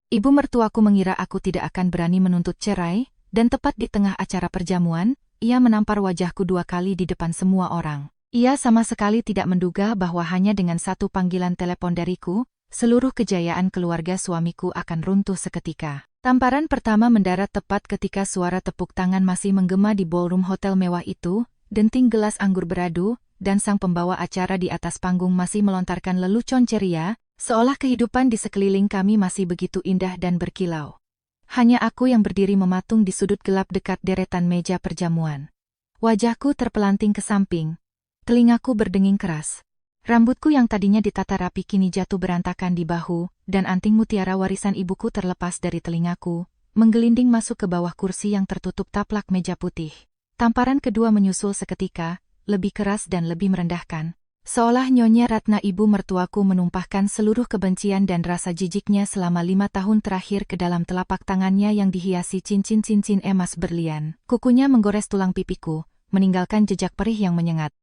Ibu mertuaku mengira aku tidak akan berani menuntut cerai, dan tepat di tengah acara perjamuan, ia menampar wajahku 2 kali di depan semua orang. Ia sama sekali tidak menduga bahwa hanya dengan satu panggilan telepon dariku, seluruh kejayaan keluarga suamiku akan runtuh seketika. Tamparan pertama mendarat tepat ketika suara tepuk tangan masih menggema di ballroom hotel mewah itu, denting gelas anggur beradu, dan sang pembawa acara di atas panggung masih melontarkan lelucon ceria, seolah kehidupan di sekeliling kami masih begitu indah dan berkilau. Hanya aku yang berdiri mematung di sudut gelap dekat deretan meja perjamuan. Wajahku terpelanting ke samping. Telingaku berdenging keras. Rambutku yang tadinya ditata rapi kini jatuh berantakan di bahu, dan anting mutiara warisan ibuku terlepas dari telingaku, menggelinding masuk ke bawah kursi yang tertutup taplak meja putih. Tamparan kedua menyusul seketika, lebih keras dan lebih merendahkan. Seolah Nyonya Ratna ibu mertuaku menumpahkan seluruh kebencian dan rasa jijiknya selama 5 tahun terakhir ke dalam telapak tangannya yang dihiasi cincin-cincin emas berlian. Kukunya menggores tulang pipiku, meninggalkan jejak perih yang menyengat.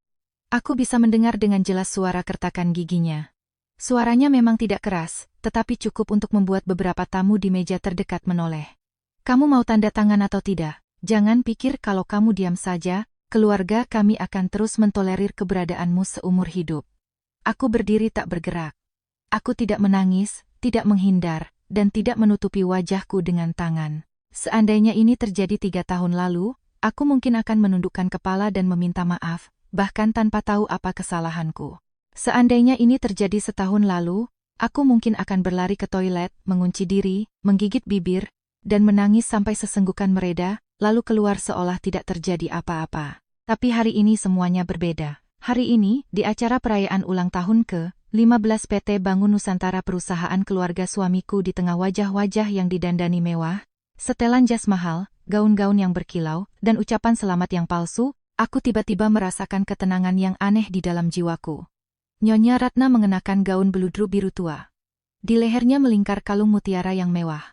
Aku bisa mendengar dengan jelas suara kertakan giginya. Suaranya memang tidak keras, tetapi cukup untuk membuat beberapa tamu di meja terdekat menoleh. Kamu mau tanda tangan atau tidak? Jangan pikir kalau kamu diam saja, keluarga kami akan terus mentolerir keberadaanmu seumur hidup. Aku berdiri tak bergerak. Aku tidak menangis, tidak menghindar, dan tidak menutupi wajahku dengan tangan. Seandainya ini terjadi 3 tahun lalu, aku mungkin akan menundukkan kepala dan meminta maaf, bahkan tanpa tahu apa kesalahanku. Seandainya ini terjadi setahun lalu, aku mungkin akan berlari ke toilet, mengunci diri, menggigit bibir, dan menangis sampai sesenggukan mereda, lalu keluar seolah tidak terjadi apa-apa. Tapi hari ini semuanya berbeda. Hari ini, di acara perayaan ulang tahun ke-15 PT Bangun Nusantara perusahaan keluarga suamiku di tengah wajah-wajah yang didandani mewah, setelan jas mahal, gaun-gaun yang berkilau, dan ucapan selamat yang palsu, aku tiba-tiba merasakan ketenangan yang aneh di dalam jiwaku. Nyonya Ratna mengenakan gaun beludru biru tua. Di lehernya melingkar kalung mutiara yang mewah.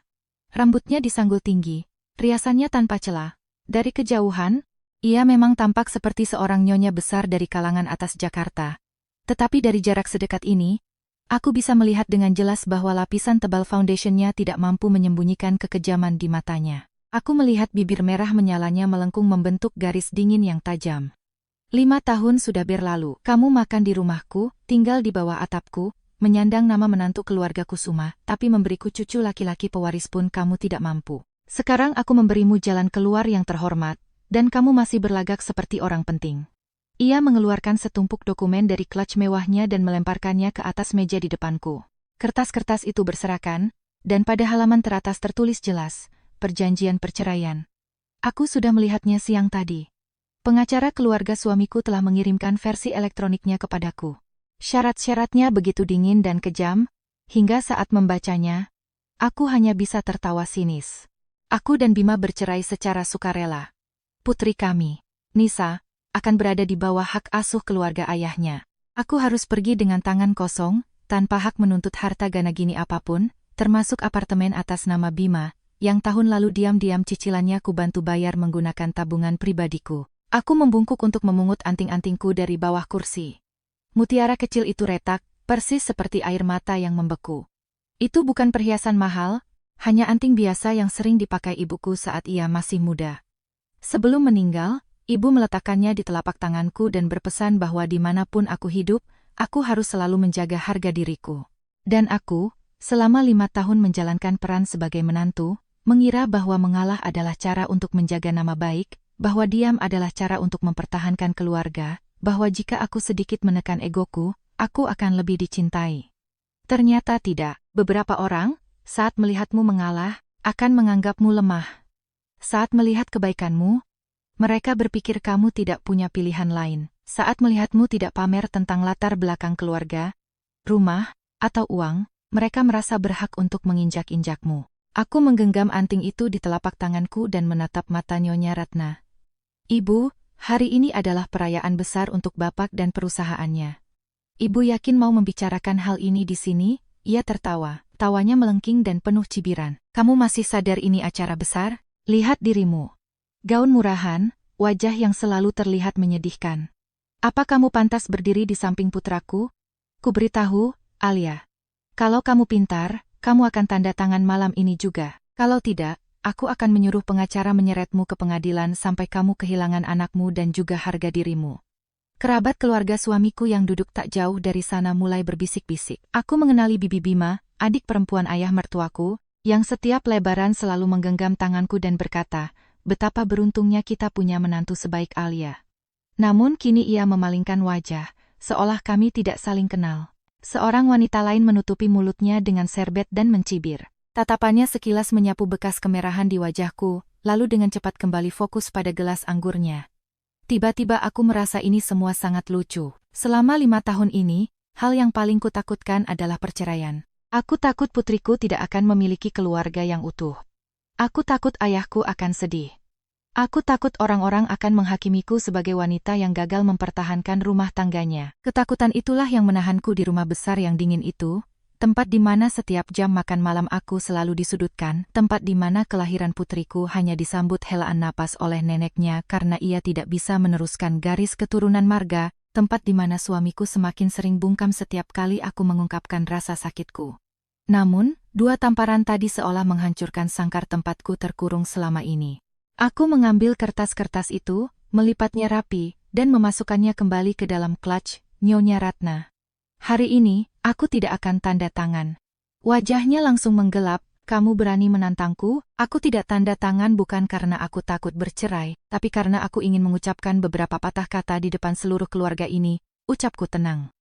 Rambutnya disanggul tinggi, riasannya tanpa celah. Dari kejauhan, ia memang tampak seperti seorang nyonya besar dari kalangan atas Jakarta. Tetapi dari jarak sedekat ini, aku bisa melihat dengan jelas bahwa lapisan tebal foundationnya tidak mampu menyembunyikan kekejaman di matanya. Aku melihat bibir merah menyalanya melengkung membentuk garis dingin yang tajam. 5 tahun sudah berlalu, kamu makan di rumahku, tinggal di bawah atapku, menyandang nama menantu keluarga Kusuma, tapi memberiku cucu laki-laki pewaris pun kamu tidak mampu. Sekarang aku memberimu jalan keluar yang terhormat, dan kamu masih berlagak seperti orang penting. Ia mengeluarkan setumpuk dokumen dari clutch mewahnya dan melemparkannya ke atas meja di depanku. Kertas-kertas itu berserakan, dan pada halaman teratas tertulis jelas, perjanjian perceraian. Aku sudah melihatnya siang tadi. Pengacara keluarga suamiku telah mengirimkan versi elektroniknya kepadaku. Syarat-syaratnya begitu dingin dan kejam, hingga saat membacanya, aku hanya bisa tertawa sinis. Aku dan Bima bercerai secara sukarela. Putri kami, Nisa, akan berada di bawah hak asuh keluarga ayahnya. Aku harus pergi dengan tangan kosong, tanpa hak menuntut harta gana-gini apapun, termasuk apartemen atas nama Bima, yang tahun lalu diam-diam cicilannya ku bantu bayar menggunakan tabungan pribadiku. Aku membungkuk untuk memungut anting-antingku dari bawah kursi. Mutiara kecil itu retak, persis seperti air mata yang membeku. Itu bukan perhiasan mahal, hanya anting biasa yang sering dipakai ibuku saat ia masih muda. Sebelum meninggal, ibu meletakkannya di telapak tanganku dan berpesan bahwa dimanapun aku hidup, aku harus selalu menjaga harga diriku. Dan aku, selama 5 tahun menjalankan peran sebagai menantu, mengira bahwa mengalah adalah cara untuk menjaga nama baik, bahwa diam adalah cara untuk mempertahankan keluarga, bahwa jika aku sedikit menekan egoku, aku akan lebih dicintai. Ternyata tidak. Beberapa orang, saat melihatmu mengalah, akan menganggapmu lemah. Saat melihat kebaikanmu, mereka berpikir kamu tidak punya pilihan lain. Saat melihatmu tidak pamer tentang latar belakang keluarga, rumah, atau uang, mereka merasa berhak untuk menginjak-injakmu. Aku menggenggam anting itu di telapak tanganku dan menatap mata Nyonya Ratna. Ibu, hari ini adalah perayaan besar untuk Bapak dan perusahaannya. Ibu yakin mau membicarakan hal ini di sini? Ia tertawa. Tawanya melengking dan penuh cibiran. Kamu masih sadar ini acara besar? Lihat dirimu. Gaun murahan, wajah yang selalu terlihat menyedihkan. Apa kamu pantas berdiri di samping putraku? Kuberitahu, Alia. Kalau kamu pintar, kamu akan tanda tangan malam ini juga. Kalau tidak, aku akan menyuruh pengacara menyeretmu ke pengadilan sampai kamu kehilangan anakmu dan juga harga dirimu. Kerabat keluarga suamiku yang duduk tak jauh dari sana mulai berbisik-bisik. Aku mengenali Bibi Bima, adik perempuan ayah mertuaku, yang setiap lebaran selalu menggenggam tanganku dan berkata, betapa beruntungnya kita punya menantu sebaik Alia. Namun kini ia memalingkan wajah, seolah kami tidak saling kenal. Seorang wanita lain menutupi mulutnya dengan serbet dan mencibir. Tatapannya sekilas menyapu bekas kemerahan di wajahku, lalu dengan cepat kembali fokus pada gelas anggurnya. Tiba-tiba aku merasa ini semua sangat lucu. Selama 5 tahun ini, hal yang paling kutakutkan adalah perceraian. Aku takut putriku tidak akan memiliki keluarga yang utuh. Aku takut ayahku akan sedih. Aku takut orang-orang akan menghakimiku sebagai wanita yang gagal mempertahankan rumah tangganya. Ketakutan itulah yang menahanku di rumah besar yang dingin itu, tempat di mana setiap jam makan malam aku selalu disudutkan, tempat di mana kelahiran putriku hanya disambut helaan napas oleh neneknya karena ia tidak bisa meneruskan garis keturunan marga, tempat di mana suamiku semakin sering bungkam setiap kali aku mengungkapkan rasa sakitku. Namun, 2 tamparan tadi seolah menghancurkan sangkar tempatku terkurung selama ini. Aku mengambil kertas-kertas itu, melipatnya rapi, dan memasukkannya kembali ke dalam clutch, Nyonya Ratna. Hari ini, aku tidak akan tanda tangan. Wajahnya langsung menggelap, kamu berani menantangku? Aku tidak tanda tangan bukan karena aku takut bercerai, tapi karena aku ingin mengucapkan beberapa patah kata di depan seluruh keluarga ini, ucapku tenang.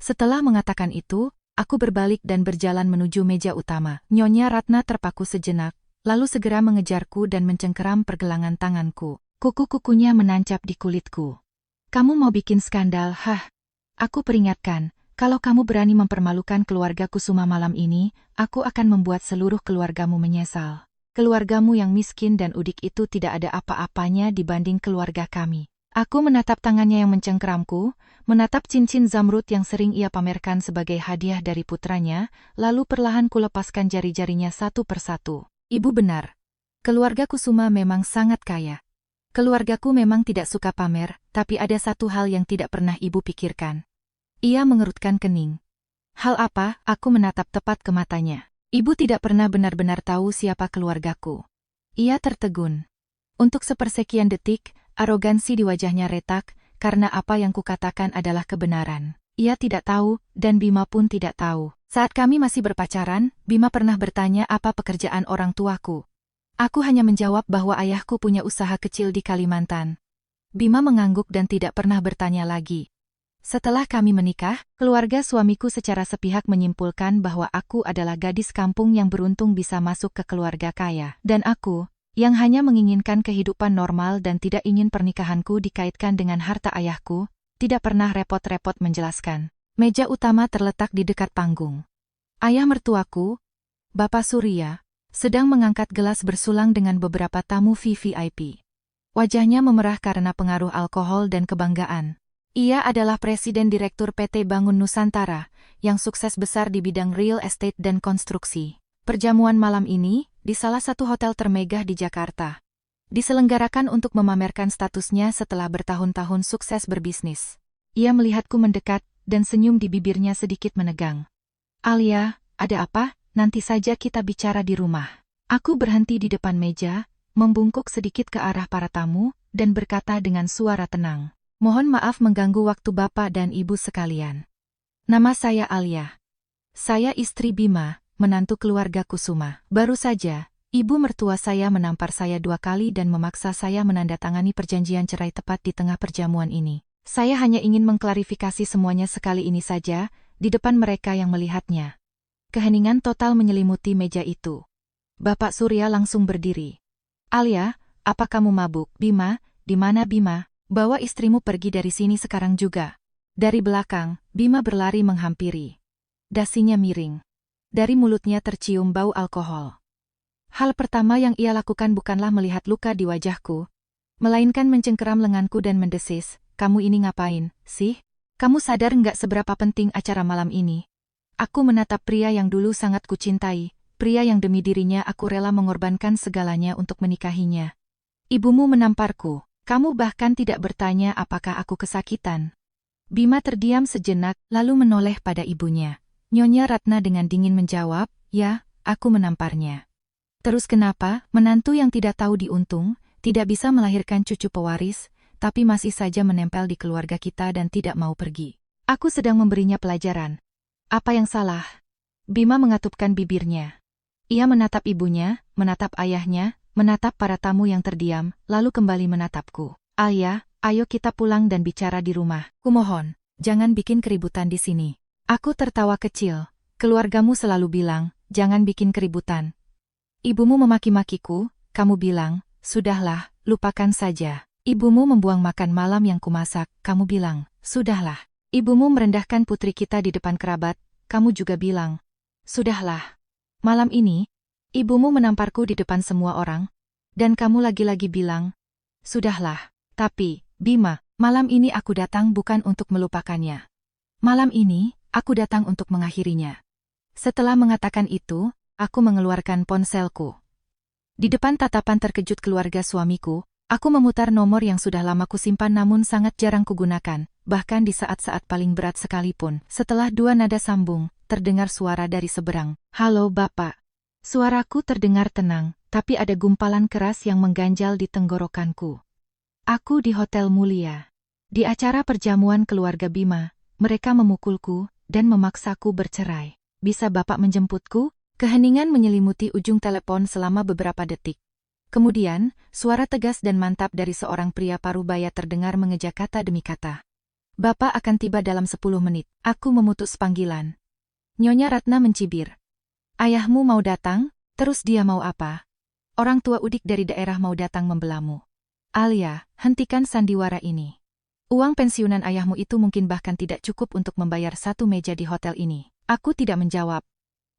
Setelah mengatakan itu, aku berbalik dan berjalan menuju meja utama. Nyonya Ratna terpaku sejenak, lalu segera mengejarku dan mencengkeram pergelangan tanganku. Kuku-kukunya menancap di kulitku. Kamu mau bikin skandal, hah? Aku peringatkan. Kalau kamu berani mempermalukan keluarga Kusuma malam ini, aku akan membuat seluruh keluargamu menyesal. Keluargamu yang miskin dan udik itu tidak ada apa-apanya dibanding keluarga kami. Aku menatap tangannya yang mencengkeramku, menatap cincin zamrud yang sering ia pamerkan sebagai hadiah dari putranya, lalu perlahan kulepaskan jari-jarinya satu persatu. Ibu benar. Keluarga Kusuma memang sangat kaya. Keluargaku memang tidak suka pamer, tapi ada satu hal yang tidak pernah ibu pikirkan. Ia mengerutkan kening. Hal apa? Aku menatap tepat ke matanya. Ibu tidak pernah benar-benar tahu siapa keluargaku. Ia tertegun. Untuk sepersekian detik, arogansi di wajahnya retak, karena apa yang kukatakan adalah kebenaran. Ia tidak tahu, dan Bima pun tidak tahu. Saat kami masih berpacaran, Bima pernah bertanya apa pekerjaan orang tuaku. Aku hanya menjawab bahwa ayahku punya usaha kecil di Kalimantan. Bima mengangguk dan tidak pernah bertanya lagi. Setelah kami menikah, keluarga suamiku secara sepihak menyimpulkan bahwa aku adalah gadis kampung yang beruntung bisa masuk ke keluarga kaya. Dan aku, yang hanya menginginkan kehidupan normal dan tidak ingin pernikahanku dikaitkan dengan harta ayahku, tidak pernah repot-repot menjelaskan. Meja utama terletak di dekat panggung. Ayah mertuaku, Bapak Surya, sedang mengangkat gelas bersulang dengan beberapa tamu VVIP. Wajahnya memerah karena pengaruh alkohol dan kebanggaan. Ia adalah Presiden Direktur PT Bangun Nusantara, yang sukses besar di bidang real estate dan konstruksi. Perjamuan malam ini, di salah satu hotel termegah di Jakarta, diselenggarakan untuk memamerkan statusnya setelah bertahun-tahun sukses berbisnis. Ia melihatku mendekat, dan senyum di bibirnya sedikit menegang. Alia, ada apa? Nanti saja kita bicara di rumah. Aku berhenti di depan meja, membungkuk sedikit ke arah para tamu, dan berkata dengan suara tenang. Mohon maaf mengganggu waktu Bapak dan Ibu sekalian. Nama saya Alia. Saya istri Bima, menantu keluarga Kusuma. Baru saja, ibu mertua saya menampar saya 2 kali dan memaksa saya menandatangani perjanjian cerai tepat di tengah perjamuan ini. Saya hanya ingin mengklarifikasi semuanya sekali ini saja, di depan mereka yang melihatnya. Keheningan total menyelimuti meja itu. Bapak Surya langsung berdiri. Alia, apa kamu mabuk? Bima, di mana Bima? Bawa istrimu pergi dari sini sekarang juga. Dari belakang, Bima berlari menghampiri. Dasinya miring. Dari mulutnya tercium bau alkohol. Hal pertama yang ia lakukan bukanlah melihat luka di wajahku, melainkan mencengkeram lenganku dan mendesis, kamu ini ngapain, sih? Kamu sadar nggak seberapa penting acara malam ini? Aku menatap pria yang dulu sangat kucintai, pria yang demi dirinya aku rela mengorbankan segalanya untuk menikahinya. Ibumu menamparku. Kamu bahkan tidak bertanya apakah aku kesakitan. Bima terdiam sejenak, lalu menoleh pada ibunya. Nyonya Ratna dengan dingin menjawab, Ya, aku menamparnya. Terus kenapa, menantu yang tidak tahu diuntung, tidak bisa melahirkan cucu pewaris, tapi masih saja menempel di keluarga kita dan tidak mau pergi. Aku sedang memberinya pelajaran. Apa yang salah? Bima mengatupkan bibirnya. Ia menatap ibunya, menatap ayahnya, menatap para tamu yang terdiam, lalu kembali menatapku. Alia, ayo kita pulang dan bicara di rumah. Kumohon, jangan bikin keributan di sini. Aku tertawa kecil. Keluargamu selalu bilang, jangan bikin keributan. Ibumu memaki-makiku, kamu bilang, sudahlah, lupakan saja. Ibumu membuang makan malam yang kumasak, kamu bilang, sudahlah. Ibumu merendahkan putri kita di depan kerabat, kamu juga bilang, sudahlah. Malam ini, ibumu menamparku di depan semua orang, dan kamu lagi-lagi bilang, sudahlah. Tapi, Bima, malam ini aku datang bukan untuk melupakannya. Malam ini, aku datang untuk mengakhirinya. Setelah mengatakan itu, aku mengeluarkan ponselku. Di depan tatapan terkejut keluarga suamiku, aku memutar nomor yang sudah lama kusimpan namun sangat jarang kugunakan, bahkan di saat-saat paling berat sekalipun. Setelah 2 nada sambung, terdengar suara dari seberang. Halo Bapak. Suaraku terdengar tenang, tapi ada gumpalan keras yang mengganjal di tenggorokanku. Aku di Hotel Mulia. Di acara perjamuan keluarga Bima, mereka memukulku dan memaksaku bercerai. Bisa Bapak menjemputku? Keheningan menyelimuti ujung telepon selama beberapa detik. Kemudian, suara tegas dan mantap dari seorang pria parubaya terdengar mengeja kata demi kata. Bapak akan tiba dalam 10 menit. Aku memutus panggilan. Nyonya Ratna mencibir. Ayahmu mau datang? Terus dia mau apa? Orang tua udik dari daerah mau datang membelamu. Alia, hentikan sandiwara ini. Uang pensiunan ayahmu itu mungkin bahkan tidak cukup untuk membayar 1 meja di hotel ini. Aku tidak menjawab.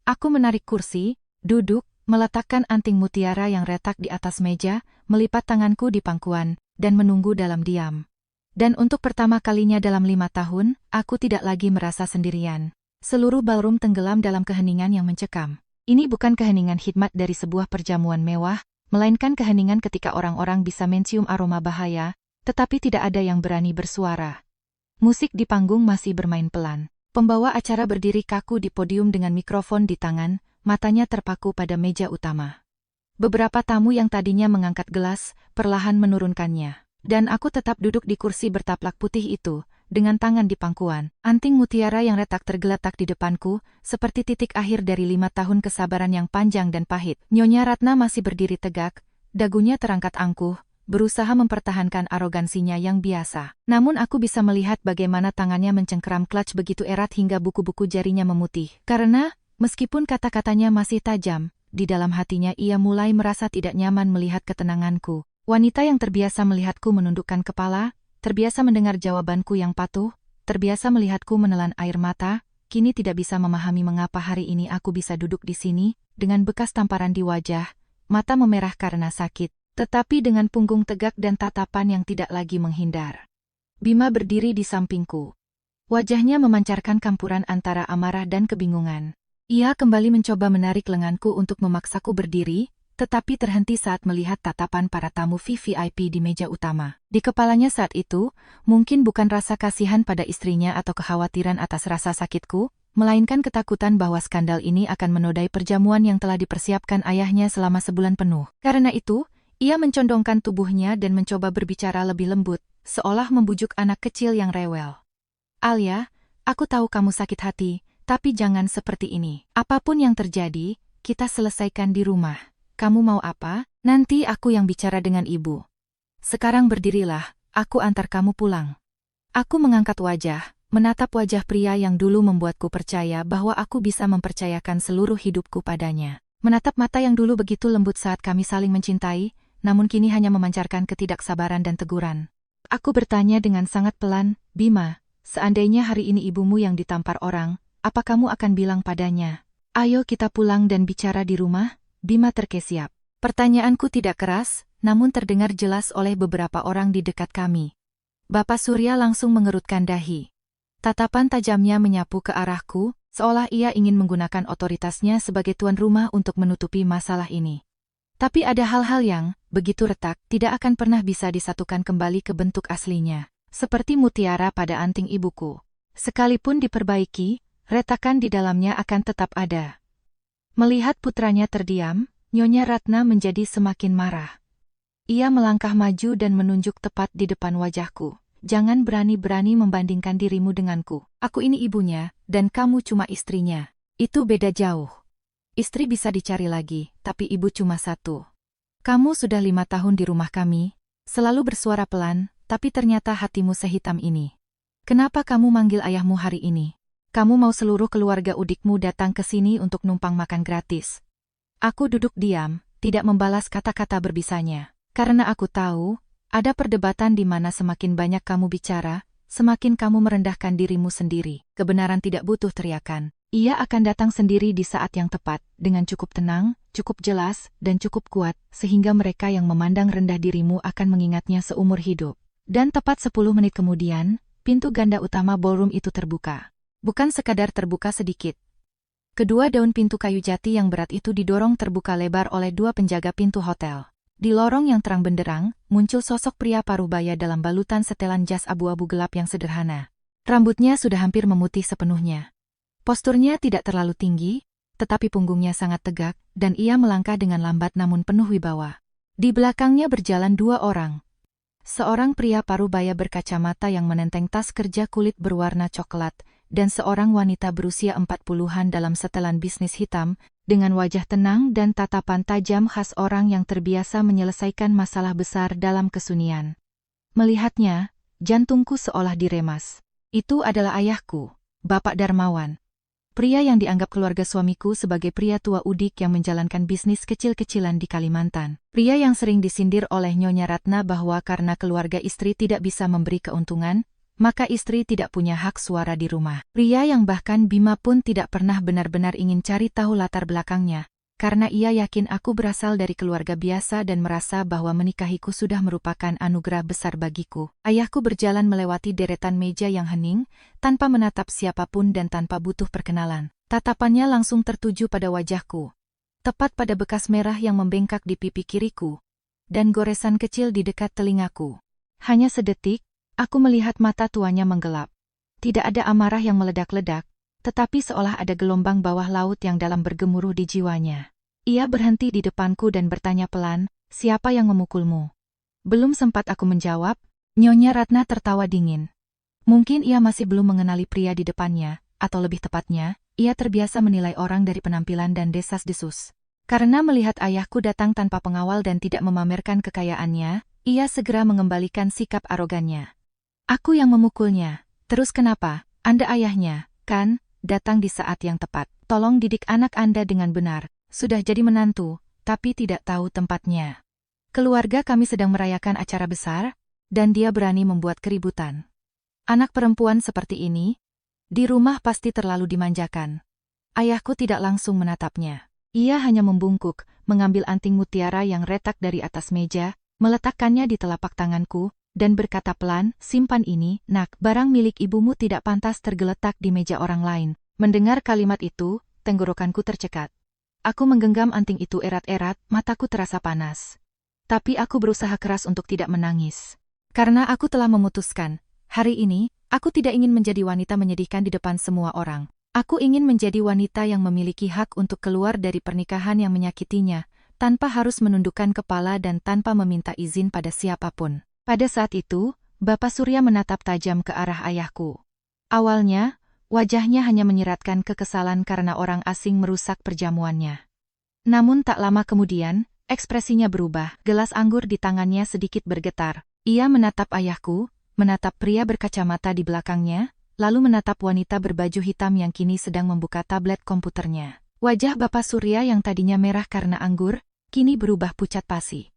Aku menarik kursi, duduk, meletakkan anting mutiara yang retak di atas meja, melipat tanganku di pangkuan, dan menunggu dalam diam. Dan untuk pertama kalinya dalam 5 tahun, aku tidak lagi merasa sendirian. Seluruh ballroom tenggelam dalam keheningan yang mencekam. Ini bukan keheningan khidmat dari sebuah perjamuan mewah, melainkan keheningan ketika orang-orang bisa mencium aroma bahaya, tetapi tidak ada yang berani bersuara. Musik di panggung masih bermain pelan. Pembawa acara berdiri kaku di podium dengan mikrofon di tangan, matanya terpaku pada meja utama. Beberapa tamu yang tadinya mengangkat gelas, perlahan menurunkannya. Dan aku tetap duduk di kursi bertaplak putih itu, dengan tangan di pangkuan. Anting mutiara yang retak tergeletak di depanku, seperti titik akhir dari 5 tahun kesabaran yang panjang dan pahit. Nyonya Ratna masih berdiri tegak, dagunya terangkat angkuh, berusaha mempertahankan arogansinya yang biasa. Namun aku bisa melihat bagaimana tangannya mencengkeram clutch begitu erat hingga buku-buku jarinya memutih. Karena, meskipun kata-katanya masih tajam, di dalam hatinya ia mulai merasa tidak nyaman melihat ketenanganku. Wanita yang terbiasa melihatku menundukkan kepala, terbiasa mendengar jawabanku yang patuh, terbiasa melihatku menelan air mata, kini tidak bisa memahami mengapa hari ini aku bisa duduk di sini, dengan bekas tamparan di wajah, mata memerah karena sakit, tetapi dengan punggung tegak dan tatapan yang tidak lagi menghindar. Bima berdiri di sampingku. Wajahnya memancarkan campuran antara amarah dan kebingungan. Ia kembali mencoba menarik lenganku untuk memaksaku berdiri, tetapi terhenti saat melihat tatapan para tamu VVIP di meja utama. Di kepalanya saat itu, mungkin bukan rasa kasihan pada istrinya atau kekhawatiran atas rasa sakitku, melainkan ketakutan bahwa skandal ini akan menodai perjamuan yang telah dipersiapkan ayahnya selama sebulan penuh. Karena itu, ia mencondongkan tubuhnya dan mencoba berbicara lebih lembut, seolah membujuk anak kecil yang rewel. Alia, aku tahu kamu sakit hati, tapi jangan seperti ini. Apapun yang terjadi, kita selesaikan di rumah. Kamu mau apa? Nanti aku yang bicara dengan ibu. Sekarang berdirilah, aku antar kamu pulang. Aku mengangkat wajah, menatap wajah pria yang dulu membuatku percaya bahwa aku bisa mempercayakan seluruh hidupku padanya. Menatap mata yang dulu begitu lembut saat kami saling mencintai, namun kini hanya memancarkan ketidaksabaran dan teguran. Aku bertanya dengan sangat pelan, Bima, seandainya hari ini ibumu yang ditampar orang, apa kamu akan bilang padanya? Ayo kita pulang dan bicara di rumah? Bima terkesiap. Pertanyaanku tidak keras, namun terdengar jelas oleh beberapa orang di dekat kami. Bapak Surya langsung mengerutkan dahi. Tatapan tajamnya menyapu ke arahku, seolah ia ingin menggunakan otoritasnya sebagai tuan rumah untuk menutupi masalah ini. Tapi ada hal-hal yang, begitu retak, tidak akan pernah bisa disatukan kembali ke bentuk aslinya. Seperti mutiara pada anting ibuku. Sekalipun diperbaiki, retakan di dalamnya akan tetap ada. Melihat putranya terdiam, Nyonya Ratna menjadi semakin marah. Ia melangkah maju dan menunjuk tepat di depan wajahku. Jangan berani-berani membandingkan dirimu denganku. Aku ini ibunya, dan kamu cuma istrinya. Itu beda jauh. Istri bisa dicari lagi, tapi ibu cuma satu. Kamu sudah 5 tahun di rumah kami, selalu bersuara pelan, tapi ternyata hatimu sehitam ini. Kenapa kamu manggil ayahmu hari ini? Kamu mau seluruh keluarga udikmu datang ke sini untuk numpang makan gratis. Aku duduk diam, tidak membalas kata-kata berbisanya. Karena aku tahu, ada perdebatan di mana semakin banyak kamu bicara, semakin kamu merendahkan dirimu sendiri. Kebenaran tidak butuh teriakan. Ia akan datang sendiri di saat yang tepat, dengan cukup tenang, cukup jelas, dan cukup kuat, sehingga mereka yang memandang rendah dirimu akan mengingatnya seumur hidup. Dan tepat 10 menit kemudian, pintu ganda utama ballroom itu terbuka. Bukan sekadar terbuka sedikit. Kedua daun pintu kayu jati yang berat itu didorong terbuka lebar oleh 2 penjaga pintu hotel. Di lorong yang terang benderang, muncul sosok pria parubaya dalam balutan setelan jas abu-abu gelap yang sederhana. Rambutnya sudah hampir memutih sepenuhnya. Posturnya tidak terlalu tinggi, tetapi punggungnya sangat tegak, dan ia melangkah dengan lambat namun penuh wibawa. Di belakangnya berjalan 2 orang. Seorang pria parubaya berkacamata yang menenteng tas kerja kulit berwarna coklat, dan seorang wanita berusia 40-an dalam setelan bisnis hitam, dengan wajah tenang dan tatapan tajam khas orang yang terbiasa menyelesaikan masalah besar dalam kesunyian. Melihatnya, jantungku seolah diremas. Itu adalah ayahku, Bapak Darmawan. Pria yang dianggap keluarga suamiku sebagai pria tua udik yang menjalankan bisnis kecil-kecilan di Kalimantan. Pria yang sering disindir oleh Nyonya Ratna bahwa karena keluarga istri tidak bisa memberi keuntungan, maka istri tidak punya hak suara di rumah. Pria yang bahkan Bima pun tidak pernah benar-benar ingin cari tahu latar belakangnya, karena ia yakin aku berasal dari keluarga biasa dan merasa bahwa menikahiku sudah merupakan anugerah besar bagiku. Ayahku berjalan melewati deretan meja yang hening, tanpa menatap siapapun dan tanpa butuh perkenalan. Tatapannya langsung tertuju pada wajahku, tepat pada bekas merah yang membengkak di pipi kiriku, dan goresan kecil di dekat telingaku. Hanya sedetik, aku melihat mata tuanya menggelap. Tidak ada amarah yang meledak-ledak, tetapi seolah ada gelombang bawah laut yang dalam bergemuruh di jiwanya. Ia berhenti di depanku dan bertanya pelan, "Siapa yang memukulmu?" Belum sempat aku menjawab, Nyonya Ratna tertawa dingin. Mungkin ia masih belum mengenali pria di depannya, atau lebih tepatnya, ia terbiasa menilai orang dari penampilan dan desas-desus. Karena melihat ayahku datang tanpa pengawal dan tidak memamerkan kekayaannya, ia segera mengembalikan sikap arogannya. "Aku yang memukulnya. Terus kenapa? Anda ayahnya, kan? Datang di saat yang tepat. Tolong didik anak Anda dengan benar. Sudah jadi menantu, tapi tidak tahu tempatnya. Keluarga kami sedang merayakan acara besar, dan dia berani membuat keributan. Anak perempuan seperti ini, di rumah pasti terlalu dimanjakan." Ayahku tidak langsung menatapnya. Ia hanya membungkuk, mengambil anting mutiara yang retak dari atas meja, meletakkannya di telapak tanganku, dan berkata pelan, "Simpan ini, nak, barang milik ibumu tidak pantas tergeletak di meja orang lain." Mendengar kalimat itu, tenggorokanku tercekat. Aku menggenggam anting itu erat-erat, mataku terasa panas. Tapi aku berusaha keras untuk tidak menangis. Karena aku telah memutuskan, hari ini, aku tidak ingin menjadi wanita menyedihkan di depan semua orang. Aku ingin menjadi wanita yang memiliki hak untuk keluar dari pernikahan yang menyakitinya, tanpa harus menundukkan kepala dan tanpa meminta izin pada siapapun. Pada saat itu, Bapak Surya menatap tajam ke arah ayahku. Awalnya, wajahnya hanya menyiratkan kekesalan karena orang asing merusak perjamuannya. Namun tak lama kemudian, ekspresinya berubah. Gelas anggur di tangannya sedikit bergetar. Ia menatap ayahku, menatap pria berkacamata di belakangnya, lalu menatap wanita berbaju hitam yang kini sedang membuka tablet komputernya. Wajah Bapak Surya yang tadinya merah karena anggur, kini berubah pucat pasi.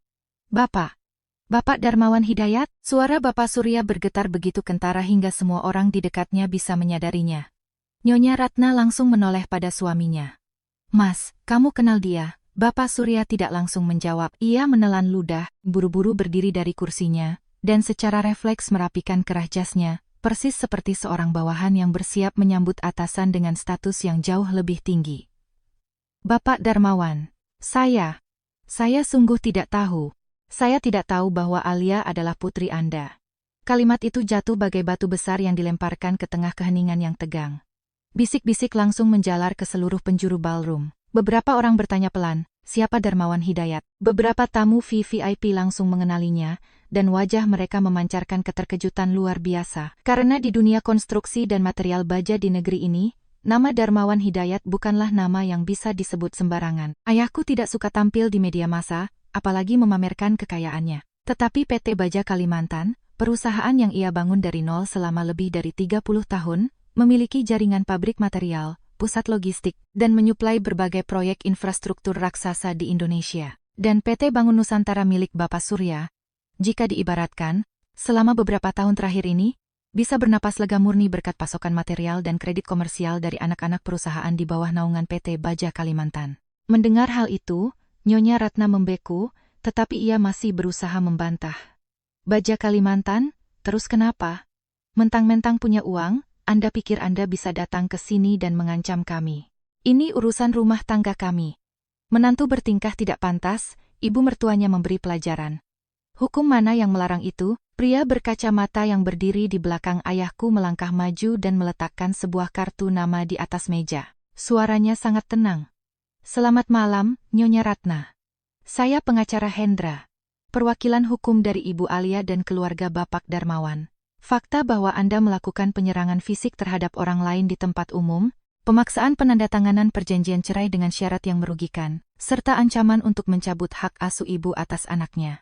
"Bapak Darmawan Hidayat?" Suara Bapak Surya bergetar begitu kentara hingga semua orang di dekatnya bisa menyadarinya. Nyonya Ratna langsung menoleh pada suaminya. "Mas, kamu kenal dia?" Bapak Surya tidak langsung menjawab. Ia menelan ludah, buru-buru berdiri dari kursinya, dan secara refleks merapikan kerah jasnya, persis seperti seorang bawahan yang bersiap menyambut atasan dengan status yang jauh lebih tinggi. "Bapak Darmawan, saya sungguh tidak tahu. Saya tidak tahu bahwa Alia adalah putri Anda." Kalimat itu jatuh bagai batu besar yang dilemparkan ke tengah keheningan yang tegang. Bisik-bisik langsung menjalar ke seluruh penjuru ballroom. Beberapa orang bertanya pelan, siapa Darmawan Hidayat? Beberapa tamu VVIP langsung mengenalinya, dan wajah mereka memancarkan keterkejutan luar biasa. Karena di dunia konstruksi dan material baja di negeri ini, nama Darmawan Hidayat bukanlah nama yang bisa disebut sembarangan. Ayahku tidak suka tampil di media massa, apalagi memamerkan kekayaannya. Tetapi PT Baja Kalimantan, perusahaan yang ia bangun dari nol selama lebih dari 30 tahun, memiliki jaringan pabrik material, pusat logistik, dan menyuplai berbagai proyek infrastruktur raksasa di Indonesia. Dan PT Bangun Nusantara milik Bapak Surya, jika diibaratkan, selama beberapa tahun terakhir ini, bisa bernapas lega murni berkat pasokan material dan kredit komersial dari anak-anak perusahaan di bawah naungan PT Baja Kalimantan. Mendengar hal itu, Nyonya Ratna membeku, tetapi ia masih berusaha membantah. Baja Kalimantan, terus kenapa? Mentang-mentang punya uang, Anda pikir Anda bisa datang ke sini dan mengancam kami. Ini urusan rumah tangga kami. Menantu bertingkah tidak pantas, ibu mertuanya memberi pelajaran. Hukum mana yang melarang itu? Pria berkacamata yang berdiri di belakang ayahku melangkah maju dan meletakkan sebuah kartu nama di atas meja. Suaranya sangat tenang. Selamat malam, Nyonya Ratna. Saya pengacara Hendra. Perwakilan hukum dari Ibu Alia dan keluarga Bapak Darmawan. Fakta bahwa Anda melakukan penyerangan fisik terhadap orang lain di tempat umum, pemaksaan penandatanganan perjanjian cerai dengan syarat yang merugikan, serta ancaman untuk mencabut hak asuh ibu atas anaknya.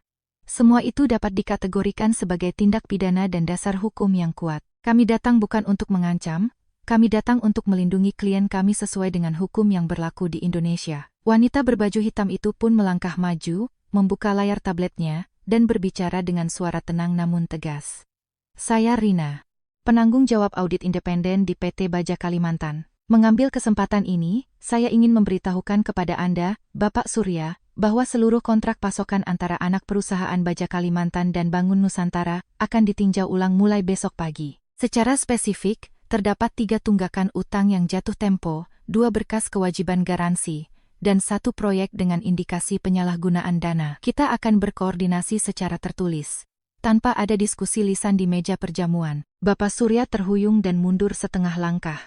Semua itu dapat dikategorikan sebagai tindak pidana dan dasar hukum yang kuat. Kami datang bukan untuk mengancam, kami datang untuk melindungi klien kami sesuai dengan hukum yang berlaku di Indonesia. Wanita berbaju hitam itu pun melangkah maju, membuka layar tabletnya, dan berbicara dengan suara tenang namun tegas. Saya Rina, penanggung jawab audit independen di PT Baja Kalimantan. Mengambil kesempatan ini, saya ingin memberitahukan kepada Anda, Bapak Surya, bahwa seluruh kontrak pasokan antara anak perusahaan Baja Kalimantan dan Bangun Nusantara akan ditinjau ulang mulai besok pagi. Secara spesifik, terdapat 3 tunggakan utang yang jatuh tempo, 2 berkas kewajiban garansi, dan 1 proyek dengan indikasi penyalahgunaan dana. Kita akan berkoordinasi secara tertulis. Tanpa ada diskusi lisan di meja perjamuan, Bapak Surya terhuyung dan mundur setengah langkah.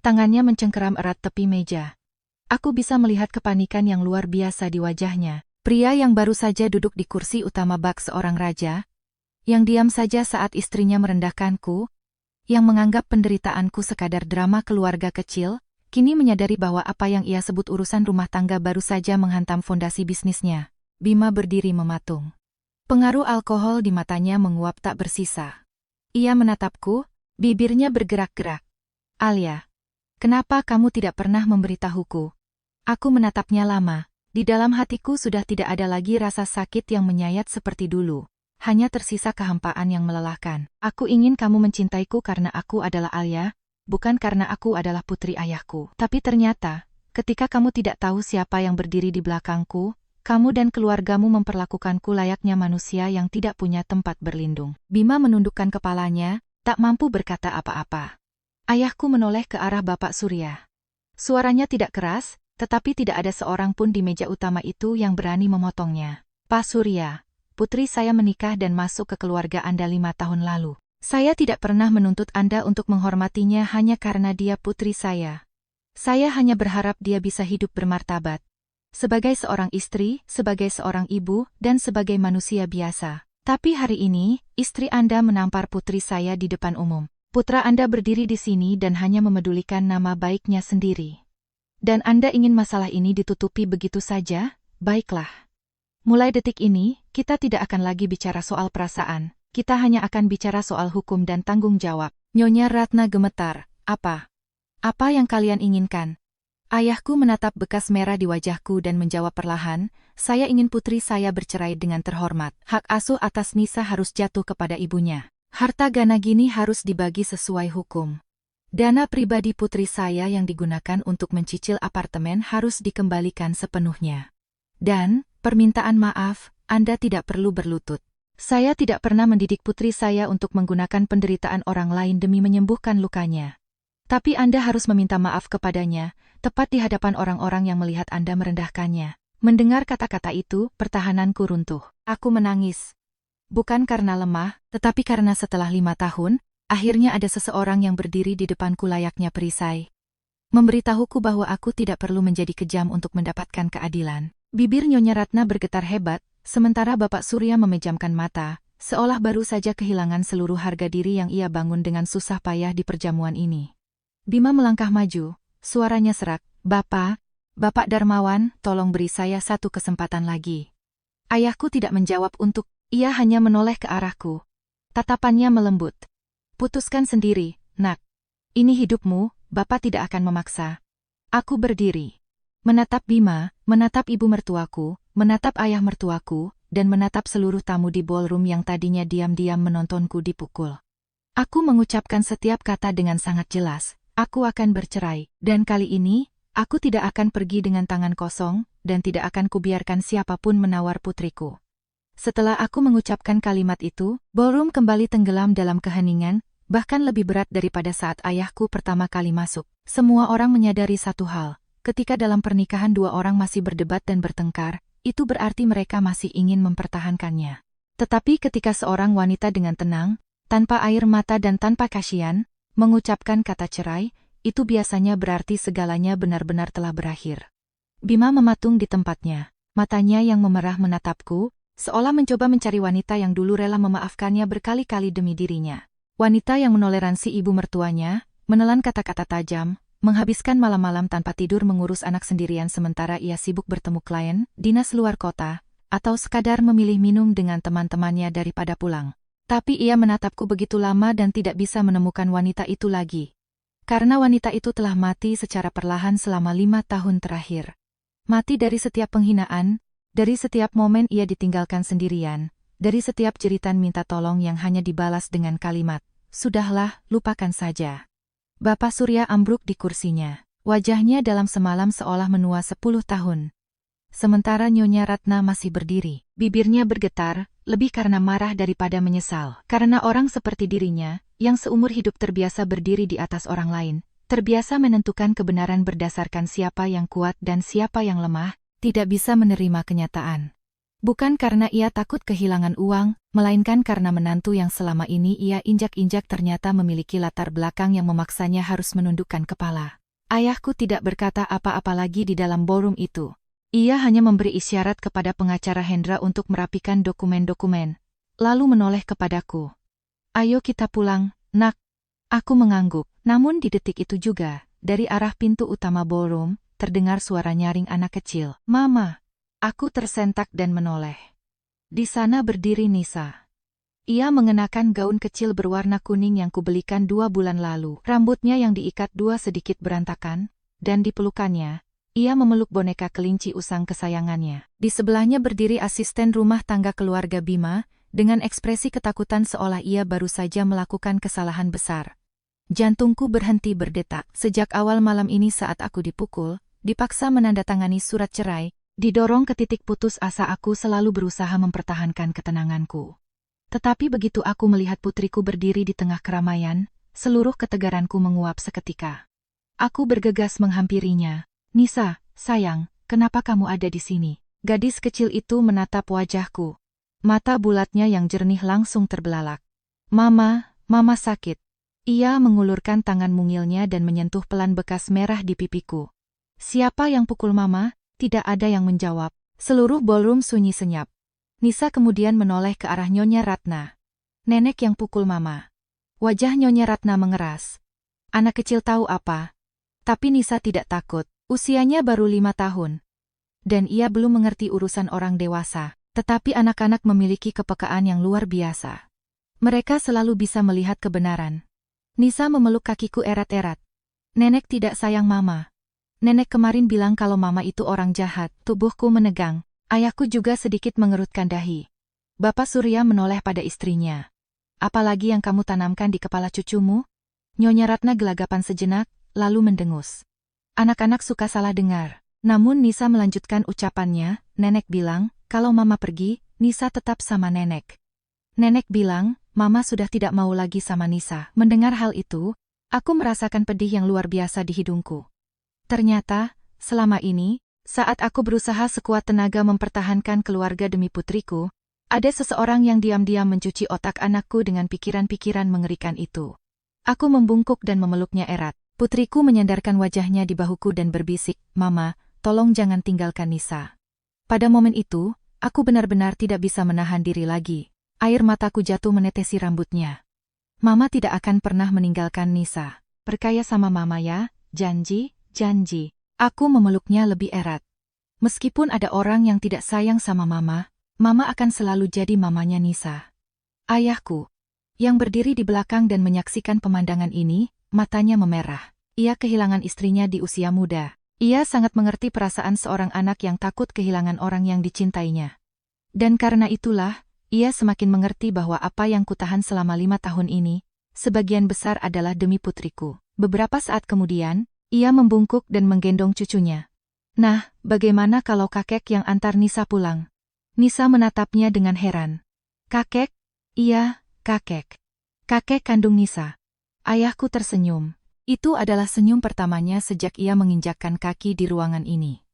Tangannya mencengkeram erat tepi meja. Aku bisa melihat kepanikan yang luar biasa di wajahnya. Pria yang baru saja duduk di kursi utama bak seorang raja, yang diam saja saat istrinya merendahkanku, yang menganggap penderitaanku sekadar drama keluarga kecil, kini menyadari bahwa apa yang ia sebut urusan rumah tangga baru saja menghantam fondasi bisnisnya. Bima berdiri mematung. Pengaruh alkohol di matanya menguap tak bersisa. Ia menatapku, bibirnya bergerak-gerak. Alia, kenapa kamu tidak pernah memberitahuku? Aku menatapnya lama. Di dalam hatiku sudah tidak ada lagi rasa sakit yang menyayat seperti dulu. Hanya tersisa kehampaan yang melelahkan. Aku ingin kamu mencintaiku karena aku adalah Alia, bukan karena aku adalah putri ayahku. Tapi ternyata, ketika kamu tidak tahu siapa yang berdiri di belakangku, kamu dan keluargamu memperlakukanku layaknya manusia yang tidak punya tempat berlindung. Bima menundukkan kepalanya, tak mampu berkata apa-apa. Ayahku menoleh ke arah Bapak Surya. Suaranya tidak keras, tetapi tidak ada seorang pun di meja utama itu yang berani memotongnya. Pak Surya, putri saya menikah dan masuk ke keluarga Anda 5 tahun lalu. Saya tidak pernah menuntut Anda untuk menghormatinya hanya karena dia putri saya. Saya hanya berharap dia bisa hidup bermartabat. Sebagai seorang istri, sebagai seorang ibu, dan sebagai manusia biasa. Tapi hari ini, istri Anda menampar putri saya di depan umum. Putra Anda berdiri di sini dan hanya memedulikan nama baiknya sendiri. Dan Anda ingin masalah ini ditutupi begitu saja? Baiklah. Mulai detik ini, kita tidak akan lagi bicara soal perasaan. Kita hanya akan bicara soal hukum dan tanggung jawab. Nyonya Ratna gemetar. Apa? Apa yang kalian inginkan? Ayahku menatap bekas merah di wajahku dan menjawab perlahan, saya ingin putri saya bercerai dengan terhormat. Hak asuh atas Nisa harus jatuh kepada ibunya. Harta Ganagini harus dibagi sesuai hukum. Dana pribadi putri saya yang digunakan untuk mencicil apartemen harus dikembalikan sepenuhnya. Dan, permintaan maaf, Anda tidak perlu berlutut. Saya tidak pernah mendidik putri saya untuk menggunakan penderitaan orang lain demi menyembuhkan lukanya. Tapi Anda harus meminta maaf kepadanya, tepat di hadapan orang-orang yang melihat Anda merendahkannya. Mendengar kata-kata itu, pertahananku runtuh. Aku menangis. Bukan karena lemah, tetapi karena setelah 5 tahun, akhirnya ada seseorang yang berdiri di depanku layaknya perisai. Memberitahuku bahwa aku tidak perlu menjadi kejam untuk mendapatkan keadilan. Bibir Nyonya Ratna bergetar hebat, sementara Bapak Surya memejamkan mata, seolah baru saja kehilangan seluruh harga diri yang ia bangun dengan susah payah di perjamuan ini. Bima melangkah maju, suaranya serak, Bapak Darmawan, tolong beri saya satu kesempatan lagi. Ayahku tidak menjawab ia hanya menoleh ke arahku. Tatapannya melembut. Putuskan sendiri, nak. Ini hidupmu, Bapak tidak akan memaksa. Aku berdiri. Menatap Bima, menatap ibu mertuaku, menatap ayah mertuaku, dan menatap seluruh tamu di ballroom yang tadinya diam-diam menontonku dipukul. Aku mengucapkan setiap kata dengan sangat jelas, aku akan bercerai, dan kali ini, aku tidak akan pergi dengan tangan kosong, dan tidak akan kubiarkan siapapun menawar putriku. Setelah aku mengucapkan kalimat itu, ballroom kembali tenggelam dalam keheningan, bahkan lebih berat daripada saat ayahku pertama kali masuk. Semua orang menyadari satu hal. Ketika dalam pernikahan dua orang masih berdebat dan bertengkar, itu berarti mereka masih ingin mempertahankannya. Tetapi ketika seorang wanita dengan tenang, tanpa air mata dan tanpa kasihan, mengucapkan kata cerai, itu biasanya berarti segalanya benar-benar telah berakhir. Bima mematung di tempatnya. Matanya yang memerah menatapku, seolah mencoba mencari wanita yang dulu rela memaafkannya berkali-kali demi dirinya. Wanita yang menoleransi ibu mertuanya, menelan kata-kata tajam, menghabiskan malam-malam tanpa tidur mengurus anak sendirian sementara ia sibuk bertemu klien, dinas luar kota, atau sekadar memilih minum dengan teman-temannya daripada pulang. Tapi ia menatapku begitu lama dan tidak bisa menemukan wanita itu lagi. Karena wanita itu telah mati secara perlahan selama 5 tahun terakhir. Mati dari setiap penghinaan, dari setiap momen ia ditinggalkan sendirian, dari setiap jeritan minta tolong yang hanya dibalas dengan kalimat, "Sudahlah, lupakan saja." Bapak Surya ambruk di kursinya. Wajahnya dalam semalam seolah menua 10 tahun. Sementara Nyonya Ratna masih berdiri. Bibirnya bergetar, lebih karena marah daripada menyesal. Karena orang seperti dirinya, yang seumur hidup terbiasa berdiri di atas orang lain, terbiasa menentukan kebenaran berdasarkan siapa yang kuat dan siapa yang lemah, tidak bisa menerima kenyataan. Bukan karena ia takut kehilangan uang, melainkan karena menantu yang selama ini ia injak-injak ternyata memiliki latar belakang yang memaksanya harus menundukkan kepala. Ayahku tidak berkata apa-apa lagi di dalam ballroom itu. Ia hanya memberi isyarat kepada pengacara Hendra untuk merapikan dokumen-dokumen, lalu menoleh kepadaku. "Ayo kita pulang, nak." Aku mengangguk, namun di detik itu juga, dari arah pintu utama ballroom, terdengar suara nyaring anak kecil. "Mama." Aku tersentak dan menoleh. Di sana berdiri Nisa. Ia mengenakan gaun kecil berwarna kuning yang kubelikan 2 bulan lalu. Rambutnya yang diikat 2 sedikit berantakan, dan di pelukannya, ia memeluk boneka kelinci usang kesayangannya. Di sebelahnya berdiri asisten rumah tangga keluarga Bima, dengan ekspresi ketakutan seolah ia baru saja melakukan kesalahan besar. Jantungku berhenti berdetak. Sejak awal malam ini saat aku dipukul, dipaksa menandatangani surat cerai, didorong ke titik putus asa, aku selalu berusaha mempertahankan ketenanganku. Tetapi begitu aku melihat putriku berdiri di tengah keramaian, seluruh ketegaranku menguap seketika. Aku bergegas menghampirinya. "Nisa, sayang, kenapa kamu ada di sini?" Gadis kecil itu menatap wajahku. Mata bulatnya yang jernih langsung terbelalak. Mama sakit." Ia mengulurkan tangan mungilnya dan menyentuh pelan bekas merah di pipiku. "Siapa yang pukul Mama?" Tidak ada yang menjawab. Seluruh ballroom sunyi senyap. Nisa kemudian menoleh ke arah Nyonya Ratna. "Nenek yang pukul Mama." Wajah Nyonya Ratna mengeras. Anak kecil tahu apa? Tapi Nisa tidak takut. Usianya baru 5 tahun. Dan ia belum mengerti urusan orang dewasa. Tetapi anak-anak memiliki kepekaan yang luar biasa. Mereka selalu bisa melihat kebenaran. Nisa memeluk kakiku erat-erat. "Nenek tidak sayang Mama. Nenek kemarin bilang kalau Mama itu orang jahat." Tubuhku menegang. Ayahku juga sedikit mengerutkan dahi. Bapak Surya menoleh pada istrinya. "Apalagi yang kamu tanamkan di kepala cucumu?" Nyonya Ratna gelagapan sejenak, lalu mendengus. Anak-anak suka salah dengar. Namun Nisa melanjutkan ucapannya. "Nenek bilang, kalau Mama pergi, Nisa tetap sama Nenek. Nenek bilang, Mama sudah tidak mau lagi sama Nisa." Mendengar hal itu, aku merasakan pedih yang luar biasa di hidungku. Ternyata, selama ini, saat aku berusaha sekuat tenaga mempertahankan keluarga demi putriku, ada seseorang yang diam-diam mencuci otak anakku dengan pikiran-pikiran mengerikan itu. Aku membungkuk dan memeluknya erat. Putriku menyandarkan wajahnya di bahuku dan berbisik, "Mama, tolong jangan tinggalkan Nisa." Pada momen itu, aku benar-benar tidak bisa menahan diri lagi. Air mataku jatuh menetesi rambutnya. Mama tidak akan pernah meninggalkan Nisa. Percaya sama Mama ya, janji, janji. Aku memeluknya lebih erat. Meskipun ada orang yang tidak sayang sama Mama, Mama akan selalu jadi mamanya Nisa. Ayahku, yang berdiri di belakang dan menyaksikan pemandangan ini, matanya memerah. Ia kehilangan istrinya di usia muda. Ia sangat mengerti perasaan seorang anak yang takut kehilangan orang yang dicintainya. Dan karena itulah, ia semakin mengerti bahwa apa yang kutahan selama 5 tahun ini, sebagian besar adalah demi putriku. Beberapa saat kemudian, ia membungkuk dan menggendong cucunya. "Nah, bagaimana kalau kakek yang antar Nisa pulang?" Nisa menatapnya dengan heran. "Kakek?" "Iya, kakek. Kakek kandung Nisa." Ayahku tersenyum. Itu adalah senyum pertamanya sejak ia menginjakkan kaki di ruangan ini.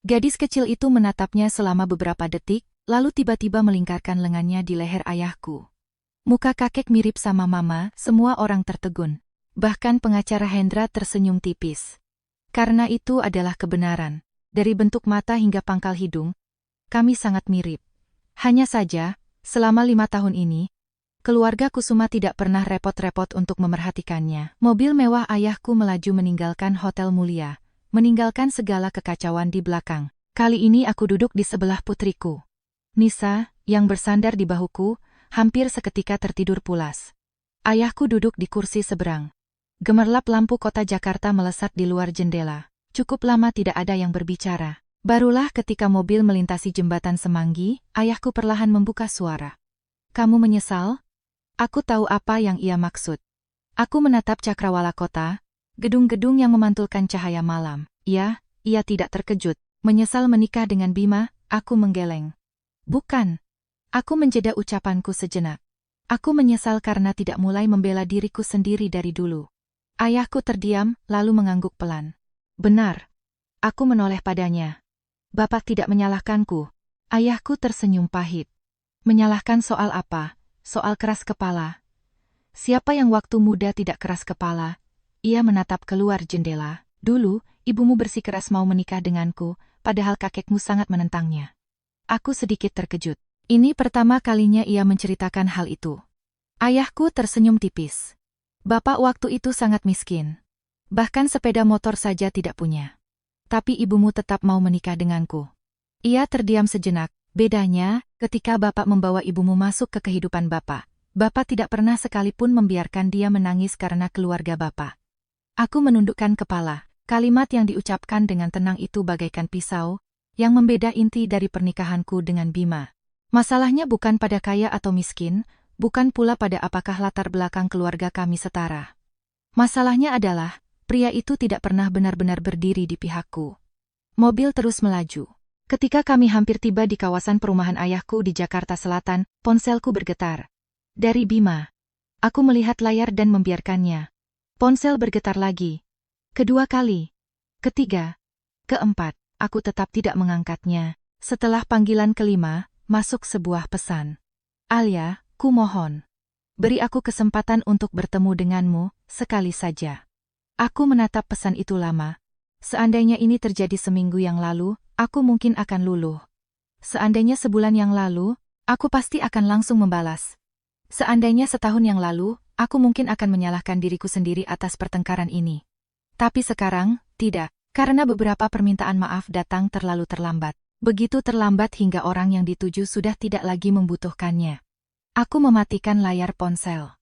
Gadis kecil itu menatapnya selama beberapa detik, lalu tiba-tiba melingkarkan lengannya di leher ayahku. Muka kakek mirip sama Mama, semua orang tertegun. Bahkan pengacara Hendra tersenyum tipis. Karena itu adalah kebenaran. Dari bentuk mata hingga pangkal hidung, kami sangat mirip. Hanya saja, selama 5 tahun ini, keluarga Kusuma tidak pernah repot-repot untuk memerhatikannya. Mobil mewah ayahku melaju meninggalkan hotel mulia, meninggalkan segala kekacauan di belakang. Kali ini aku duduk di sebelah putriku. Nisa, yang bersandar di bahuku, hampir seketika tertidur pulas. Ayahku duduk di kursi seberang. Gemerlap lampu kota Jakarta melesat di luar jendela. Cukup lama tidak ada yang berbicara. Barulah ketika mobil melintasi jembatan Semanggi, ayahku perlahan membuka suara. "Kamu menyesal?" Aku tahu apa yang ia maksud. Aku menatap cakrawala kota, gedung-gedung yang memantulkan cahaya malam. Ia tidak terkejut. Menyesal menikah dengan Bima, aku menggeleng. "Bukan." Aku menjeda ucapanku sejenak. "Aku menyesal karena tidak mulai membela diriku sendiri dari dulu." Ayahku terdiam, lalu mengangguk pelan. "Benar." Aku menoleh padanya. "Bapak tidak menyalahkanku." Ayahku tersenyum pahit. "Menyalahkan soal apa? Soal keras kepala." "Siapa yang waktu muda tidak keras kepala?" Ia menatap keluar jendela. "Dulu, ibumu bersikeras mau menikah denganku, padahal kakekmu sangat menentangnya." Aku sedikit terkejut. Ini pertama kalinya ia menceritakan hal itu. Ayahku tersenyum tipis. "Bapak waktu itu sangat miskin. Bahkan sepeda motor saja tidak punya. Tapi ibumu tetap mau menikah denganku." Ia terdiam sejenak. "Bedanya, ketika Bapak membawa ibumu masuk ke kehidupan Bapak, Bapak tidak pernah sekalipun membiarkan dia menangis karena keluarga Bapak." Aku menundukkan kepala. Kalimat yang diucapkan dengan tenang itu bagaikan pisau, yang membeda inti dari pernikahanku dengan Bima. Masalahnya bukan pada kaya atau miskin, bukan pula pada apakah latar belakang keluarga kami setara. Masalahnya adalah, pria itu tidak pernah benar-benar berdiri di pihakku. Mobil terus melaju. Ketika kami hampir tiba di kawasan perumahan ayahku di Jakarta Selatan, ponselku bergetar. Dari Bima. Aku melihat layar dan membiarkannya. Ponsel bergetar lagi. Kedua kali. Ketiga. Keempat. Aku tetap tidak mengangkatnya. Setelah panggilan kelima, masuk sebuah pesan. "Alia, kumohon. Beri aku kesempatan untuk bertemu denganmu, sekali saja." Aku menatap pesan itu lama. Seandainya ini terjadi seminggu yang lalu, aku mungkin akan luluh. Seandainya sebulan yang lalu, aku pasti akan langsung membalas. Seandainya setahun yang lalu, aku mungkin akan menyalahkan diriku sendiri atas pertengkaran ini. Tapi sekarang, tidak, karena beberapa permintaan maaf datang terlalu terlambat. Begitu terlambat hingga orang yang dituju sudah tidak lagi membutuhkannya. Aku mematikan layar ponsel.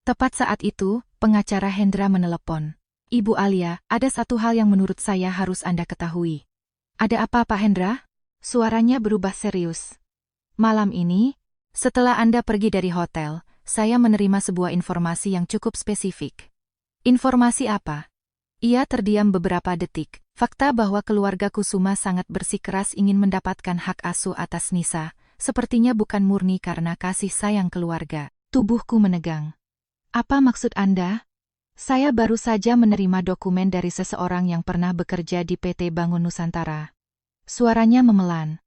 Tepat saat itu, pengacara Hendra menelepon. "Ibu Alia, ada satu hal yang menurut saya harus Anda ketahui." "Ada apa, Pak Hendra?" Suaranya berubah serius. "Malam ini, setelah Anda pergi dari hotel, saya menerima sebuah informasi yang cukup spesifik." "Informasi apa?" Ia terdiam beberapa detik. Fakta bahwa keluarga Kusuma sangat bersikeras ingin mendapatkan hak asuh atas Nisa, sepertinya bukan murni karena kasih sayang keluarga. Tubuhku menegang. "Apa maksud Anda?" "Saya baru saja menerima dokumen dari seseorang yang pernah bekerja di PT Bangun Nusantara." Suaranya memelan.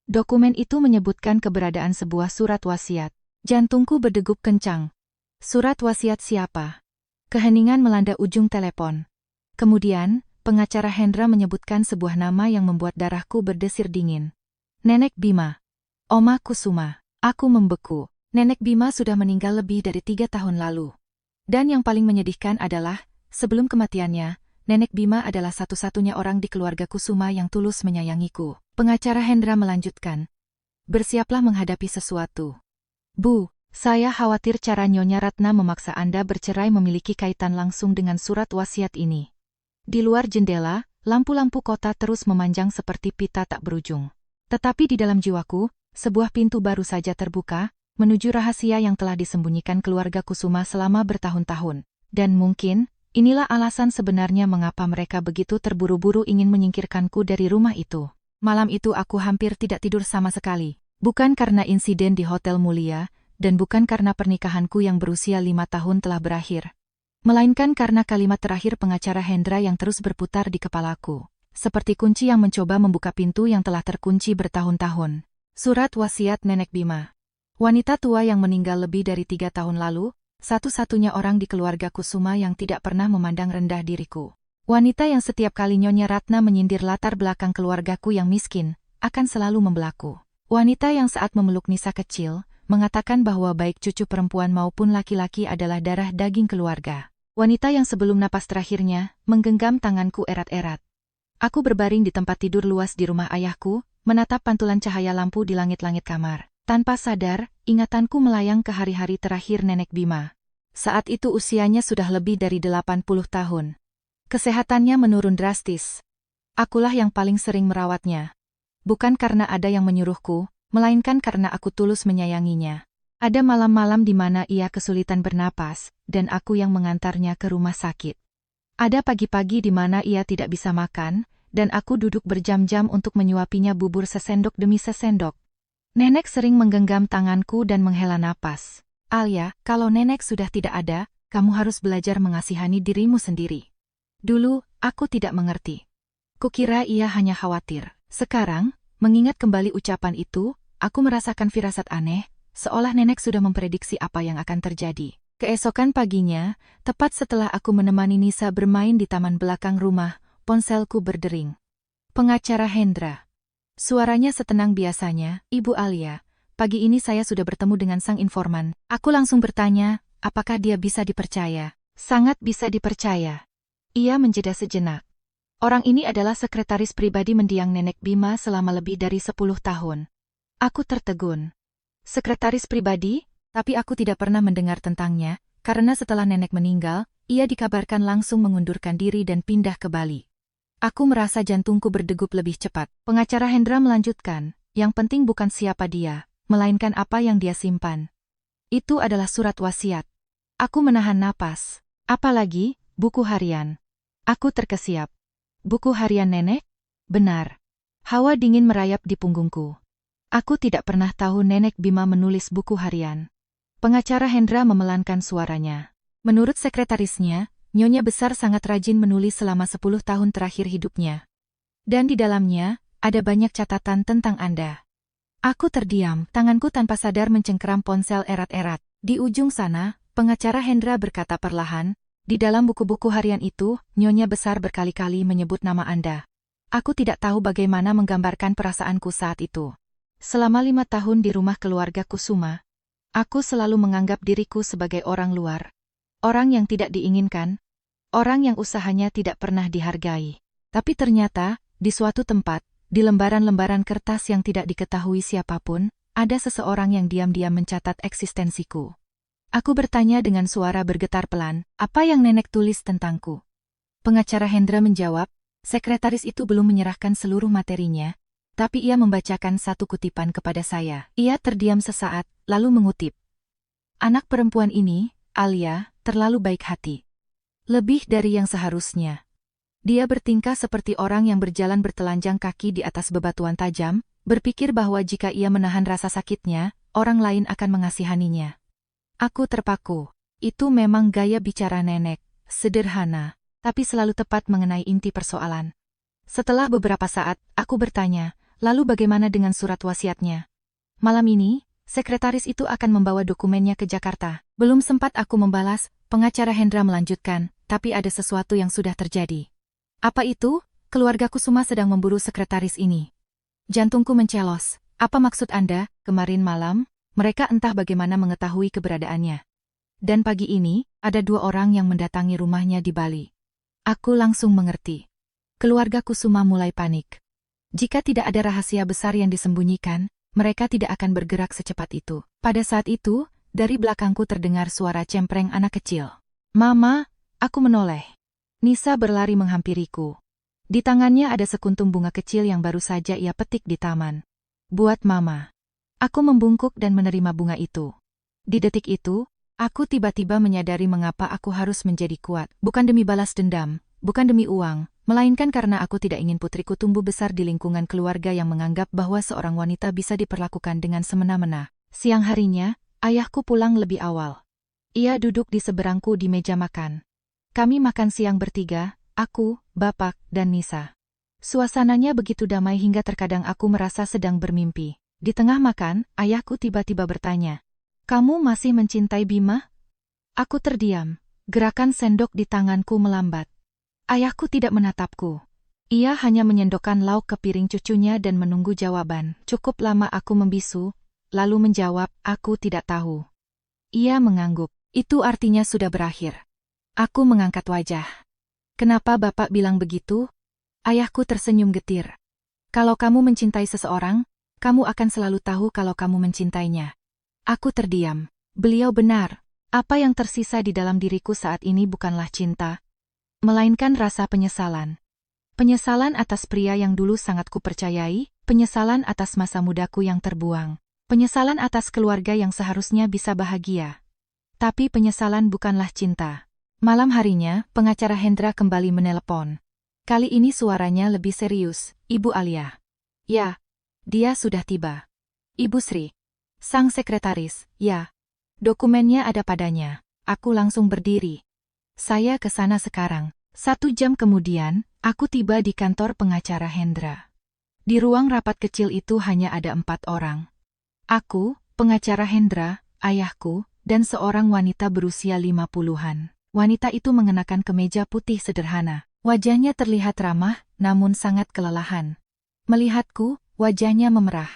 Dokumen itu menyebutkan keberadaan sebuah surat wasiat. Jantungku berdegup kencang. Surat wasiat siapa? Keheningan melanda ujung telepon. Kemudian, pengacara Hendra menyebutkan sebuah nama yang membuat darahku berdesir dingin. Nenek Bima. Oma Kusuma. Aku membeku. Nenek Bima sudah meninggal lebih dari 3 tahun lalu. Dan yang paling menyedihkan adalah, sebelum kematiannya, Nenek Bima adalah satu-satunya orang di keluarga Kusuma yang tulus menyayangiku. Pengacara Hendra melanjutkan. Bersiaplah menghadapi sesuatu. Bu, saya khawatir cara Nyonya Ratna memaksa Anda bercerai memiliki kaitan langsung dengan surat wasiat ini. Di luar jendela, lampu-lampu kota terus memanjang seperti pita tak berujung. Tetapi di dalam jiwaku, sebuah pintu baru saja terbuka, menuju rahasia yang telah disembunyikan keluarga Kusuma selama bertahun-tahun. Dan mungkin, inilah alasan sebenarnya mengapa mereka begitu terburu-buru ingin menyingkirkanku dari rumah itu. Malam itu aku hampir tidak tidur sama sekali. Bukan karena insiden di Hotel Mulia, dan bukan karena pernikahanku yang berusia 5 tahun telah berakhir. Melainkan karena kalimat terakhir pengacara Hendra yang terus berputar di kepalaku. Seperti kunci yang mencoba membuka pintu yang telah terkunci bertahun-tahun. Surat wasiat Nenek Bima. Wanita tua yang meninggal lebih dari 3 tahun lalu, satu-satunya orang di keluarga Kusuma yang tidak pernah memandang rendah diriku. Wanita yang setiap kali Nyonya Ratna menyindir latar belakang keluargaku yang miskin, akan selalu membelaku. Wanita yang saat memeluk Nisa kecil, mengatakan bahwa baik cucu perempuan maupun laki-laki adalah darah daging keluarga. Wanita yang sebelum napas terakhirnya, menggenggam tanganku erat-erat. Aku berbaring di tempat tidur luas di rumah ayahku, menatap pantulan cahaya lampu di langit-langit kamar. Tanpa sadar, ingatanku melayang ke hari-hari terakhir Nenek Bima. Saat itu usianya sudah lebih dari 80 tahun. Kesehatannya menurun drastis. Akulah yang paling sering merawatnya. Bukan karena ada yang menyuruhku, melainkan karena aku tulus menyayanginya. Ada malam-malam di mana ia kesulitan bernapas, dan aku yang mengantarnya ke rumah sakit. Ada pagi-pagi di mana ia tidak bisa makan, dan aku duduk berjam-jam untuk menyuapinya bubur sesendok demi sesendok. Nenek sering menggenggam tanganku dan menghela napas. Alia, kalau nenek sudah tidak ada, kamu harus belajar mengasihani dirimu sendiri. Dulu, aku tidak mengerti. Kukira ia hanya khawatir. Sekarang, mengingat kembali ucapan itu, aku merasakan firasat aneh, seolah nenek sudah memprediksi apa yang akan terjadi. Keesokan paginya, tepat setelah aku menemani Nisa bermain di taman belakang rumah, ponselku berdering. Pengacara Hendra. Suaranya setenang biasanya, Ibu Alia. Pagi ini saya sudah bertemu dengan sang informan. Aku langsung bertanya, apakah dia bisa dipercaya? Sangat bisa dipercaya. Ia menjeda sejenak. Orang ini adalah sekretaris pribadi mendiang Nenek Bima selama lebih dari 10 tahun. Aku tertegun. Sekretaris pribadi? Tapi aku tidak pernah mendengar tentangnya, karena setelah nenek meninggal, ia dikabarkan langsung mengundurkan diri dan pindah ke Bali. Aku merasa jantungku berdegup lebih cepat. Pengacara Hendra melanjutkan, yang penting bukan siapa dia, melainkan apa yang dia simpan. Itu adalah surat wasiat. Aku menahan napas. Apalagi, buku harian. Aku terkesiap. Buku harian nenek? Benar. Hawa dingin merayap di punggungku. Aku tidak pernah tahu Nenek Bima menulis buku harian. Pengacara Hendra memelankan suaranya. Menurut sekretarisnya, Nyonya Besar sangat rajin menulis selama 10 tahun terakhir hidupnya. Dan di dalamnya, ada banyak catatan tentang Anda. Aku terdiam, tanganku tanpa sadar mencengkeram ponsel erat-erat. Di ujung sana, pengacara Hendra berkata perlahan, di dalam buku-buku harian itu, Nyonya Besar berkali-kali menyebut nama Anda. Aku tidak tahu bagaimana menggambarkan perasaanku saat itu. Selama 5 tahun di rumah keluarga Kusuma, aku selalu menganggap diriku sebagai orang luar. Orang yang tidak diinginkan. Orang yang usahanya tidak pernah dihargai. Tapi ternyata, di suatu tempat, di lembaran-lembaran kertas yang tidak diketahui siapapun, ada seseorang yang diam-diam mencatat eksistensiku. Aku bertanya dengan suara bergetar pelan, apa yang nenek tulis tentangku? Pengacara Hendra menjawab, sekretaris itu belum menyerahkan seluruh materinya, tapi ia membacakan satu kutipan kepada saya. Ia terdiam sesaat, lalu mengutip. Anak perempuan ini, Alia, terlalu baik hati. Lebih dari yang seharusnya. Dia bertingkah seperti orang yang berjalan bertelanjang kaki di atas bebatuan tajam, berpikir bahwa jika ia menahan rasa sakitnya, orang lain akan mengasihaninya. Aku terpaku. Itu memang gaya bicara nenek, sederhana, tapi selalu tepat mengenai inti persoalan. Setelah beberapa saat, aku bertanya, lalu bagaimana dengan surat wasiatnya? Malam ini, sekretaris itu akan membawa dokumennya ke Jakarta. Belum sempat aku membalas, pengacara Hendra melanjutkan, tapi ada sesuatu yang sudah terjadi. Apa itu? Keluarga Kusuma sedang memburu sekretaris ini. Jantungku mencelos. Apa maksud Anda? Kemarin malam, mereka entah bagaimana mengetahui keberadaannya. Dan pagi ini, ada 2 orang yang mendatangi rumahnya di Bali. Aku langsung mengerti. Keluarga Kusuma mulai panik. Jika tidak ada rahasia besar yang disembunyikan, mereka tidak akan bergerak secepat itu. Pada saat itu, dari belakangku terdengar suara cempreng anak kecil. Mama, aku menoleh. Nisa berlari menghampiriku. Di tangannya ada sekuntum bunga kecil yang baru saja ia petik di taman. Buat Mama. Aku membungkuk dan menerima bunga itu. Di detik itu, aku tiba-tiba menyadari mengapa aku harus menjadi kuat. Bukan demi balas dendam, bukan demi uang, melainkan karena aku tidak ingin putriku tumbuh besar di lingkungan keluarga yang menganggap bahwa seorang wanita bisa diperlakukan dengan semena-mena. Siang harinya, ayahku pulang lebih awal. Ia duduk di seberangku di meja makan. Kami makan siang bertiga, aku, Bapak, dan Nisa. Suasananya begitu damai hingga terkadang aku merasa sedang bermimpi. Di tengah makan, ayahku tiba-tiba bertanya, "Kamu masih mencintai Bima?" Aku terdiam. Gerakan sendok di tanganku melambat. Ayahku tidak menatapku. Ia hanya menyendokkan lauk ke piring cucunya dan menunggu jawaban. Cukup lama aku membisu, lalu menjawab, "Aku tidak tahu." Ia mengangguk. Itu artinya sudah berakhir. Aku mengangkat wajah. Kenapa Bapak bilang begitu? Ayahku tersenyum getir. Kalau kamu mencintai seseorang, kamu akan selalu tahu kalau kamu mencintainya. Aku terdiam. Beliau benar. Apa yang tersisa di dalam diriku saat ini bukanlah cinta, melainkan rasa penyesalan. Penyesalan atas pria yang dulu sangat kupercayai, penyesalan atas masa mudaku yang terbuang, penyesalan atas keluarga yang seharusnya bisa bahagia. Tapi penyesalan bukanlah cinta. Malam harinya, pengacara Hendra kembali menelepon. Kali ini suaranya lebih serius. Ibu Alia. Ya, dia sudah tiba. Ibu Sri. Sang sekretaris, ya. Dokumennya ada padanya. Aku langsung berdiri. Saya ke sana sekarang. 1 jam kemudian, aku tiba di kantor pengacara Hendra. Di ruang rapat kecil itu hanya ada 4 orang. Aku, pengacara Hendra, ayahku, dan seorang wanita berusia 50-an. Wanita itu mengenakan kemeja putih sederhana. Wajahnya terlihat ramah, namun sangat kelelahan. Melihatku, wajahnya memerah.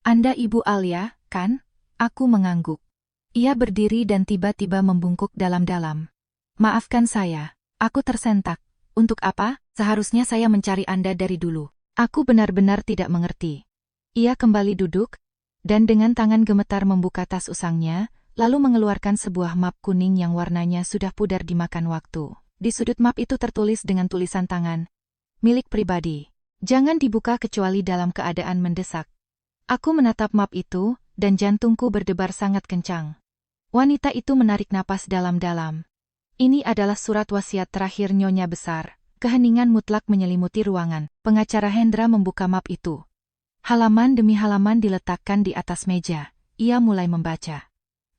Anda Ibu Alia, kan? Aku mengangguk. Ia berdiri dan tiba-tiba membungkuk dalam-dalam. Maafkan saya, aku tersentak. Untuk apa? Seharusnya saya mencari Anda dari dulu. Aku benar-benar tidak mengerti. Ia kembali duduk, dan dengan tangan gemetar membuka tas usangnya, lalu mengeluarkan sebuah map kuning yang warnanya sudah pudar dimakan waktu. Di sudut map itu tertulis dengan tulisan tangan, "Milik pribadi. Jangan dibuka kecuali dalam keadaan mendesak." Aku menatap map itu, dan jantungku berdebar sangat kencang. Wanita itu menarik napas dalam-dalam. Ini adalah surat wasiat terakhir Nyonya Besar. Keheningan mutlak menyelimuti ruangan. Pengacara Hendra membuka map itu. Halaman demi halaman diletakkan di atas meja. Ia mulai membaca.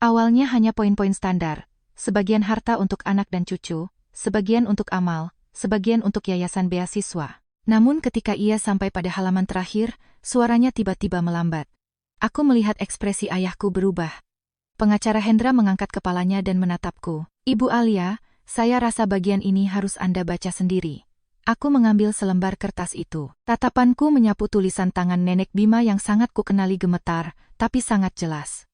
Awalnya hanya poin-poin standar, sebagian harta untuk anak dan cucu, sebagian untuk amal, sebagian untuk yayasan beasiswa. Namun ketika ia sampai pada halaman terakhir, suaranya tiba-tiba melambat. Aku melihat ekspresi ayahku berubah. Pengacara Hendra mengangkat kepalanya dan menatapku. "Ibu Alia, saya rasa bagian ini harus Anda baca sendiri." Aku mengambil selembar kertas itu. Tatapanku menyapu tulisan tangan Nenek Bima yang sangat kukenali gemetar, tapi sangat jelas.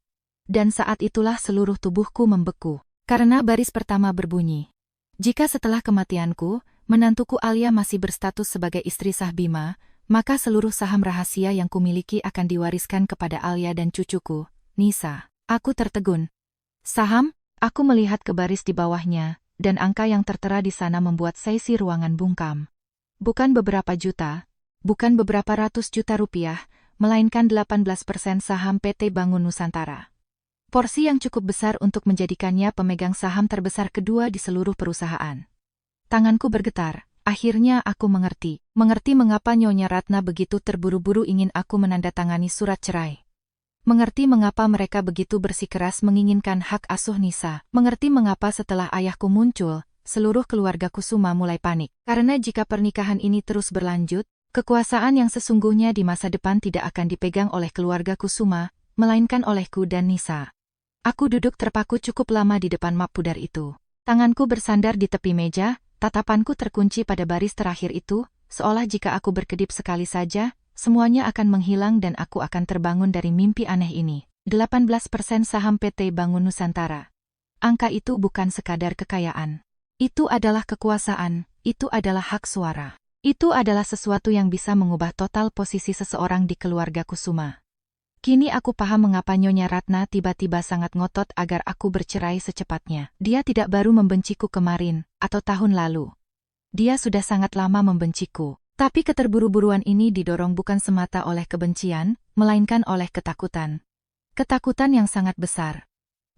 Dan saat itulah seluruh tubuhku membeku, karena baris pertama berbunyi. Jika setelah kematianku, menantuku Alia masih berstatus sebagai istri sah Bima, maka seluruh saham rahasia yang kumiliki akan diwariskan kepada Alia dan cucuku, Nisa. Aku tertegun. Saham? Aku melihat ke baris di bawahnya, dan angka yang tertera di sana membuat seisi ruangan bungkam. Bukan beberapa juta, bukan beberapa ratus juta rupiah, melainkan 18% saham PT Bangun Nusantara. Porsi yang cukup besar untuk menjadikannya pemegang saham terbesar kedua di seluruh perusahaan. Tanganku bergetar. Akhirnya aku mengerti. Mengerti mengapa Nyonya Ratna begitu terburu-buru ingin aku menandatangani surat cerai. Mengerti mengapa mereka begitu bersikeras menginginkan hak asuh Nisa. Mengerti mengapa setelah ayahku muncul, seluruh keluarga Kusuma mulai panik. Karena jika pernikahan ini terus berlanjut, kekuasaan yang sesungguhnya di masa depan tidak akan dipegang oleh keluarga Kusuma, melainkan olehku dan Nisa. Aku duduk terpaku cukup lama di depan map pudar itu. Tanganku bersandar di tepi meja, tatapanku terkunci pada baris terakhir itu, seolah jika aku berkedip sekali saja, semuanya akan menghilang dan aku akan terbangun dari mimpi aneh ini. 18% saham PT Bangun Nusantara. Angka itu bukan sekadar kekayaan. Itu adalah kekuasaan, itu adalah hak suara. Itu adalah sesuatu yang bisa mengubah total posisi seseorang di keluarga Kusuma. Kini aku paham mengapa Nyonya Ratna tiba-tiba sangat ngotot agar aku bercerai secepatnya. Dia tidak baru membenciku kemarin, atau tahun lalu. Dia sudah sangat lama membenciku. Tapi keterburu-buruan ini didorong bukan semata oleh kebencian, melainkan oleh ketakutan. Ketakutan yang sangat besar.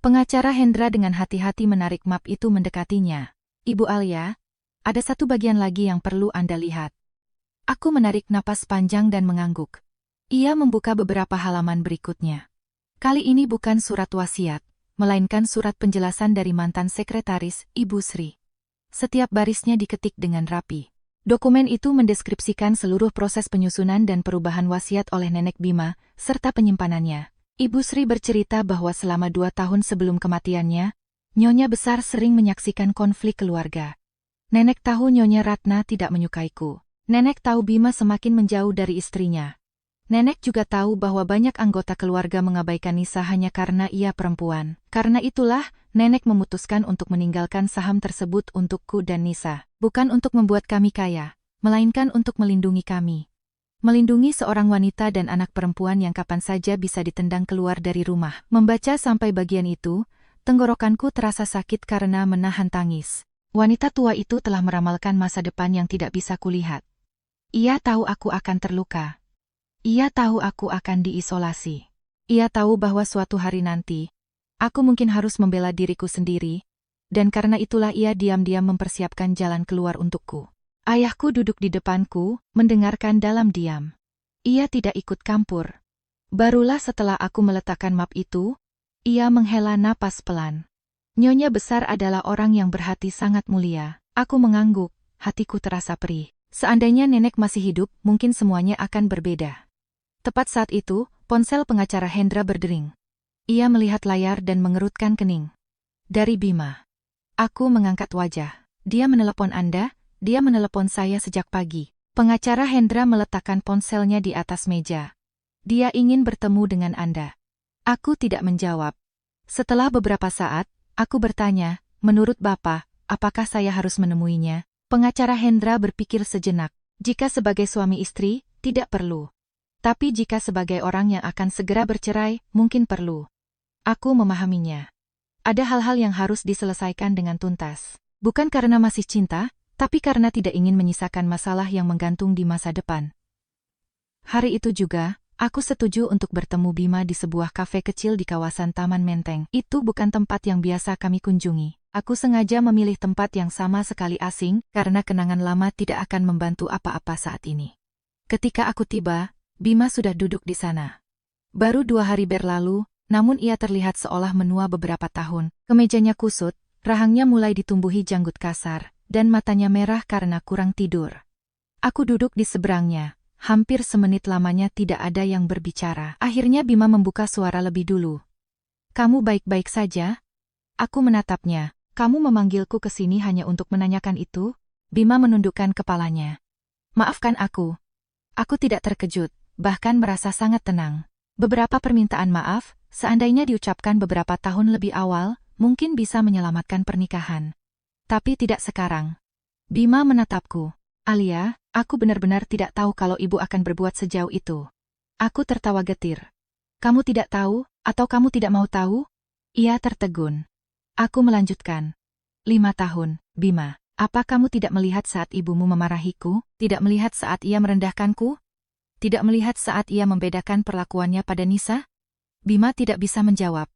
Pengacara Hendra dengan hati-hati menarik map itu mendekatinya. Ibu Alia, ada satu bagian lagi yang perlu Anda lihat. Aku menarik napas panjang dan mengangguk. Ia membuka beberapa halaman berikutnya. Kali ini bukan surat wasiat, melainkan surat penjelasan dari mantan sekretaris, Ibu Sri. Setiap barisnya diketik dengan rapi. Dokumen itu mendeskripsikan seluruh proses penyusunan dan perubahan wasiat oleh Nenek Bima, serta penyimpanannya. Ibu Sri bercerita bahwa selama 2 tahun sebelum kematiannya, Nyonya Besar sering menyaksikan konflik keluarga. Nenek tahu Nyonya Ratna tidak menyukaiku. Nenek tahu Bima semakin menjauh dari istrinya. Nenek juga tahu bahwa banyak anggota keluarga mengabaikan Nisa hanya karena ia perempuan. Karena itulah, Nenek memutuskan untuk meninggalkan saham tersebut untukku dan Nisa. Bukan untuk membuat kami kaya, melainkan untuk melindungi kami. Melindungi seorang wanita dan anak perempuan yang kapan saja bisa ditendang keluar dari rumah. Membaca sampai bagian itu, tenggorokanku terasa sakit karena menahan tangis. Wanita tua itu telah meramalkan masa depan yang tidak bisa kulihat. Ia tahu aku akan terluka. Ia tahu aku akan diisolasi. Ia tahu bahwa suatu hari nanti, aku mungkin harus membela diriku sendiri, dan karena itulah ia diam-diam mempersiapkan jalan keluar untukku. Ayahku duduk di depanku, mendengarkan dalam diam. Ia tidak ikut campur. Barulah setelah aku meletakkan map itu, ia menghela napas pelan. Nyonya Besar adalah orang yang berhati sangat mulia. Aku mengangguk, hatiku terasa perih. Seandainya Nenek masih hidup, mungkin semuanya akan berbeda. Tepat saat itu, ponsel pengacara Hendra berdering. Ia melihat layar dan mengerutkan kening. Dari Bima. Aku mengangkat wajah. Dia menelepon Anda? Dia menelepon saya sejak pagi. Pengacara Hendra meletakkan ponselnya di atas meja. Dia ingin bertemu dengan Anda. Aku tidak menjawab. Setelah beberapa saat, aku bertanya, menurut Bapak, apakah saya harus menemuinya? Pengacara Hendra berpikir sejenak. Jika sebagai suami istri, tidak perlu. Tapi jika sebagai orang yang akan segera bercerai, mungkin perlu. Aku memahaminya. Ada hal-hal yang harus diselesaikan dengan tuntas. Bukan karena masih cinta, tapi karena tidak ingin menyisakan masalah yang menggantung di masa depan. Hari itu juga, aku setuju untuk bertemu Bima di sebuah kafe kecil di kawasan Taman Menteng. Itu bukan tempat yang biasa kami kunjungi. Aku sengaja memilih tempat yang sama sekali asing, karena kenangan lama tidak akan membantu apa-apa saat ini. Ketika aku tiba, Bima sudah duduk di sana. Baru 2 hari berlalu, namun ia terlihat seolah menua beberapa tahun. Kemejanya kusut, rahangnya mulai ditumbuhi janggut kasar, dan matanya merah karena kurang tidur. Aku duduk di seberangnya, hampir semenit lamanya tidak ada yang berbicara. Akhirnya Bima membuka suara lebih dulu. Kamu baik-baik saja? Aku menatapnya. Kamu memanggilku ke sini hanya untuk menanyakan itu? Bima menundukkan kepalanya. Maafkan aku. Aku tidak terkejut, bahkan merasa sangat tenang. Beberapa permintaan maaf, seandainya diucapkan beberapa tahun lebih awal, mungkin bisa menyelamatkan pernikahan. Tapi tidak sekarang. Bima menatapku. Alia, aku benar-benar tidak tahu kalau ibu akan berbuat sejauh itu. Aku tertawa getir. Kamu tidak tahu, atau kamu tidak mau tahu? Ia tertegun. Aku melanjutkan. 5 tahun, Bima. Apa kamu tidak melihat saat ibumu memarahiku? Tidak melihat saat ia merendahkanku? Tidak melihat saat ia membedakan perlakuannya pada Nisa? Bima tidak bisa menjawab.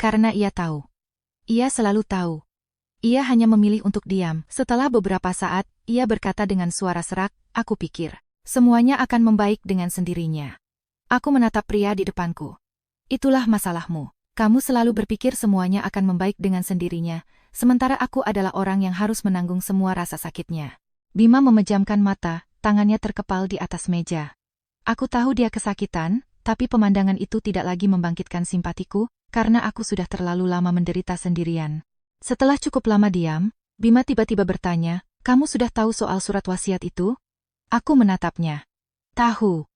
Karena ia tahu. Ia selalu tahu. Ia hanya memilih untuk diam. Setelah beberapa saat, ia berkata dengan suara serak, aku pikir, semuanya akan membaik dengan sendirinya. Aku menatap pria di depanku. Itulah masalahmu. Kamu selalu berpikir semuanya akan membaik dengan sendirinya, sementara aku adalah orang yang harus menanggung semua rasa sakitnya. Bima memejamkan mata, tangannya terkepal di atas meja. Aku tahu dia kesakitan, tapi pemandangan itu tidak lagi membangkitkan simpatiku, karena aku sudah terlalu lama menderita sendirian. Setelah cukup lama diam, Bima tiba-tiba bertanya, "Kamu sudah tahu soal surat wasiat itu?" Aku menatapnya. "Tahu."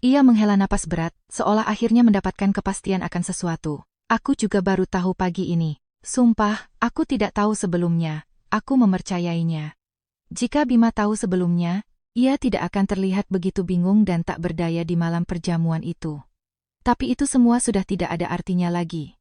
Ia menghela napas berat, seolah akhirnya mendapatkan kepastian akan sesuatu. "Aku juga baru tahu pagi ini. Sumpah, aku tidak tahu sebelumnya." Aku mempercayainya. Jika Bima tahu sebelumnya, ia tidak akan terlihat begitu bingung dan tak berdaya di malam perjamuan itu. Tapi itu semua sudah tidak ada artinya lagi.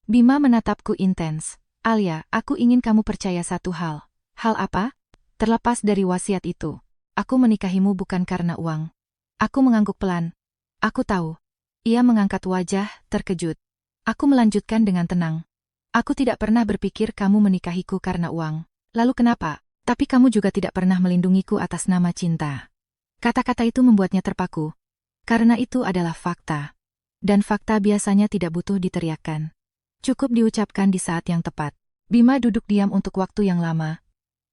Bima menatapku intens. "Alia, aku ingin kamu percaya satu hal." "Hal apa?" "Terlepas dari wasiat itu, aku menikahimu bukan karena uang." Aku mengangguk pelan. "Aku tahu." Ia mengangkat wajah, terkejut. Aku melanjutkan dengan tenang. "Aku tidak pernah berpikir kamu menikahiku karena uang." "Lalu kenapa?" "Tapi kamu juga tidak pernah melindungiku atas nama cinta." Kata-kata itu membuatnya terpaku. Karena itu adalah fakta. Dan fakta biasanya tidak butuh diteriakkan. Cukup diucapkan di saat yang tepat. Bima duduk diam untuk waktu yang lama,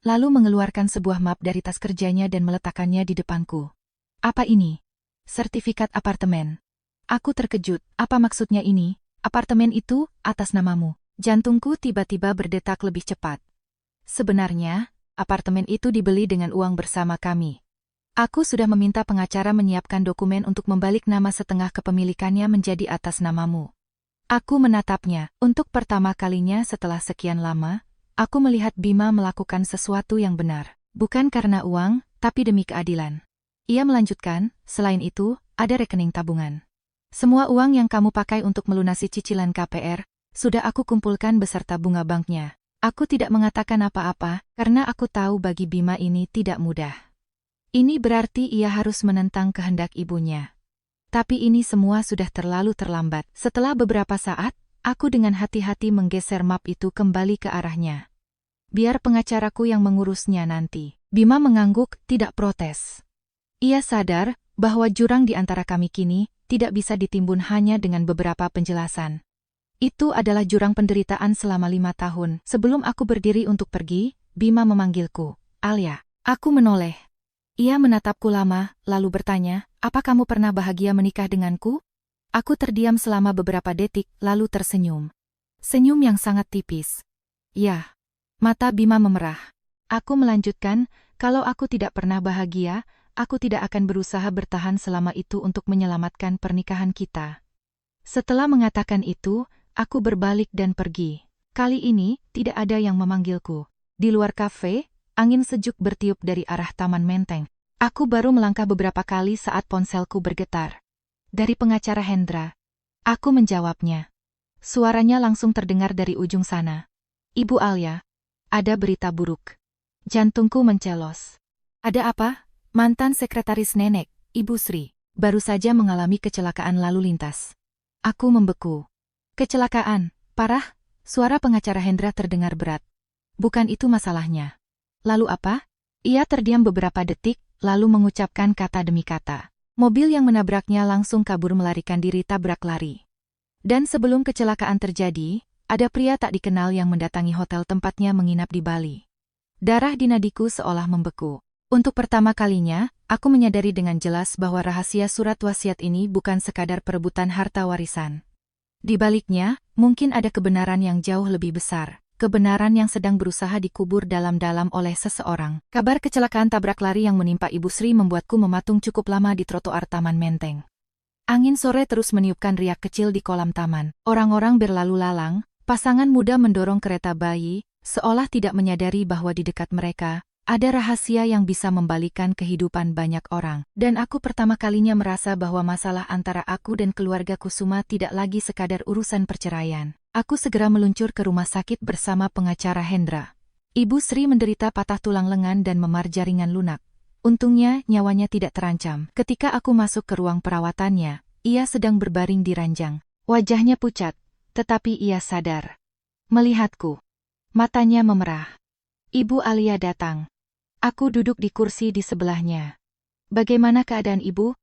lalu mengeluarkan sebuah map dari tas kerjanya dan meletakkannya di depanku. "Apa ini?" "Sertifikat apartemen." Aku terkejut. "Apa maksudnya ini? Apartemen itu atas namamu?" Jantungku tiba-tiba berdetak lebih cepat. Sebenarnya, apartemen itu dibeli dengan uang bersama kami. Aku sudah meminta pengacara menyiapkan dokumen untuk membalik nama setengah kepemilikannya menjadi atas namamu. Aku menatapnya. Untuk pertama kalinya setelah sekian lama, aku melihat Bima melakukan sesuatu yang benar. Bukan karena uang, tapi demi keadilan. Ia melanjutkan, "Selain itu, ada rekening tabungan. Semua uang yang kamu pakai untuk melunasi cicilan KPR, sudah aku kumpulkan beserta bunga banknya." Aku tidak mengatakan apa-apa, karena aku tahu bagi Bima ini tidak mudah. Ini berarti ia harus menentang kehendak ibunya. Tapi ini semua sudah terlalu terlambat. Setelah beberapa saat, aku dengan hati-hati menggeser map itu kembali ke arahnya. "Biar pengacaraku yang mengurusnya nanti." Bima mengangguk, tidak protes. Ia sadar bahwa jurang di antara kami kini tidak bisa ditimbun hanya dengan beberapa penjelasan. Itu adalah jurang penderitaan selama 5 tahun. Sebelum aku berdiri untuk pergi, Bima memanggilku. "Alia." Aku menoleh. Ia menatapku lama, lalu bertanya, "Apa kamu pernah bahagia menikah denganku?" Aku terdiam selama beberapa detik, lalu tersenyum. Senyum yang sangat tipis. "Ya." Mata Bima memerah. Aku melanjutkan, "Kalau aku tidak pernah bahagia, aku tidak akan berusaha bertahan selama itu untuk menyelamatkan pernikahan kita." Setelah mengatakan itu, aku berbalik dan pergi. Kali ini, tidak ada yang memanggilku. Di luar kafe, angin sejuk bertiup dari arah Taman Menteng. Aku baru melangkah beberapa kali saat ponselku bergetar. "Dari pengacara Hendra." Aku menjawabnya. Suaranya langsung terdengar dari ujung sana. "Ibu Alia, ada berita buruk." Jantungku mencelos. "Ada apa?" "Mantan sekretaris nenek, Ibu Sri, baru saja mengalami kecelakaan lalu lintas." Aku membeku. "Kecelakaan? Parah?" Suara pengacara Hendra terdengar berat. "Bukan itu masalahnya." "Lalu apa?" Ia terdiam beberapa detik, lalu mengucapkan kata demi kata. Mobil yang menabraknya langsung kabur melarikan diri tabrak lari. Dan sebelum kecelakaan terjadi, ada pria tak dikenal yang mendatangi hotel tempatnya menginap di Bali. Darah di nadiku seolah membeku. Untuk pertama kalinya, aku menyadari dengan jelas bahwa rahasia surat wasiat ini bukan sekadar perebutan harta warisan. Di baliknya, mungkin ada kebenaran yang jauh lebih besar. Kebenaran yang sedang berusaha dikubur dalam-dalam oleh seseorang. Kabar kecelakaan tabrak lari yang menimpa Ibu Sri membuatku mematung cukup lama di trotoar Taman Menteng. Angin sore terus meniupkan riak kecil di kolam taman. Orang-orang berlalu lalang, pasangan muda mendorong kereta bayi, seolah tidak menyadari bahwa di dekat mereka, ada rahasia yang bisa membalikan kehidupan banyak orang. Dan aku pertama kalinya merasa bahwa masalah antara aku dan keluarga Kusuma tidak lagi sekadar urusan perceraian. Aku segera meluncur ke rumah sakit bersama pengacara Hendra. Ibu Sri menderita patah tulang lengan dan memar jaringan lunak. Untungnya, nyawanya tidak terancam. Ketika aku masuk ke ruang perawatannya, ia sedang berbaring di ranjang. Wajahnya pucat, tetapi ia sadar. Melihatku. Matanya memerah. Ibu Alia datang. Aku duduk di kursi di sebelahnya. "Bagaimana keadaan ibu?"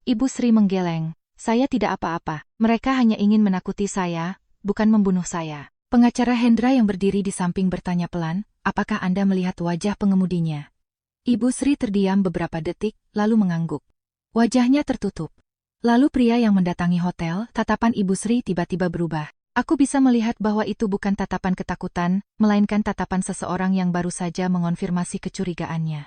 Ibu Sri menggeleng. "Saya tidak apa-apa. Mereka hanya ingin menakuti saya, bukan membunuh saya." Pengacara Hendra yang berdiri di samping bertanya pelan, "Apakah Anda melihat wajah pengemudinya?" Ibu Sri terdiam beberapa detik, lalu mengangguk. Wajahnya tertutup. Lalu pria yang mendatangi hotel, tatapan Ibu Sri tiba-tiba berubah. Aku bisa melihat bahwa itu bukan tatapan ketakutan, melainkan tatapan seseorang yang baru saja mengonfirmasi kecurigaannya.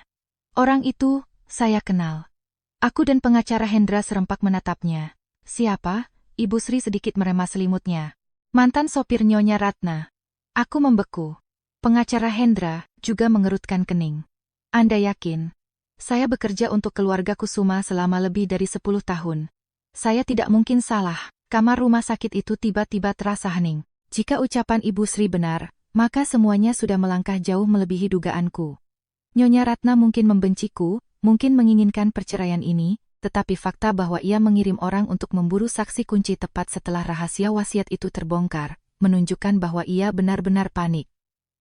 Orang itu, saya kenal. Aku dan pengacara Hendra serempak menatapnya. Siapa? Ibu Sri sedikit meremas selimutnya. Mantan sopir Nyonya Ratna. Aku membeku. Pengacara Hendra juga mengerutkan kening. Anda yakin? Saya bekerja untuk keluarga Kusuma selama lebih dari 10 tahun. Saya tidak mungkin salah. Kamar rumah sakit itu tiba-tiba terasa hening. Jika ucapan Ibu Sri benar, maka semuanya sudah melangkah jauh melebihi dugaanku. Nyonya Ratna mungkin membenciku, mungkin menginginkan perceraian ini, tetapi fakta bahwa ia mengirim orang untuk memburu saksi kunci tepat setelah rahasia wasiat itu terbongkar, menunjukkan bahwa ia benar-benar panik.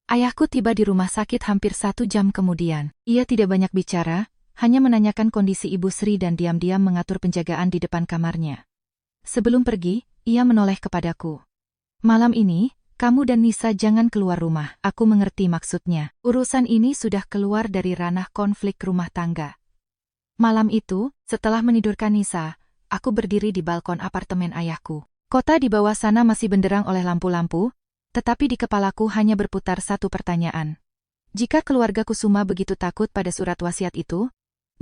Ayahku tiba di rumah sakit hampir 1 jam kemudian. Ia tidak banyak bicara, hanya menanyakan kondisi Ibu Sri dan diam-diam mengatur penjagaan di depan kamarnya. Sebelum pergi, ia menoleh kepadaku. Malam ini, kamu dan Nisa jangan keluar rumah. Aku mengerti maksudnya. Urusan ini sudah keluar dari ranah konflik rumah tangga. Malam itu, setelah menidurkan Nisa, aku berdiri di balkon apartemen ayahku. Kota di bawah sana masih benderang oleh lampu-lampu, tetapi di kepalaku hanya berputar satu pertanyaan. Jika keluarga Kusuma begitu takut pada surat wasiat itu,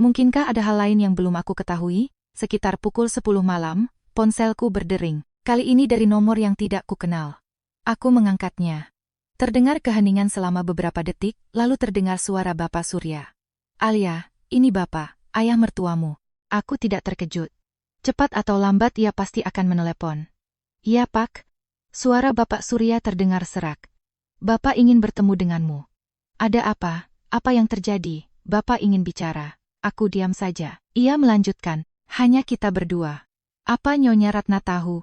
mungkinkah ada hal lain yang belum aku ketahui? Sekitar pukul 10 malam, ponselku berdering. Kali ini dari nomor yang tidak kukenal. Aku mengangkatnya. Terdengar keheningan selama beberapa detik, lalu terdengar suara Bapak Surya. Alia, ini Bapak, ayah mertuamu. Aku tidak terkejut. Cepat atau lambat ia pasti akan menelepon. Iya Pak. Suara Bapak Surya terdengar serak. Bapak ingin bertemu denganmu. Ada apa? Apa yang terjadi? Bapak ingin bicara. Aku diam saja. Ia melanjutkan, hanya kita berdua. Apa Nyonya Ratna tahu?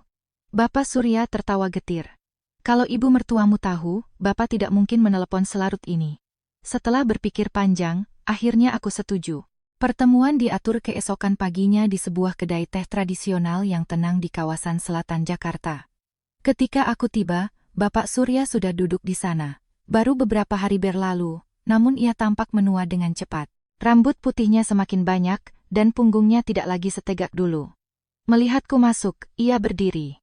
Bapak Surya tertawa getir. Kalau ibu mertuamu tahu, Bapak tidak mungkin menelepon selarut ini. Setelah berpikir panjang, akhirnya aku setuju. Pertemuan diatur keesokan paginya di sebuah kedai teh tradisional yang tenang di kawasan selatan Jakarta. Ketika aku tiba, Bapak Surya sudah duduk di sana. Baru beberapa hari berlalu, namun ia tampak menua dengan cepat. Rambut putihnya semakin banyak, dan punggungnya tidak lagi setegak dulu. Melihatku masuk, ia berdiri.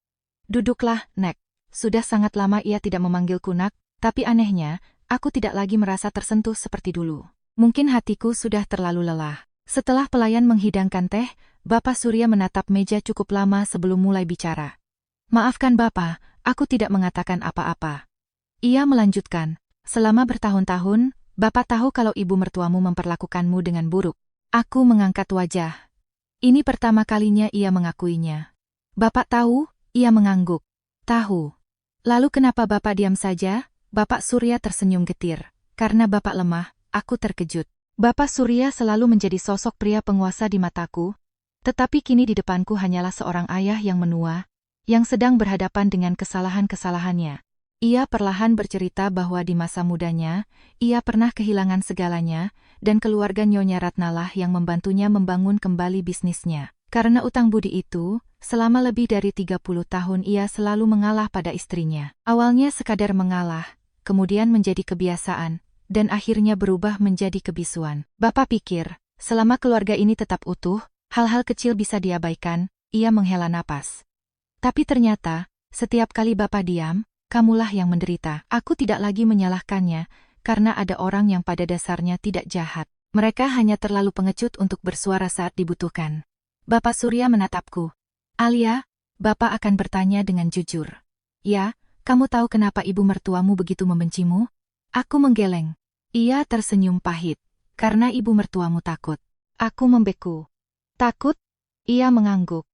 Duduklah, Nek. Sudah sangat lama ia tidak memanggilku Nak, tapi anehnya, aku tidak lagi merasa tersentuh seperti dulu. Mungkin hatiku sudah terlalu lelah. Setelah pelayan menghidangkan teh, Bapak Surya menatap meja cukup lama sebelum mulai bicara. Maafkan Bapak, aku tidak mengatakan apa-apa. Ia melanjutkan, selama bertahun-tahun, Bapak tahu kalau ibu mertuamu memperlakukanmu dengan buruk. Aku mengangkat wajah. Ini pertama kalinya ia mengakuinya. Bapak tahu? Ia mengangguk. Tahu. Lalu kenapa Bapak diam saja? Bapak Surya tersenyum getir. Karena Bapak lemah, aku terkejut. Bapak Surya selalu menjadi sosok pria penguasa di mataku, tetapi kini di depanku hanyalah seorang ayah yang menua, yang sedang berhadapan dengan kesalahan-kesalahannya. Ia perlahan bercerita bahwa di masa mudanya, ia pernah kehilangan segalanya, dan keluarga Nyonya Ratna lah yang membantunya membangun kembali bisnisnya. Karena utang budi itu, selama lebih dari 30 tahun ia selalu mengalah pada istrinya. Awalnya sekadar mengalah, kemudian menjadi kebiasaan, dan akhirnya berubah menjadi kebisuan. Bapak pikir, selama keluarga ini tetap utuh, hal-hal kecil bisa diabaikan, ia menghela napas. Tapi ternyata, setiap kali Bapak diam, kamulah yang menderita. Aku tidak lagi menyalahkannya, karena ada orang yang pada dasarnya tidak jahat. Mereka hanya terlalu pengecut untuk bersuara saat dibutuhkan. Bapak Surya menatapku. Alia, Bapak akan bertanya dengan jujur. Ya, kamu tahu kenapa ibu mertuamu begitu membencimu? Aku menggeleng. Ia tersenyum pahit. Karena ibu mertuamu takut. Aku membeku. Takut? Ia mengangguk.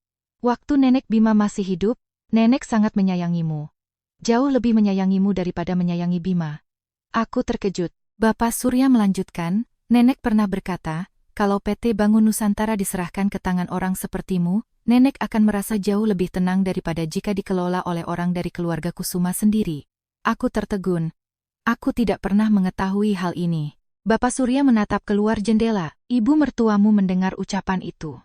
Waktu Nenek Bima masih hidup, Nenek sangat menyayangimu. Jauh lebih menyayangimu daripada menyayangi Bima. Aku terkejut. Bapak Surya melanjutkan, Nenek pernah berkata, kalau PT Bangun Nusantara diserahkan ke tangan orang sepertimu, Nenek akan merasa jauh lebih tenang daripada jika dikelola oleh orang dari keluarga Kusuma sendiri. Aku tertegun. Aku tidak pernah mengetahui hal ini. Bapak Surya menatap keluar jendela. Ibu mertuamu mendengar ucapan itu.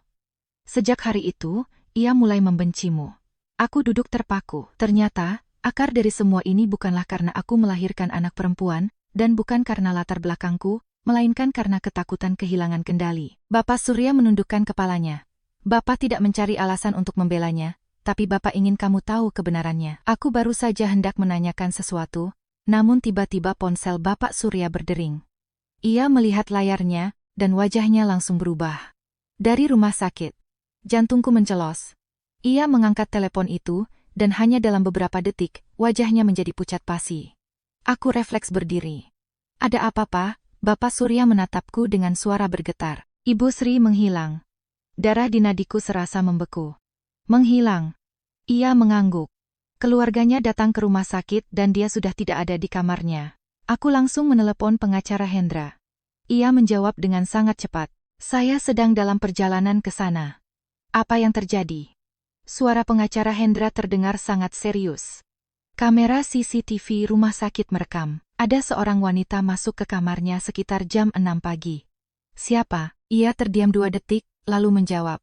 Sejak hari itu, ia mulai membencimu. Aku duduk terpaku. Ternyata, akar dari semua ini bukanlah karena aku melahirkan anak perempuan, dan bukan karena latar belakangku, melainkan karena ketakutan kehilangan kendali. Bapak Surya menundukkan kepalanya. Bapak tidak mencari alasan untuk membelanya, tapi Bapak ingin kamu tahu kebenarannya. Aku baru saja hendak menanyakan sesuatu, namun tiba-tiba ponsel Bapak Surya berdering. Ia melihat layarnya, dan wajahnya langsung berubah. Dari rumah sakit. Jantungku mencelos. Ia mengangkat telepon itu, dan hanya dalam beberapa detik, wajahnya menjadi pucat pasi. Aku refleks berdiri. Ada apa, Pak? Bapak Surya menatapku dengan suara bergetar. Ibu Sri menghilang. Darah di nadiku serasa membeku. Menghilang. Ia mengangguk. Keluarganya datang ke rumah sakit dan dia sudah tidak ada di kamarnya. Aku langsung menelepon pengacara Hendra. Ia menjawab dengan sangat cepat. Saya sedang dalam perjalanan ke sana. Apa yang terjadi? Suara pengacara Hendra terdengar sangat serius. Kamera CCTV rumah sakit merekam. Ada seorang wanita masuk ke kamarnya sekitar jam 6 pagi. Siapa? Ia terdiam 2 detik, lalu menjawab.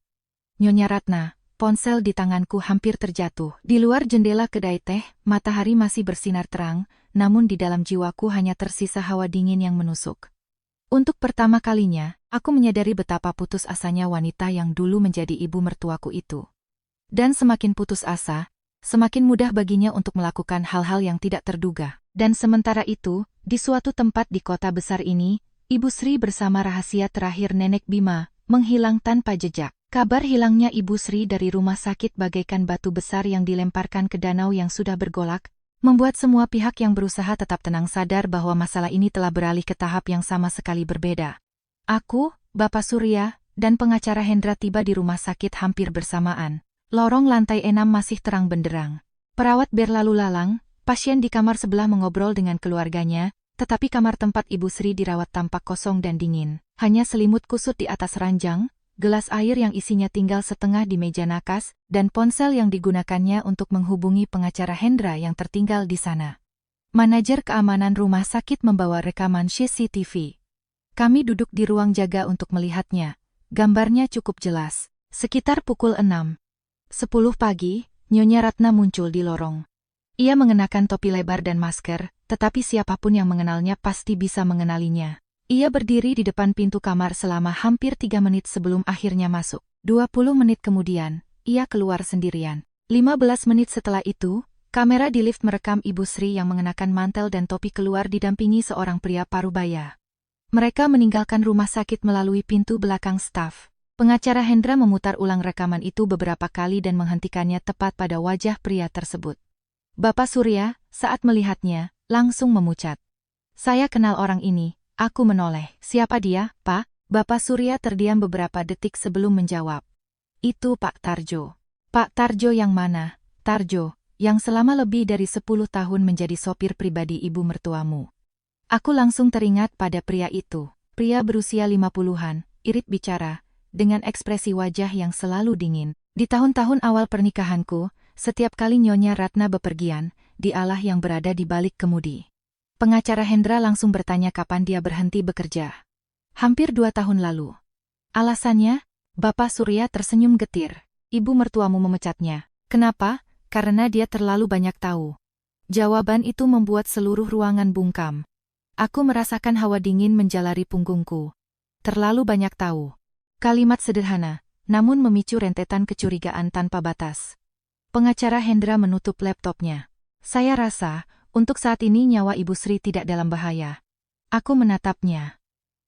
Nyonya Ratna, ponsel di tanganku hampir terjatuh. Di luar jendela kedai teh, matahari masih bersinar terang, namun di dalam jiwaku hanya tersisa hawa dingin yang menusuk. Untuk pertama kalinya, aku menyadari betapa putus asanya wanita yang dulu menjadi ibu mertuaku itu. Dan semakin putus asa, semakin mudah baginya untuk melakukan hal-hal yang tidak terduga. Dan sementara itu, di suatu tempat di kota besar ini, Ibu Sri bersama rahasia terakhir Nenek Bima, menghilang tanpa jejak. Kabar hilangnya Ibu Sri dari rumah sakit bagaikan batu besar yang dilemparkan ke danau yang sudah bergolak, membuat semua pihak yang berusaha tetap tenang sadar bahwa masalah ini telah beralih ke tahap yang sama sekali berbeda. Aku, Bapak Surya, dan pengacara Hendra tiba di rumah sakit hampir bersamaan. Lorong lantai 6 masih terang benderang. Perawat berlalu lalang, pasien di kamar sebelah mengobrol dengan keluarganya, tetapi kamar tempat Ibu Sri dirawat tampak kosong dan dingin. Hanya selimut kusut di atas ranjang, gelas air yang isinya tinggal setengah di meja nakas, dan ponsel yang digunakannya untuk menghubungi pengacara Hendra yang tertinggal di sana. Manajer keamanan rumah sakit membawa rekaman CCTV. Kami duduk di ruang jaga untuk melihatnya. Gambarnya cukup jelas. Sekitar pukul 6:10 pagi, Nyonya Ratna muncul di lorong. Ia mengenakan topi lebar dan masker, tetapi siapapun yang mengenalnya pasti bisa mengenalinya. Ia berdiri di depan pintu kamar selama hampir 3 menit sebelum akhirnya masuk. 20 menit kemudian, ia keluar sendirian. 15 menit setelah itu, kamera di lift merekam Ibu Sri yang mengenakan mantel dan topi keluar didampingi seorang pria parubaya. Mereka meninggalkan rumah sakit melalui pintu belakang staf. Pengacara Hendra memutar ulang rekaman itu beberapa kali dan menghentikannya tepat pada wajah pria tersebut. Bapak Surya, saat melihatnya, langsung memucat. Saya kenal orang ini, aku menoleh. Siapa dia, Pak? Bapak Surya terdiam beberapa detik sebelum menjawab. Itu Pak Tarjo. Pak Tarjo yang mana? Tarjo, yang selama lebih dari 10 tahun menjadi sopir pribadi ibu mertuamu. Aku langsung teringat pada pria itu. Pria berusia 50-an, irit bicara, dengan ekspresi wajah yang selalu dingin. Di tahun-tahun awal pernikahanku, setiap kali Nyonya Ratna bepergian, dialah yang berada di balik kemudi. Pengacara Hendra langsung bertanya kapan dia berhenti bekerja. Hampir 2 tahun lalu. Alasannya, Bapak Surya tersenyum getir. Ibu mertuamu memecatnya. Kenapa? Karena dia terlalu banyak tahu. Jawaban itu membuat seluruh ruangan bungkam. Aku merasakan hawa dingin menjalari punggungku. Terlalu banyak tahu. Kalimat sederhana, namun memicu rentetan kecurigaan tanpa batas. Pengacara Hendra menutup laptopnya. Saya rasa, untuk saat ini nyawa Ibu Sri tidak dalam bahaya. Aku menatapnya.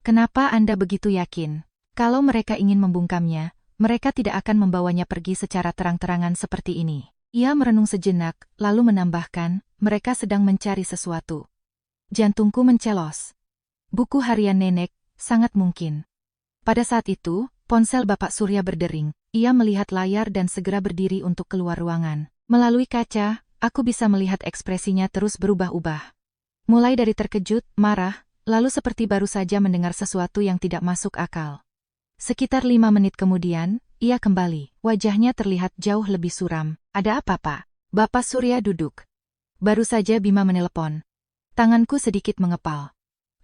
Kenapa Anda begitu yakin? Kalau mereka ingin membungkamnya, mereka tidak akan membawanya pergi secara terang-terangan seperti ini. Ia merenung sejenak, lalu menambahkan, mereka sedang mencari sesuatu. Jantungku mencelos. Buku harian nenek, sangat mungkin. Pada saat itu, ponsel Bapak Surya berdering. Ia melihat layar dan segera berdiri untuk keluar ruangan. Melalui kaca, aku bisa melihat ekspresinya terus berubah-ubah. Mulai dari terkejut, marah, lalu seperti baru saja mendengar sesuatu yang tidak masuk akal. Sekitar 5 menit kemudian, ia kembali. Wajahnya terlihat jauh lebih suram. Ada apa, Pak? Bapak Surya duduk. Baru saja Bima menelepon. Tanganku sedikit mengepal.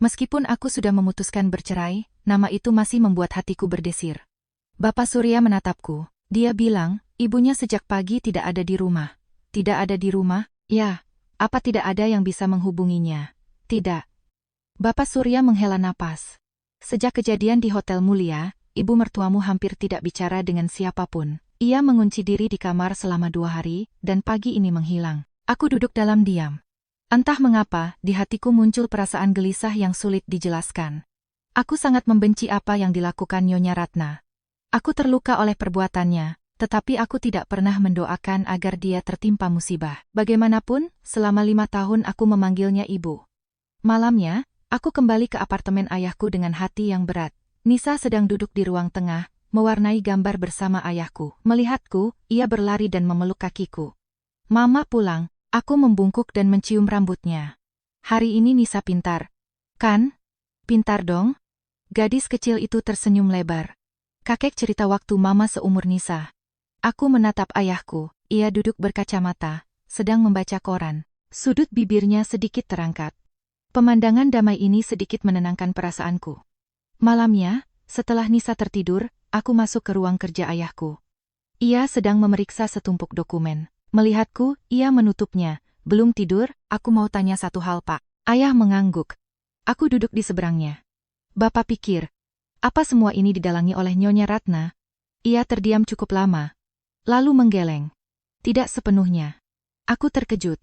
Meskipun aku sudah memutuskan bercerai, nama itu masih membuat hatiku berdesir. Bapak Surya menatapku. Dia bilang, ibunya sejak pagi tidak ada di rumah. Tidak ada di rumah? Ya. Apa tidak ada yang bisa menghubunginya? Tidak. Bapak Surya menghela napas. Sejak kejadian di Hotel Mulia, ibu mertuamu hampir tidak bicara dengan siapapun. Ia mengunci diri di kamar selama 2 hari, dan pagi ini menghilang. Aku duduk dalam diam. Entah mengapa, di hatiku muncul perasaan gelisah yang sulit dijelaskan. Aku sangat membenci apa yang dilakukan Nyonya Ratna. Aku terluka oleh perbuatannya, tetapi aku tidak pernah mendoakan agar dia tertimpa musibah. Bagaimanapun, selama 5 tahun aku memanggilnya ibu. Malamnya, aku kembali ke apartemen ayahku dengan hati yang berat. Nisa sedang duduk di ruang tengah, mewarnai gambar bersama ayahku. Melihatku, ia berlari dan memeluk kakiku. Mama pulang, aku membungkuk dan mencium rambutnya. Hari ini Nisa pintar. Kan? Pintar dong? Gadis kecil itu tersenyum lebar. Kakek cerita waktu mama seumur Nisa. Aku menatap ayahku, ia duduk berkacamata, sedang membaca koran. Sudut bibirnya sedikit terangkat. Pemandangan damai ini sedikit menenangkan perasaanku. Malamnya, setelah Nisa tertidur, aku masuk ke ruang kerja ayahku. Ia sedang memeriksa setumpuk dokumen. Melihatku, ia menutupnya. Belum tidur, aku mau tanya satu hal, Pak. Ayah mengangguk. Aku duduk di seberangnya. Bapak pikir, apa semua ini didalangi oleh Nyonya Ratna? Ia terdiam cukup lama. Lalu menggeleng. Tidak sepenuhnya. Aku terkejut.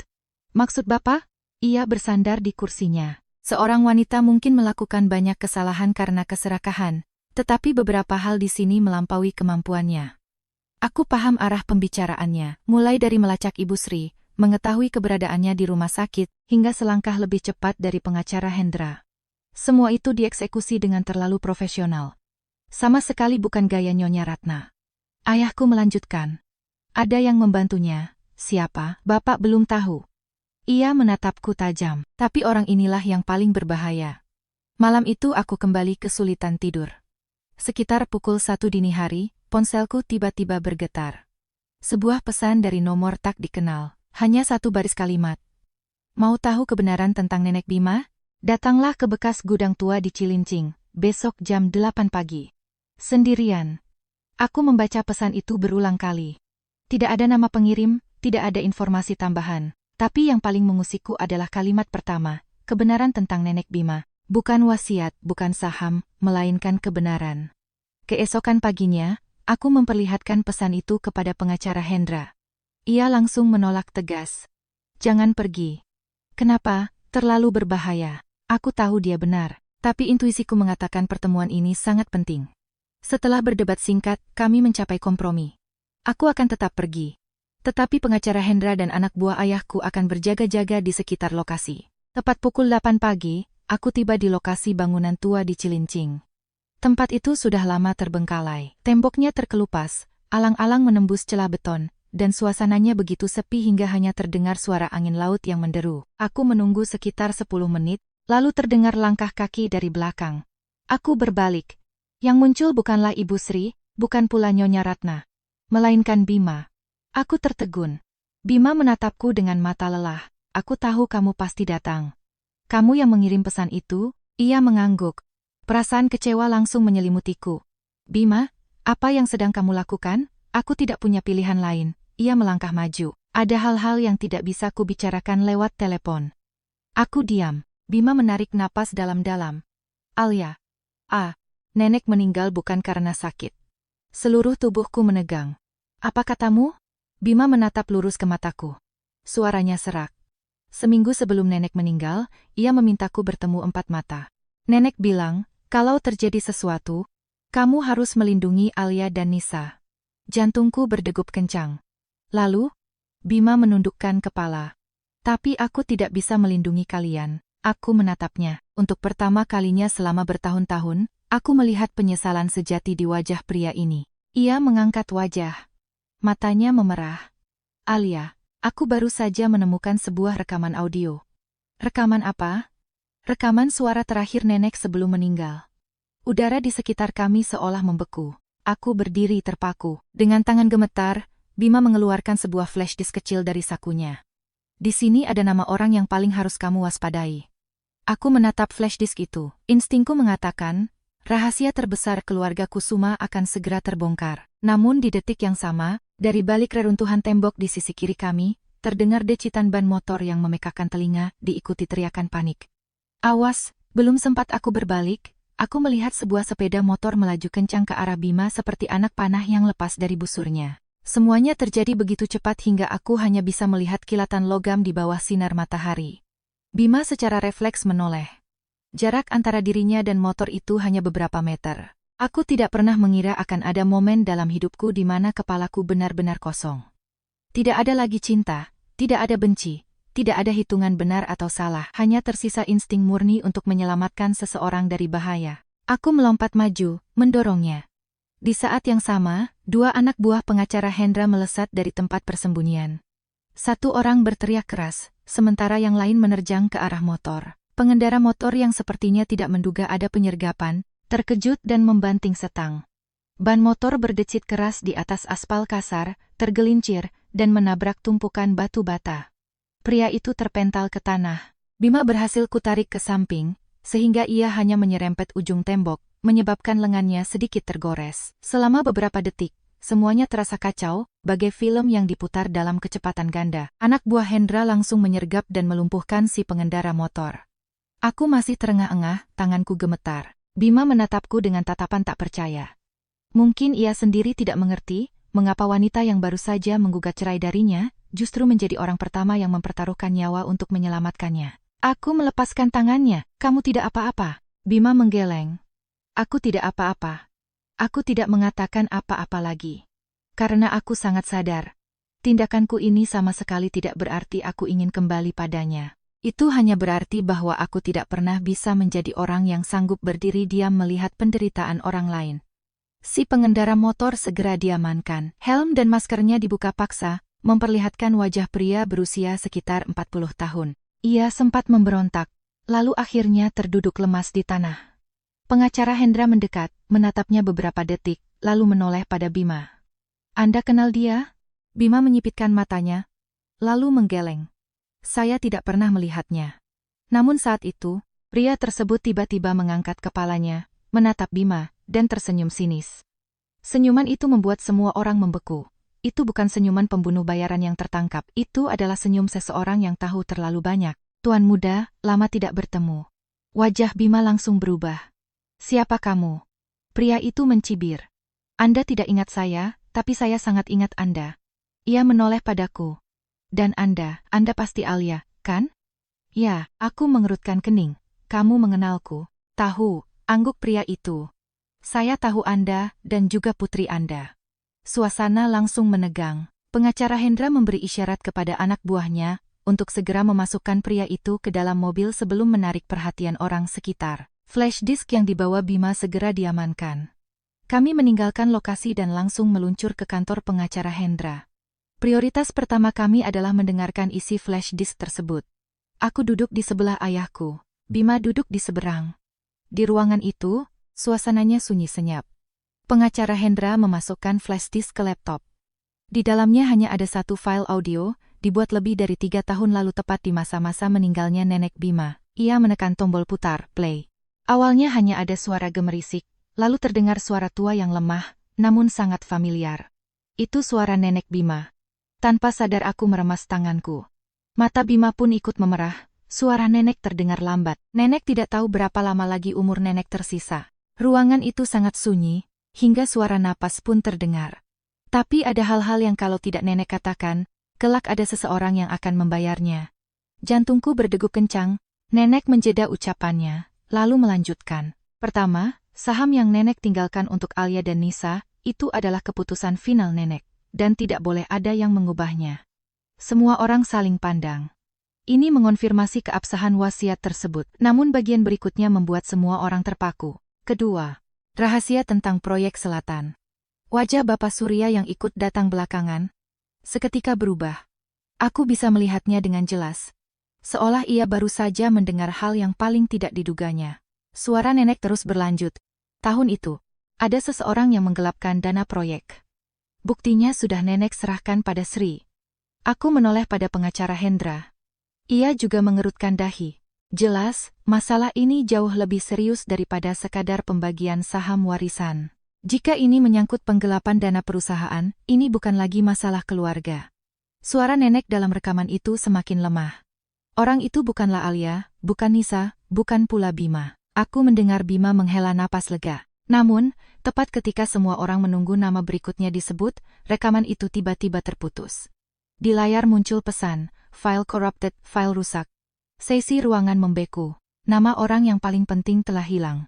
Maksud Bapak? Ia bersandar di kursinya. Seorang wanita mungkin melakukan banyak kesalahan karena keserakahan, tetapi beberapa hal di sini melampaui kemampuannya. Aku paham arah pembicaraannya, mulai dari melacak Ibu Sri, mengetahui keberadaannya di rumah sakit, hingga selangkah lebih cepat dari pengacara Hendra. Semua itu dieksekusi dengan terlalu profesional. Sama sekali bukan gaya Nyonya Ratna. Ayahku melanjutkan. Ada yang membantunya. Siapa? Bapak belum tahu. Ia menatapku tajam, tapi orang inilah yang paling berbahaya. Malam itu aku kembali kesulitan tidur. Sekitar pukul 1 dini hari, ponselku tiba-tiba bergetar. Sebuah pesan dari nomor tak dikenal, hanya satu baris kalimat. Mau tahu kebenaran tentang Nenek Bima? Datanglah ke bekas gudang tua di Cilincing, besok jam 8 pagi. Sendirian. Aku membaca pesan itu berulang kali. Tidak ada nama pengirim, tidak ada informasi tambahan. Tapi yang paling mengusikku adalah kalimat pertama, kebenaran tentang Nenek Bima. Bukan wasiat, bukan saham, melainkan kebenaran. Keesokan paginya, aku memperlihatkan pesan itu kepada pengacara Hendra. Ia langsung menolak tegas. Jangan pergi. Kenapa? Terlalu berbahaya. Aku tahu dia benar, tapi intuisiku mengatakan pertemuan ini sangat penting. Setelah berdebat singkat, kami mencapai kompromi. Aku akan tetap pergi. Tetapi pengacara Hendra dan anak buah ayahku akan berjaga-jaga di sekitar lokasi. Tepat pukul 8 pagi, aku tiba di lokasi bangunan tua di Cilincing. Tempat itu sudah lama terbengkalai. Temboknya terkelupas, alang-alang menembus celah beton, dan suasananya begitu sepi hingga hanya terdengar suara angin laut yang menderu. Aku menunggu sekitar 10 menit, lalu terdengar langkah kaki dari belakang. Aku berbalik. Yang muncul bukanlah Ibu Sri, bukan pula Nyonya Ratna, melainkan Bima. Aku tertegun. Bima menatapku dengan mata lelah. Aku tahu kamu pasti datang. Kamu yang mengirim pesan itu? Ia mengangguk. Perasaan kecewa langsung menyelimutiku. Bima, apa yang sedang kamu lakukan? Aku tidak punya pilihan lain. Ia melangkah maju. Ada hal-hal yang tidak bisa kubicarakan lewat telepon. Aku diam. Bima menarik napas dalam-dalam. Alia. Nenek meninggal bukan karena sakit. Seluruh tubuhku menegang. Apa katamu? Bima menatap lurus ke mataku. Suaranya serak. Seminggu sebelum nenek meninggal, ia memintaku bertemu 4 mata. Nenek bilang, kalau terjadi sesuatu, kamu harus melindungi Alia dan Nisa. Jantungku berdegup kencang. Lalu, Bima menundukkan kepala. Tapi aku tidak bisa melindungi kalian. Aku menatapnya. Untuk pertama kalinya selama bertahun-tahun, aku melihat penyesalan sejati di wajah pria ini. Ia mengangkat wajah. Matanya memerah. Alia, aku baru saja menemukan sebuah rekaman audio. Rekaman apa? Rekaman suara terakhir nenek sebelum meninggal. Udara di sekitar kami seolah membeku. Aku berdiri terpaku. Dengan tangan gemetar, Bima mengeluarkan sebuah flash disk kecil dari sakunya. Di sini ada nama orang yang paling harus kamu waspadai. Aku menatap flash disk itu. Instingku mengatakan, rahasia terbesar keluarga Kusuma akan segera terbongkar. Namun di detik yang sama, dari balik reruntuhan tembok di sisi kiri kami, terdengar decitan ban motor yang memekakan telinga, diikuti teriakan panik. Awas, belum sempat aku berbalik, aku melihat sebuah sepeda motor melaju kencang ke arah Bima seperti anak panah yang lepas dari busurnya. Semuanya terjadi begitu cepat hingga aku hanya bisa melihat kilatan logam di bawah sinar matahari. Bima secara refleks menoleh. Jarak antara dirinya dan motor itu hanya beberapa meter. Aku tidak pernah mengira akan ada momen dalam hidupku di mana kepalaku benar-benar kosong. Tidak ada lagi cinta, tidak ada benci, tidak ada hitungan benar atau salah, hanya tersisa insting murni untuk menyelamatkan seseorang dari bahaya. Aku melompat maju, mendorongnya. Di saat yang sama, dua anak buah pengacara Hendra melesat dari tempat persembunyian. Satu orang berteriak keras, sementara yang lain menerjang ke arah motor. Pengendara motor yang sepertinya tidak menduga ada penyergapan, terkejut dan membanting setang. Ban motor berdecit keras di atas aspal kasar, tergelincir, dan menabrak tumpukan batu bata. Pria itu terpental ke tanah. Bima berhasil kutarik ke samping, sehingga ia hanya menyerempet ujung tembok, menyebabkan lengannya sedikit tergores. Selama beberapa detik, semuanya terasa kacau, bagai film yang diputar dalam kecepatan ganda. Anak buah Hendra langsung menyergap dan melumpuhkan si pengendara motor. Aku masih terengah-engah, tanganku gemetar. Bima menatapku dengan tatapan tak percaya. Mungkin ia sendiri tidak mengerti, mengapa wanita yang baru saja menggugat cerai darinya, justru menjadi orang pertama yang mempertaruhkan nyawa untuk menyelamatkannya. Aku melepaskan tangannya. Kamu tidak apa-apa. Bima menggeleng. Aku tidak apa-apa. Aku tidak mengatakan apa-apa lagi. Karena aku sangat sadar. Tindakanku ini sama sekali tidak berarti aku ingin kembali padanya. Itu hanya berarti bahwa aku tidak pernah bisa menjadi orang yang sanggup berdiri diam melihat penderitaan orang lain. Si pengendara motor segera diamankan. Helm dan maskernya dibuka paksa, memperlihatkan wajah pria berusia sekitar 40 tahun. Ia sempat memberontak, lalu akhirnya terduduk lemas di tanah. Pengacara Hendra mendekat, menatapnya beberapa detik, lalu menoleh pada Bima. Anda kenal dia? Bima menyipitkan matanya, lalu menggeleng. Saya tidak pernah melihatnya. Namun saat itu, pria tersebut tiba-tiba mengangkat kepalanya, menatap Bima, dan tersenyum sinis. Senyuman itu membuat semua orang membeku. Itu bukan senyuman pembunuh bayaran yang tertangkap, itu adalah senyum seseorang yang tahu terlalu banyak. Tuan muda, lama tidak bertemu. Wajah Bima langsung berubah. Siapa kamu? Pria itu mencibir. Anda tidak ingat saya, tapi saya sangat ingat Anda. Ia menoleh padaku. Dan Anda pasti Alia, kan? Ya, aku mengerutkan kening. Kamu mengenalku. Tahu, angguk pria itu. Saya tahu Anda dan juga putri Anda. Suasana langsung menegang. Pengacara Hendra memberi isyarat kepada anak buahnya untuk segera memasukkan pria itu ke dalam mobil sebelum menarik perhatian orang sekitar. Flash disk yang dibawa Bima segera diamankan. Kami meninggalkan lokasi dan langsung meluncur ke kantor pengacara Hendra. Prioritas pertama kami adalah mendengarkan isi flash disk tersebut. Aku duduk di sebelah ayahku. Bima duduk di seberang. Di ruangan itu, suasananya sunyi senyap. Pengacara Hendra memasukkan flash disk ke laptop. Di dalamnya hanya ada satu file audio, dibuat lebih dari 3 tahun lalu tepat di masa-masa meninggalnya nenek Bima. Ia menekan tombol putar, play. Awalnya hanya ada suara gemerisik, lalu terdengar suara tua yang lemah, namun sangat familiar. Itu suara nenek Bima. Tanpa sadar aku meremas tanganku. Mata Bima pun ikut memerah, suara nenek terdengar lambat. Nenek tidak tahu berapa lama lagi umur nenek tersisa. Ruangan itu sangat sunyi, hingga suara napas pun terdengar. Tapi ada hal-hal yang kalau tidak nenek katakan, kelak ada seseorang yang akan membayarnya. Jantungku berdegup kencang, nenek menjeda ucapannya, lalu melanjutkan. Pertama, saham yang nenek tinggalkan untuk Alia dan Nisa, itu adalah keputusan final nenek, dan tidak boleh ada yang mengubahnya. Semua orang saling pandang. Ini mengonfirmasi keabsahan wasiat tersebut, namun bagian berikutnya membuat semua orang terpaku. Kedua, rahasia tentang proyek selatan. Wajah Bapak Surya yang ikut datang belakangan seketika berubah. Aku bisa melihatnya dengan jelas. Seolah ia baru saja mendengar hal yang paling tidak diduganya. Suara nenek terus berlanjut. Tahun itu, ada seseorang yang menggelapkan dana proyek. Buktinya sudah nenek serahkan pada Sri. Aku menoleh pada pengacara Hendra. Ia juga mengerutkan dahi. Jelas, masalah ini jauh lebih serius daripada sekadar pembagian saham warisan. Jika ini menyangkut penggelapan dana perusahaan, ini bukan lagi masalah keluarga. Suara nenek dalam rekaman itu semakin lemah. Orang itu bukanlah Alia, bukan Nisa, bukan pula Bima. Aku mendengar Bima menghela napas lega. Namun, tepat ketika semua orang menunggu nama berikutnya disebut, rekaman itu tiba-tiba terputus. Di layar muncul pesan, file corrupted, file rusak. Sesi ruangan membeku. Nama orang yang paling penting telah hilang.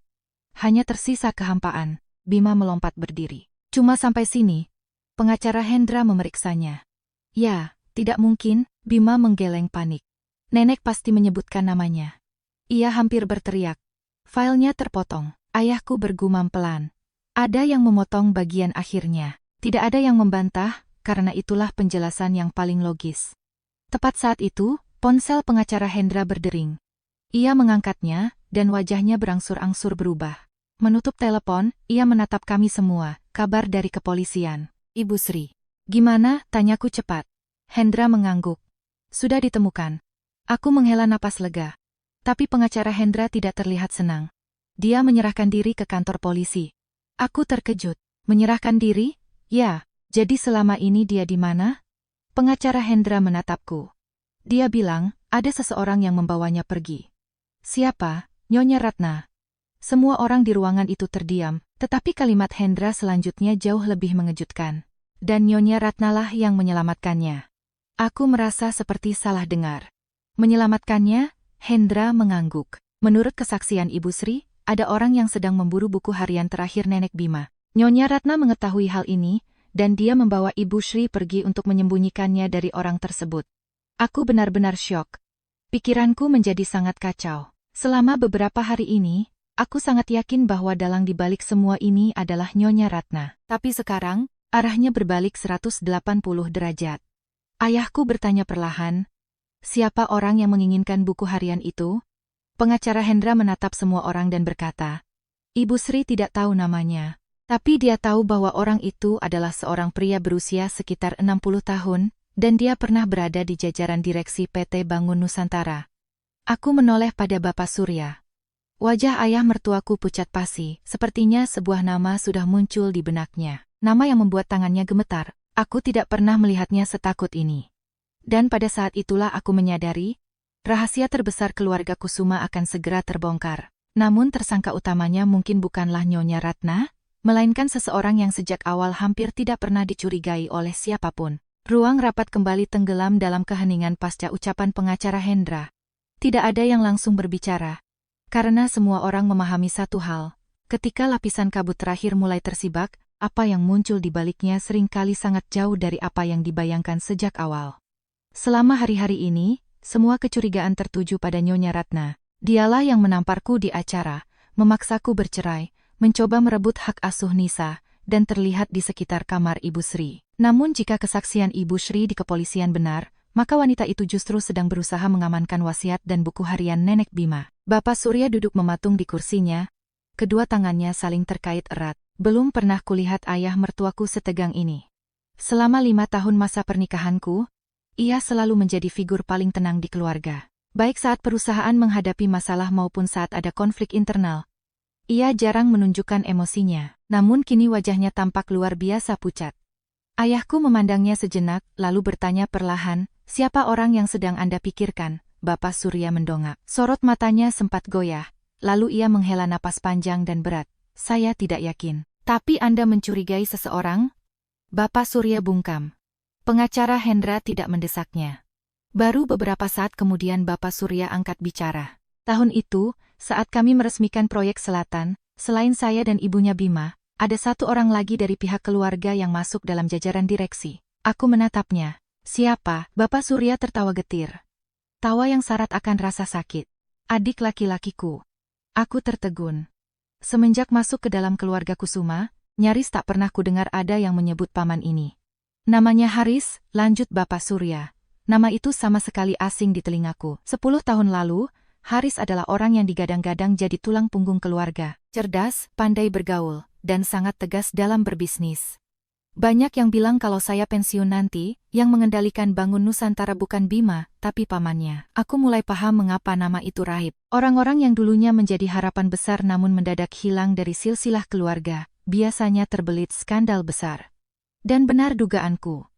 Hanya tersisa kehampaan. Bima melompat berdiri. Cuma sampai sini. Pengacara Hendra memeriksanya. Ya, tidak mungkin, Bima menggeleng panik. Nenek pasti menyebutkan namanya. Ia hampir berteriak. Filenya terpotong. Ayahku bergumam pelan. Ada yang memotong bagian akhirnya. Tidak ada yang membantah, karena itulah penjelasan yang paling logis. Tepat saat itu, ponsel pengacara Hendra berdering. Ia mengangkatnya, dan wajahnya berangsur-angsur berubah. Menutup telepon, ia menatap kami semua, kabar dari kepolisian. Ibu Sri. Gimana? Tanyaku cepat. Hendra mengangguk. Sudah ditemukan. Aku menghela napas lega. Tapi pengacara Hendra tidak terlihat senang. Dia menyerahkan diri ke kantor polisi. Aku terkejut. Menyerahkan diri? Ya, jadi selama ini dia di mana? Pengacara Hendra menatapku. Dia bilang, ada seseorang yang membawanya pergi. Siapa? Nyonya Ratna. Semua orang di ruangan itu terdiam, tetapi kalimat Hendra selanjutnya jauh lebih mengejutkan. Dan Nyonya Ratna lah yang menyelamatkannya. Aku merasa seperti salah dengar. Menyelamatkannya? Hendra mengangguk. Menurut kesaksian Ibu Sri, ada orang yang sedang memburu buku harian terakhir Nenek Bima. Nyonya Ratna mengetahui hal ini, dan dia membawa Ibu Sri pergi untuk menyembunyikannya dari orang tersebut. Aku benar-benar syok. Pikiranku menjadi sangat kacau. Selama beberapa hari ini, aku sangat yakin bahwa dalang di balik semua ini adalah Nyonya Ratna. Tapi sekarang, arahnya berbalik 180 derajat. Ayahku bertanya perlahan, siapa orang yang menginginkan buku harian itu? Pengacara Hendra menatap semua orang dan berkata, Ibu Sri tidak tahu namanya. Tapi dia tahu bahwa orang itu adalah seorang pria berusia sekitar 60 tahun, dan dia pernah berada di jajaran direksi PT Bangun Nusantara. Aku menoleh pada Bapak Surya. Wajah ayah mertuaku pucat pasi, sepertinya sebuah nama sudah muncul di benaknya. Nama yang membuat tangannya gemetar, aku tidak pernah melihatnya setakut ini. Dan pada saat itulah aku menyadari, rahasia terbesar keluarga Kusuma akan segera terbongkar. Namun tersangka utamanya mungkin bukanlah Nyonya Ratna, melainkan seseorang yang sejak awal hampir tidak pernah dicurigai oleh siapapun. Ruang rapat kembali tenggelam dalam keheningan pasca ucapan pengacara Hendra. Tidak ada yang langsung berbicara. Karena semua orang memahami satu hal, ketika lapisan kabut terakhir mulai tersibak, apa yang muncul di baliknya seringkali sangat jauh dari apa yang dibayangkan sejak awal. Selama hari-hari ini, semua kecurigaan tertuju pada Nyonya Ratna. Dialah yang menamparku di acara, memaksaku bercerai, mencoba merebut hak asuh Nisa, dan terlihat di sekitar kamar Ibu Sri. Namun jika kesaksian Ibu Sri di kepolisian benar, maka wanita itu justru sedang berusaha mengamankan wasiat dan buku harian Nenek Bima. Bapak Surya duduk mematung di kursinya. Kedua tangannya saling terkait erat. Belum pernah kulihat ayah mertuaku setegang ini. Selama 5 tahun masa pernikahanku, ia selalu menjadi figur paling tenang di keluarga. Baik saat perusahaan menghadapi masalah maupun saat ada konflik internal. Ia jarang menunjukkan emosinya, namun kini wajahnya tampak luar biasa pucat. Ayahku memandangnya sejenak, lalu bertanya perlahan, siapa orang yang sedang Anda pikirkan? Bapak Surya mendongak. Sorot matanya sempat goyah, lalu ia menghela napas panjang dan berat. Saya tidak yakin. Tapi Anda mencurigai seseorang? Bapak Surya bungkam. Pengacara Hendra tidak mendesaknya. Baru beberapa saat kemudian Bapak Surya angkat bicara. Tahun itu, saat kami meresmikan proyek Selatan, selain saya dan ibunya Bima, ada satu orang lagi dari pihak keluarga yang masuk dalam jajaran direksi. Aku menatapnya. Siapa? Bapak Surya tertawa getir. Tawa yang syarat akan rasa sakit. Adik laki-lakiku. Aku tertegun. Semenjak masuk ke dalam keluarga Kusuma, nyaris tak pernah kudengar ada yang menyebut paman ini. Namanya Haris, lanjut Bapak Surya. Nama itu sama sekali asing di telingaku. 10 tahun lalu, Haris adalah orang yang digadang-gadang jadi tulang punggung keluarga. Cerdas, pandai bergaul, dan sangat tegas dalam berbisnis. Banyak yang bilang kalau saya pensiun nanti, yang mengendalikan Bangun Nusantara bukan Bima, tapi pamannya. Aku mulai paham mengapa nama itu raib. Orang-orang yang dulunya menjadi harapan besar namun mendadak hilang dari silsilah keluarga, biasanya terbelit skandal besar. Dan benar dugaanku.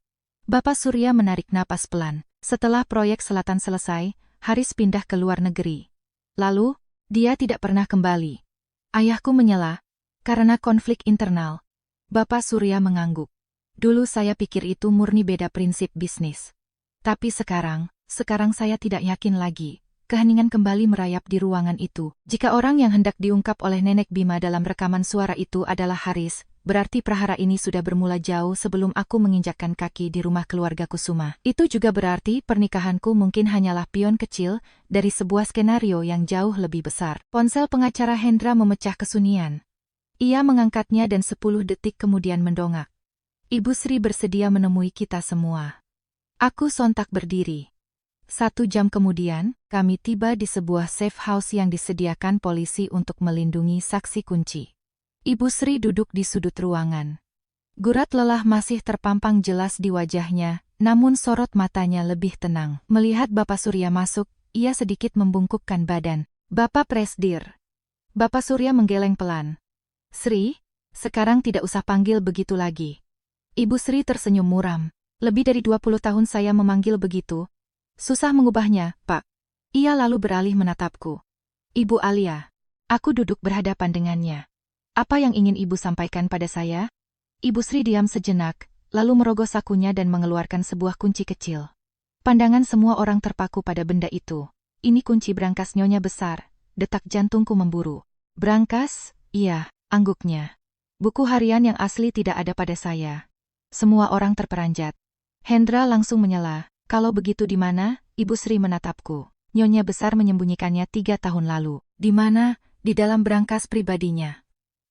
Bapak Surya menarik napas pelan. Setelah proyek Selatan selesai, Haris pindah ke luar negeri. Lalu, dia tidak pernah kembali. Ayahku menyela. Karena konflik internal. Bapak Surya mengangguk. Dulu saya pikir itu murni beda prinsip bisnis. Tapi sekarang saya tidak yakin lagi. Keheningan kembali merayap di ruangan itu. Jika orang yang hendak diungkap oleh Nenek Bima dalam rekaman suara itu adalah Haris, berarti prahara ini sudah bermula jauh sebelum aku menginjakkan kaki di rumah keluarga Kusuma. Itu juga berarti pernikahanku mungkin hanyalah pion kecil dari sebuah skenario yang jauh lebih besar. Ponsel pengacara Hendra memecah kesunyian. Ia mengangkatnya dan 10 detik kemudian mendongak. Ibu Sri bersedia menemui kita semua. Aku sontak berdiri. 1 jam kemudian, kami tiba di sebuah safe house yang disediakan polisi untuk melindungi saksi kunci. Ibu Sri duduk di sudut ruangan. Gurat lelah masih terpampang jelas di wajahnya, namun sorot matanya lebih tenang. Melihat Bapak Surya masuk, ia sedikit membungkukkan badan. Bapak Presdir. Bapak Surya menggeleng pelan. Sri, sekarang tidak usah panggil begitu lagi. Ibu Sri tersenyum muram. Lebih dari 20 tahun saya memanggil begitu. Susah mengubahnya, Pak. Ia lalu beralih menatapku. Ibu Alia. Aku duduk berhadapan dengannya. Apa yang ingin ibu sampaikan pada saya? Ibu Sri diam sejenak, lalu merogoh sakunya dan mengeluarkan sebuah kunci kecil. Pandangan semua orang terpaku pada benda itu. Ini kunci brankas Nyonya besar. Detak jantungku memburu. Brankas? Iya, angguknya. Buku harian yang asli tidak ada pada saya. Semua orang terperanjat. Hendra langsung menyela. Kalau begitu di mana? Ibu Sri menatapku. Nyonya besar menyembunyikannya 3 tahun lalu. Di mana? Di dalam brankas pribadinya.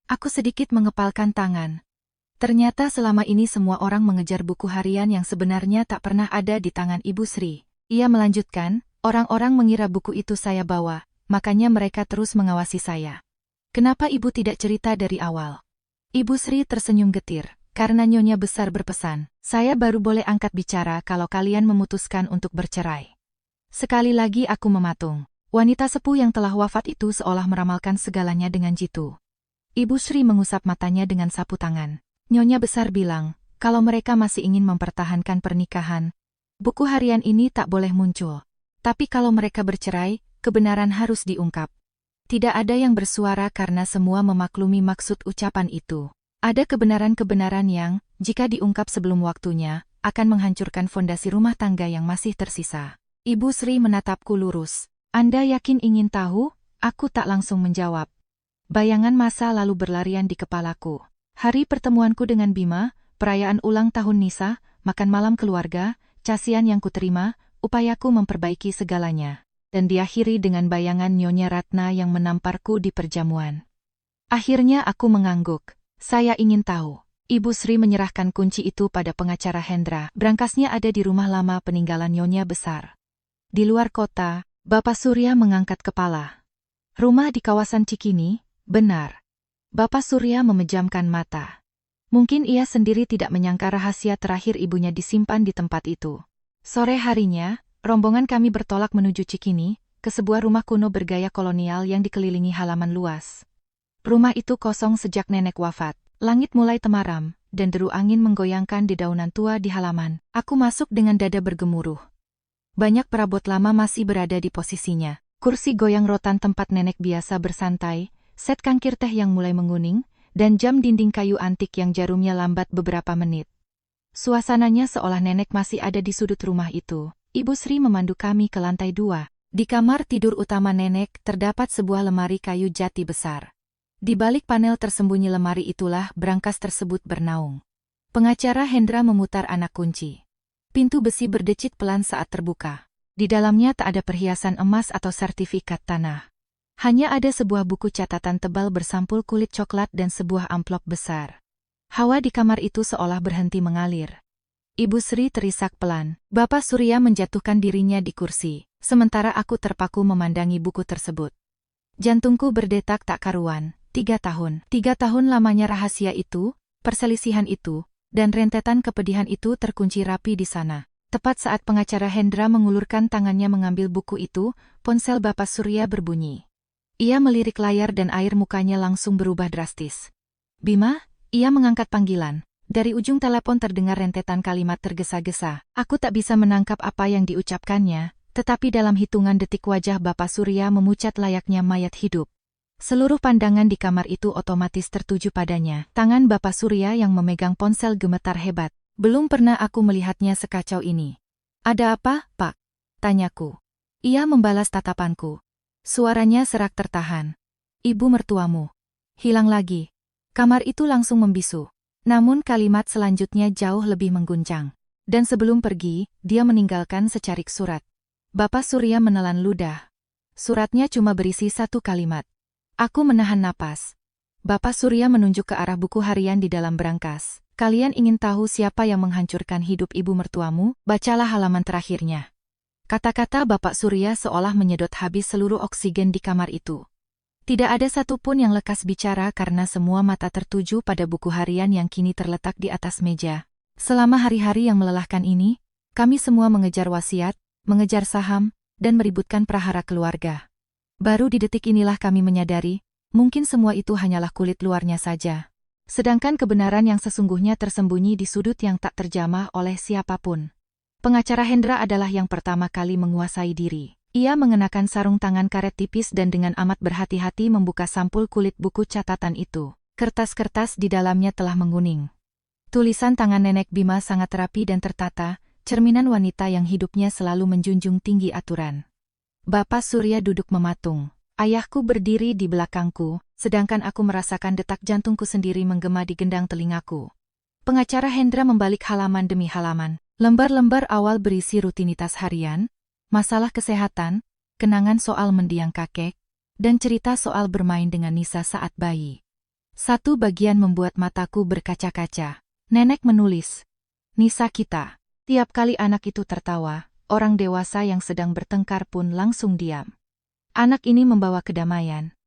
Aku sedikit mengepalkan tangan. Ternyata selama ini semua orang mengejar buku harian yang sebenarnya tak pernah ada di tangan Ibu Sri. Ia melanjutkan, orang-orang mengira buku itu saya bawa, makanya mereka terus mengawasi saya. Kenapa ibu tidak cerita dari awal? Ibu Sri tersenyum getir. Karena Nyonya besar berpesan, saya baru boleh angkat bicara kalau kalian memutuskan untuk bercerai. Sekali lagi aku mematung. Wanita sepuh yang telah wafat itu seolah meramalkan segalanya dengan jitu. Ibu Sri mengusap matanya dengan sapu tangan. Nyonya besar bilang, kalau mereka masih ingin mempertahankan pernikahan, buku harian ini tak boleh muncul. Tapi kalau mereka bercerai, kebenaran harus diungkap. Tidak ada yang bersuara karena semua memaklumi maksud ucapan itu. Ada kebenaran-kebenaran yang, jika diungkap sebelum waktunya, akan menghancurkan fondasi rumah tangga yang masih tersisa. Ibu Sri menatapku lurus. Anda yakin ingin tahu? Aku tak langsung menjawab. Bayangan masa lalu berlarian di kepalaku. Hari pertemuanku dengan Bima, perayaan ulang tahun Nisa, makan malam keluarga, casian yang kuterima, upayaku memperbaiki segalanya. Dan diakhiri dengan bayangan Nyonya Ratna yang menamparku di perjamuan. Akhirnya aku mengangguk. Saya ingin tahu. Ibu Sri menyerahkan kunci itu pada pengacara Hendra. Brankasnya ada di rumah lama peninggalan Nyonya besar. Di luar kota, Bapak Surya mengangkat kepala. Rumah di kawasan Cikini? Benar. Bapak Surya memejamkan mata. Mungkin ia sendiri tidak menyangka rahasia terakhir ibunya disimpan di tempat itu. Sore harinya, rombongan kami bertolak menuju Cikini, ke sebuah rumah kuno bergaya kolonial yang dikelilingi halaman luas. Rumah itu kosong sejak nenek wafat. Langit mulai temaram, dan deru angin menggoyangkan dedaunan tua di halaman. Aku masuk dengan dada bergemuruh. Banyak perabot lama masih berada di posisinya. Kursi goyang rotan tempat nenek biasa bersantai, set cangkir teh yang mulai menguning, dan jam dinding kayu antik yang jarumnya lambat beberapa menit. Suasananya seolah nenek masih ada di sudut rumah itu. Ibu Sri memandu kami ke lantai 2. Di kamar tidur utama nenek terdapat sebuah lemari kayu jati besar. Di balik panel tersembunyi lemari itulah brankas tersebut bernaung. Pengacara Hendra memutar anak kunci. Pintu besi berdecit pelan saat terbuka. Di dalamnya tak ada perhiasan emas atau sertifikat tanah. Hanya ada sebuah buku catatan tebal bersampul kulit coklat dan sebuah amplop besar. Hawa di kamar itu seolah berhenti mengalir. Ibu Sri terisak pelan. Bapak Surya menjatuhkan dirinya di kursi, sementara aku terpaku memandangi buku tersebut. Jantungku berdetak tak karuan. 3 tahun. 3 tahun lamanya rahasia itu, perselisihan itu, dan rentetan kepedihan itu terkunci rapi di sana. Tepat saat pengacara Hendra mengulurkan tangannya mengambil buku itu, ponsel Bapak Surya berbunyi. Ia melirik layar dan air mukanya langsung berubah drastis. Bima, ia mengangkat panggilan. Dari ujung telepon terdengar rentetan kalimat tergesa-gesa. Aku tak bisa menangkap apa yang diucapkannya, tetapi dalam hitungan detik wajah Bapak Surya memucat layaknya mayat hidup. Seluruh pandangan di kamar itu otomatis tertuju padanya. Tangan Bapak Surya yang memegang ponsel gemetar hebat. Belum pernah aku melihatnya sekacau ini. Ada apa, Pak? Tanyaku. Ia membalas tatapanku. Suaranya serak tertahan. Ibu mertuamu. Hilang lagi. Kamar itu langsung membisu. Namun kalimat selanjutnya jauh lebih mengguncang. Dan sebelum pergi, dia meninggalkan secarik surat. Bapak Surya menelan ludah. Suratnya cuma berisi satu kalimat. Aku menahan napas. Bapak Surya menunjuk ke arah buku harian di dalam berangkas. Kalian ingin tahu siapa yang menghancurkan hidup ibu mertuamu? Bacalah halaman terakhirnya. Kata-kata Bapak Surya seolah menyedot habis seluruh oksigen di kamar itu. Tidak ada satupun yang lekas bicara karena semua mata tertuju pada buku harian yang kini terletak di atas meja. Selama hari-hari yang melelahkan ini, kami semua mengejar wasiat, mengejar saham, dan meributkan prahara keluarga. Baru di detik inilah kami menyadari, mungkin semua itu hanyalah kulit luarnya saja. Sedangkan kebenaran yang sesungguhnya tersembunyi di sudut yang tak terjamah oleh siapapun. Pengacara Hendra adalah yang pertama kali menguasai diri. Ia mengenakan sarung tangan karet tipis dan dengan amat berhati-hati membuka sampul kulit buku catatan itu. Kertas-kertas di dalamnya telah menguning. Tulisan tangan Nenek Bima sangat rapi dan tertata, cerminan wanita yang hidupnya selalu menjunjung tinggi aturan. Bapak Surya duduk mematung. Ayahku berdiri di belakangku, sedangkan aku merasakan detak jantungku sendiri menggema di gendang telingaku. Pengacara Hendra membalik halaman demi halaman. Lembar-lembar awal berisi rutinitas harian, masalah kesehatan, kenangan soal mendiang kakek, dan cerita soal bermain dengan Nisa saat bayi. Satu bagian membuat mataku berkaca-kaca. Nenek menulis, Nisa kita. Tiap kali anak itu tertawa, orang dewasa yang sedang bertengkar pun langsung diam. Anak ini membawa kedamaian.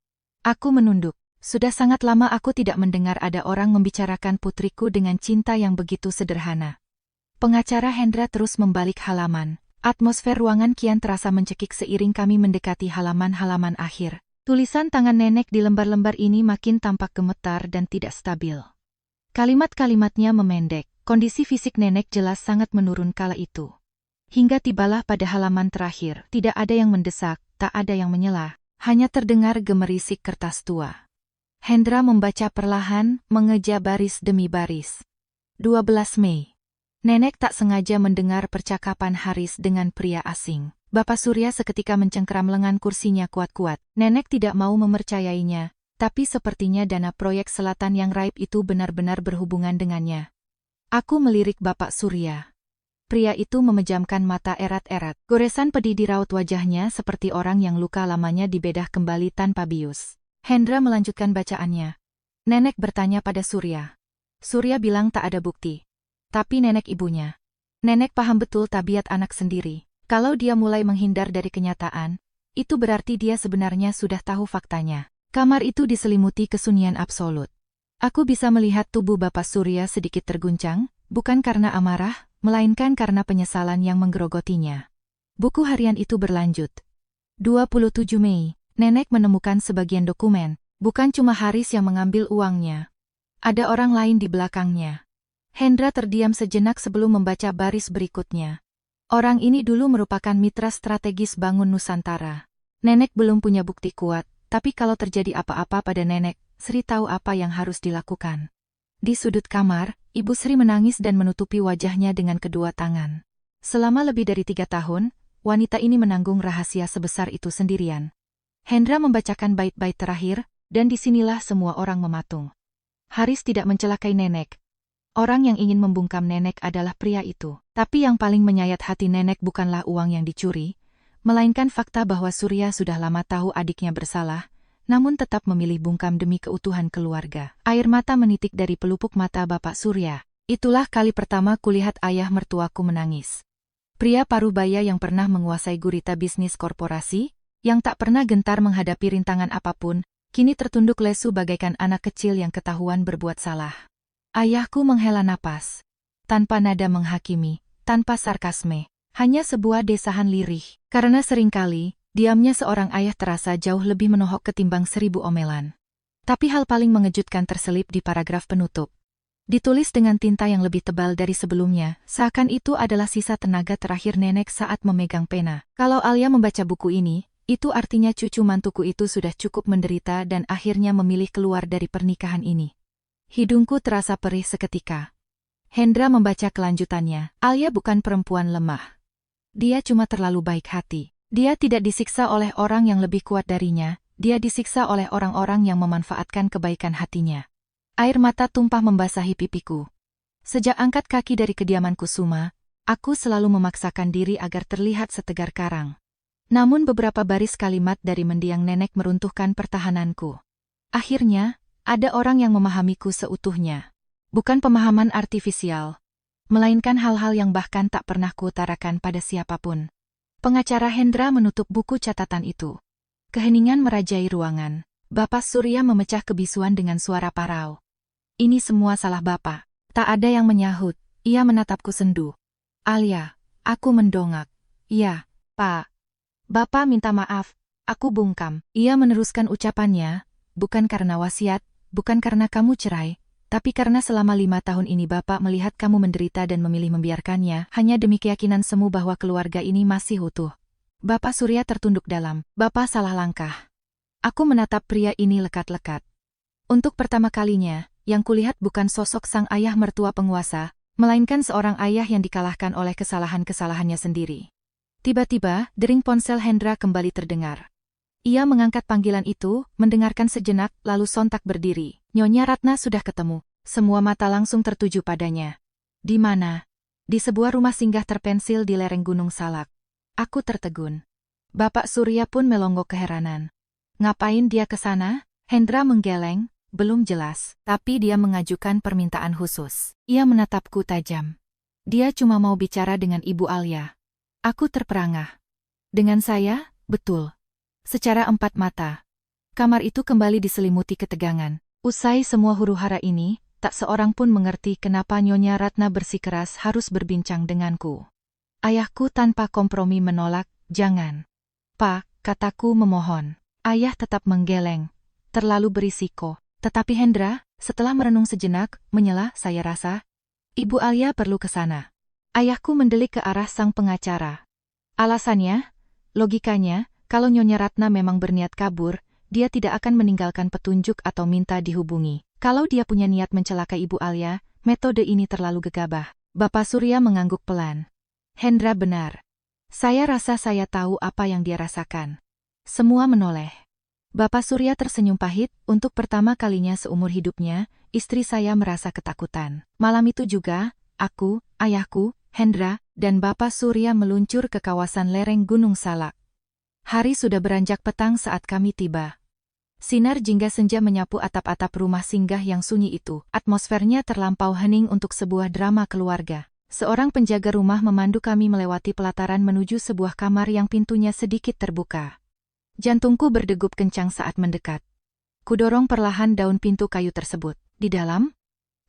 Aku menunduk. Sudah sangat lama aku tidak mendengar ada orang membicarakan putriku dengan cinta yang begitu sederhana. Pengacara Hendra terus membalik halaman. Atmosfer ruangan kian terasa mencekik seiring kami mendekati halaman-halaman akhir. Tulisan tangan nenek di lembar-lembar ini makin tampak gemetar dan tidak stabil. Kalimat-kalimatnya memendek. Kondisi fisik nenek jelas sangat menurun kala itu. Hingga tibalah pada halaman terakhir, tidak ada yang mendesak, tak ada yang menyela, hanya terdengar gemerisik kertas tua. Hendra membaca perlahan, mengeja baris demi baris. 12 Mei. Nenek tak sengaja mendengar percakapan Haris dengan pria asing. Bapak Surya seketika mencengkeram lengan kursinya kuat-kuat. Nenek tidak mau mempercayainya, tapi sepertinya dana proyek selatan yang raib itu benar-benar berhubungan dengannya. Aku melirik Bapak Surya. Pria itu memejamkan mata erat-erat. Goresan pedih di raut wajahnya seperti orang yang luka lamanya dibedah kembali tanpa bius. Hendra melanjutkan bacaannya. Nenek bertanya pada Surya. Surya bilang tak ada bukti. Tapi nenek ibunya. Nenek paham betul tabiat anak sendiri. Kalau dia mulai menghindar dari kenyataan, itu berarti dia sebenarnya sudah tahu faktanya. Kamar itu diselimuti kesunyian absolut. Aku bisa melihat tubuh Bapak Surya sedikit terguncang, bukan karena amarah, melainkan karena penyesalan yang menggerogotinya. Buku harian itu berlanjut. 27 Mei, nenek menemukan sebagian dokumen, bukan cuma Haris yang mengambil uangnya. Ada orang lain di belakangnya. Hendra terdiam sejenak sebelum membaca baris berikutnya. Orang ini dulu merupakan mitra strategis Bangun Nusantara. Nenek belum punya bukti kuat, tapi kalau terjadi apa-apa pada nenek, Sri tahu apa yang harus dilakukan. Di sudut kamar, Ibu Sri menangis dan menutupi wajahnya dengan kedua tangan. Selama lebih dari 3 tahun, wanita ini menanggung rahasia sebesar itu sendirian. Hendra membacakan bait-bait terakhir, dan disinilah semua orang mematung. Haris tidak mencelakai nenek. Orang yang ingin membungkam nenek adalah pria itu. Tapi yang paling menyayat hati nenek bukanlah uang yang dicuri, melainkan fakta bahwa Surya sudah lama tahu adiknya bersalah, namun tetap memilih bungkam demi keutuhan keluarga. Air mata menitik dari pelupuk mata Bapak Surya. Itulah kali pertama kulihat ayah mertuaku menangis. Pria parubaya yang pernah menguasai gurita bisnis korporasi, yang tak pernah gentar menghadapi rintangan apapun, kini tertunduk lesu bagaikan anak kecil yang ketahuan berbuat salah. Ayahku menghela napas. Tanpa nada menghakimi, tanpa sarkasme, hanya sebuah desahan lirih. Karena seringkali, diamnya seorang ayah terasa jauh lebih menohok ketimbang 1000 omelan. Tapi hal paling mengejutkan terselip di paragraf penutup. Ditulis dengan tinta yang lebih tebal dari sebelumnya, seakan itu adalah sisa tenaga terakhir nenek saat memegang pena. Kalau Alia membaca buku ini, Itu artinya cucu mantuku itu sudah cukup menderita dan akhirnya memilih keluar dari pernikahan ini. Hidungku terasa perih seketika. Hendra membaca kelanjutannya. Alia bukan perempuan lemah. Dia cuma terlalu baik hati. Dia tidak disiksa oleh orang yang lebih kuat darinya, dia disiksa oleh orang-orang yang memanfaatkan kebaikan hatinya. Air mata tumpah membasahi pipiku. Sejak angkat kaki dari kediaman Kusuma, aku selalu memaksakan diri agar terlihat setegar karang. Namun beberapa baris kalimat dari mendiang nenek meruntuhkan pertahananku. Akhirnya, ada orang yang memahamiku seutuhnya. Bukan pemahaman artifisial, melainkan hal-hal yang bahkan tak pernah kuutarakan pada siapapun. Pengacara Hendra menutup buku catatan itu. Keheningan merajai ruangan. Bapak Surya memecah kebisuan dengan suara parau. Ini semua salah Bapak. Tak ada yang menyahut. Ia menatapku sendu. Alia, aku mendongak. Ya, Pak. Bapak minta maaf, aku bungkam. Ia meneruskan ucapannya, bukan karena wasiat, bukan karena kamu cerai, tapi karena selama 5 tahun ini Bapak melihat kamu menderita dan memilih membiarkannya, hanya demi keyakinan semu bahwa keluarga ini masih utuh. Bapak Surya tertunduk dalam, Bapak salah langkah. Aku menatap pria ini lekat-lekat. Untuk pertama kalinya, yang kulihat bukan sosok sang ayah mertua penguasa, melainkan seorang ayah yang dikalahkan oleh kesalahan-kesalahannya sendiri. Tiba-tiba, dering ponsel Hendra kembali terdengar. Ia mengangkat panggilan itu, mendengarkan sejenak, lalu sontak berdiri. Nyonya Ratna sudah ketemu. Semua mata langsung tertuju padanya. Di mana? Di sebuah rumah singgah terpensil di lereng Gunung Salak. Aku tertegun. Bapak Surya pun melongo keheranan. Ngapain dia ke sana? Hendra menggeleng, belum jelas. Tapi dia mengajukan permintaan khusus. Ia menatapku tajam. Dia cuma mau bicara dengan Ibu Alia. Aku terperangah. Dengan saya, betul. Secara empat mata. Kamar itu kembali diselimuti ketegangan. Usai semua huru-hara ini, tak seorang pun mengerti kenapa Nyonya Ratna bersikeras harus berbincang denganku. Ayahku tanpa kompromi menolak, jangan. Pak, kataku memohon. Ayah tetap menggeleng. Terlalu berisiko. Tetapi Hendra, setelah merenung sejenak, menyela, saya rasa. Ibu Alia perlu ke sana. Ayahku mendelik ke arah sang pengacara. Alasannya, logikanya, kalau Nyonya Ratna memang berniat kabur, dia tidak akan meninggalkan petunjuk atau minta dihubungi. Kalau dia punya niat mencelakai Ibu Alia, metode ini terlalu gegabah. Bapak Surya mengangguk pelan. Hendra benar. Saya rasa saya tahu apa yang dia rasakan. Semua menoleh. Bapak Surya tersenyum pahit, untuk pertama kalinya seumur hidupnya, istri saya merasa ketakutan. Malam itu juga, aku, ayahku, Hendra, dan Bapak Surya meluncur ke kawasan lereng Gunung Salak. Hari sudah beranjak petang saat kami tiba. Sinar jingga senja menyapu atap-atap rumah singgah yang sunyi itu. Atmosfernya terlampau hening untuk sebuah drama keluarga. Seorang penjaga rumah memandu kami melewati pelataran menuju sebuah kamar yang pintunya sedikit terbuka. Jantungku berdegup kencang saat mendekat. Kudorong perlahan daun pintu kayu tersebut. Di dalam,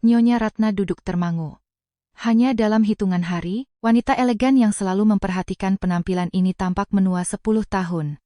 Nyonya Ratna duduk termangu. Hanya dalam hitungan hari, wanita elegan yang selalu memperhatikan penampilan ini tampak menua 10 tahun.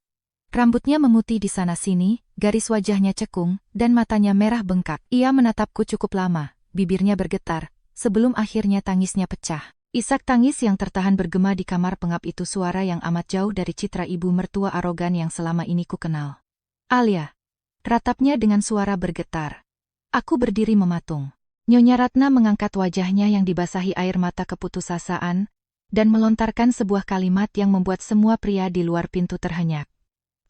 Rambutnya memutih di sana-sini, garis wajahnya cekung, dan matanya merah bengkak. Ia menatapku cukup lama, bibirnya bergetar, sebelum akhirnya tangisnya pecah. Isak tangis yang tertahan bergema di kamar pengap itu suara yang amat jauh dari citra ibu mertua arogan yang selama ini ku kenal. Alia. Ratapnya dengan suara bergetar. Aku berdiri mematung. Nyonya Ratna mengangkat wajahnya yang dibasahi air mata keputusasaan, dan melontarkan sebuah kalimat yang membuat semua pria di luar pintu terhenyak.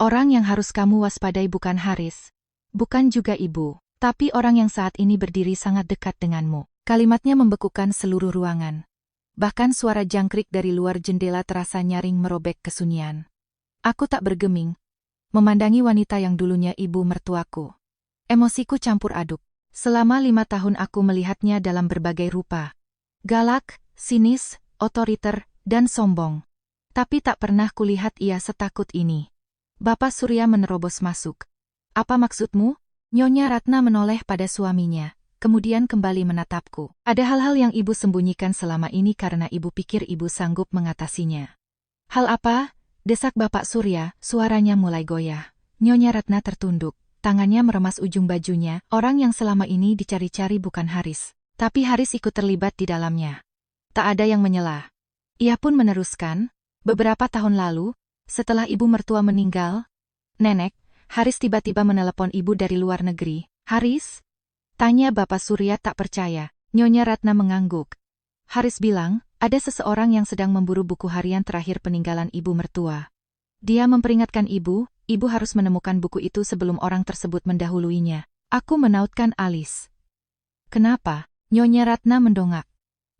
Orang yang harus kamu waspadai bukan Haris, bukan juga ibu, tapi orang yang saat ini berdiri sangat dekat denganmu. Kalimatnya membekukan seluruh ruangan. Bahkan suara jangkrik dari luar jendela terasa nyaring merobek kesunyian. Aku tak bergeming, memandangi wanita yang dulunya ibu mertuaku. Emosiku campur aduk. Selama 5 tahun aku melihatnya dalam berbagai rupa. Galak, sinis, otoriter, dan sombong. Tapi tak pernah kulihat ia setakut ini. Bapak Surya menerobos masuk. Apa maksudmu? Nyonya Ratna menoleh pada suaminya, kemudian kembali menatapku. Ada hal-hal yang ibu sembunyikan selama ini karena ibu pikir ibu sanggup mengatasinya. Hal apa? Desak Bapak Surya, suaranya mulai goyah. Nyonya Ratna tertunduk. Tangannya meremas ujung bajunya, orang yang selama ini dicari-cari bukan Haris. Tapi Haris ikut terlibat di dalamnya. Tak ada yang menyela. Ia pun meneruskan, beberapa tahun lalu, Setelah ibu mertua meninggal, Nenek, Haris tiba-tiba menelepon ibu dari luar negeri. Haris? Tanya Bapak Surya tak percaya. Nyonya Ratna mengangguk. Haris bilang, ada seseorang yang sedang memburu buku harian terakhir peninggalan ibu mertua. Dia memperingatkan ibu harus menemukan buku itu sebelum orang tersebut mendahuluinya. Aku menautkan alis. Kenapa? Nyonya Ratna mendongak.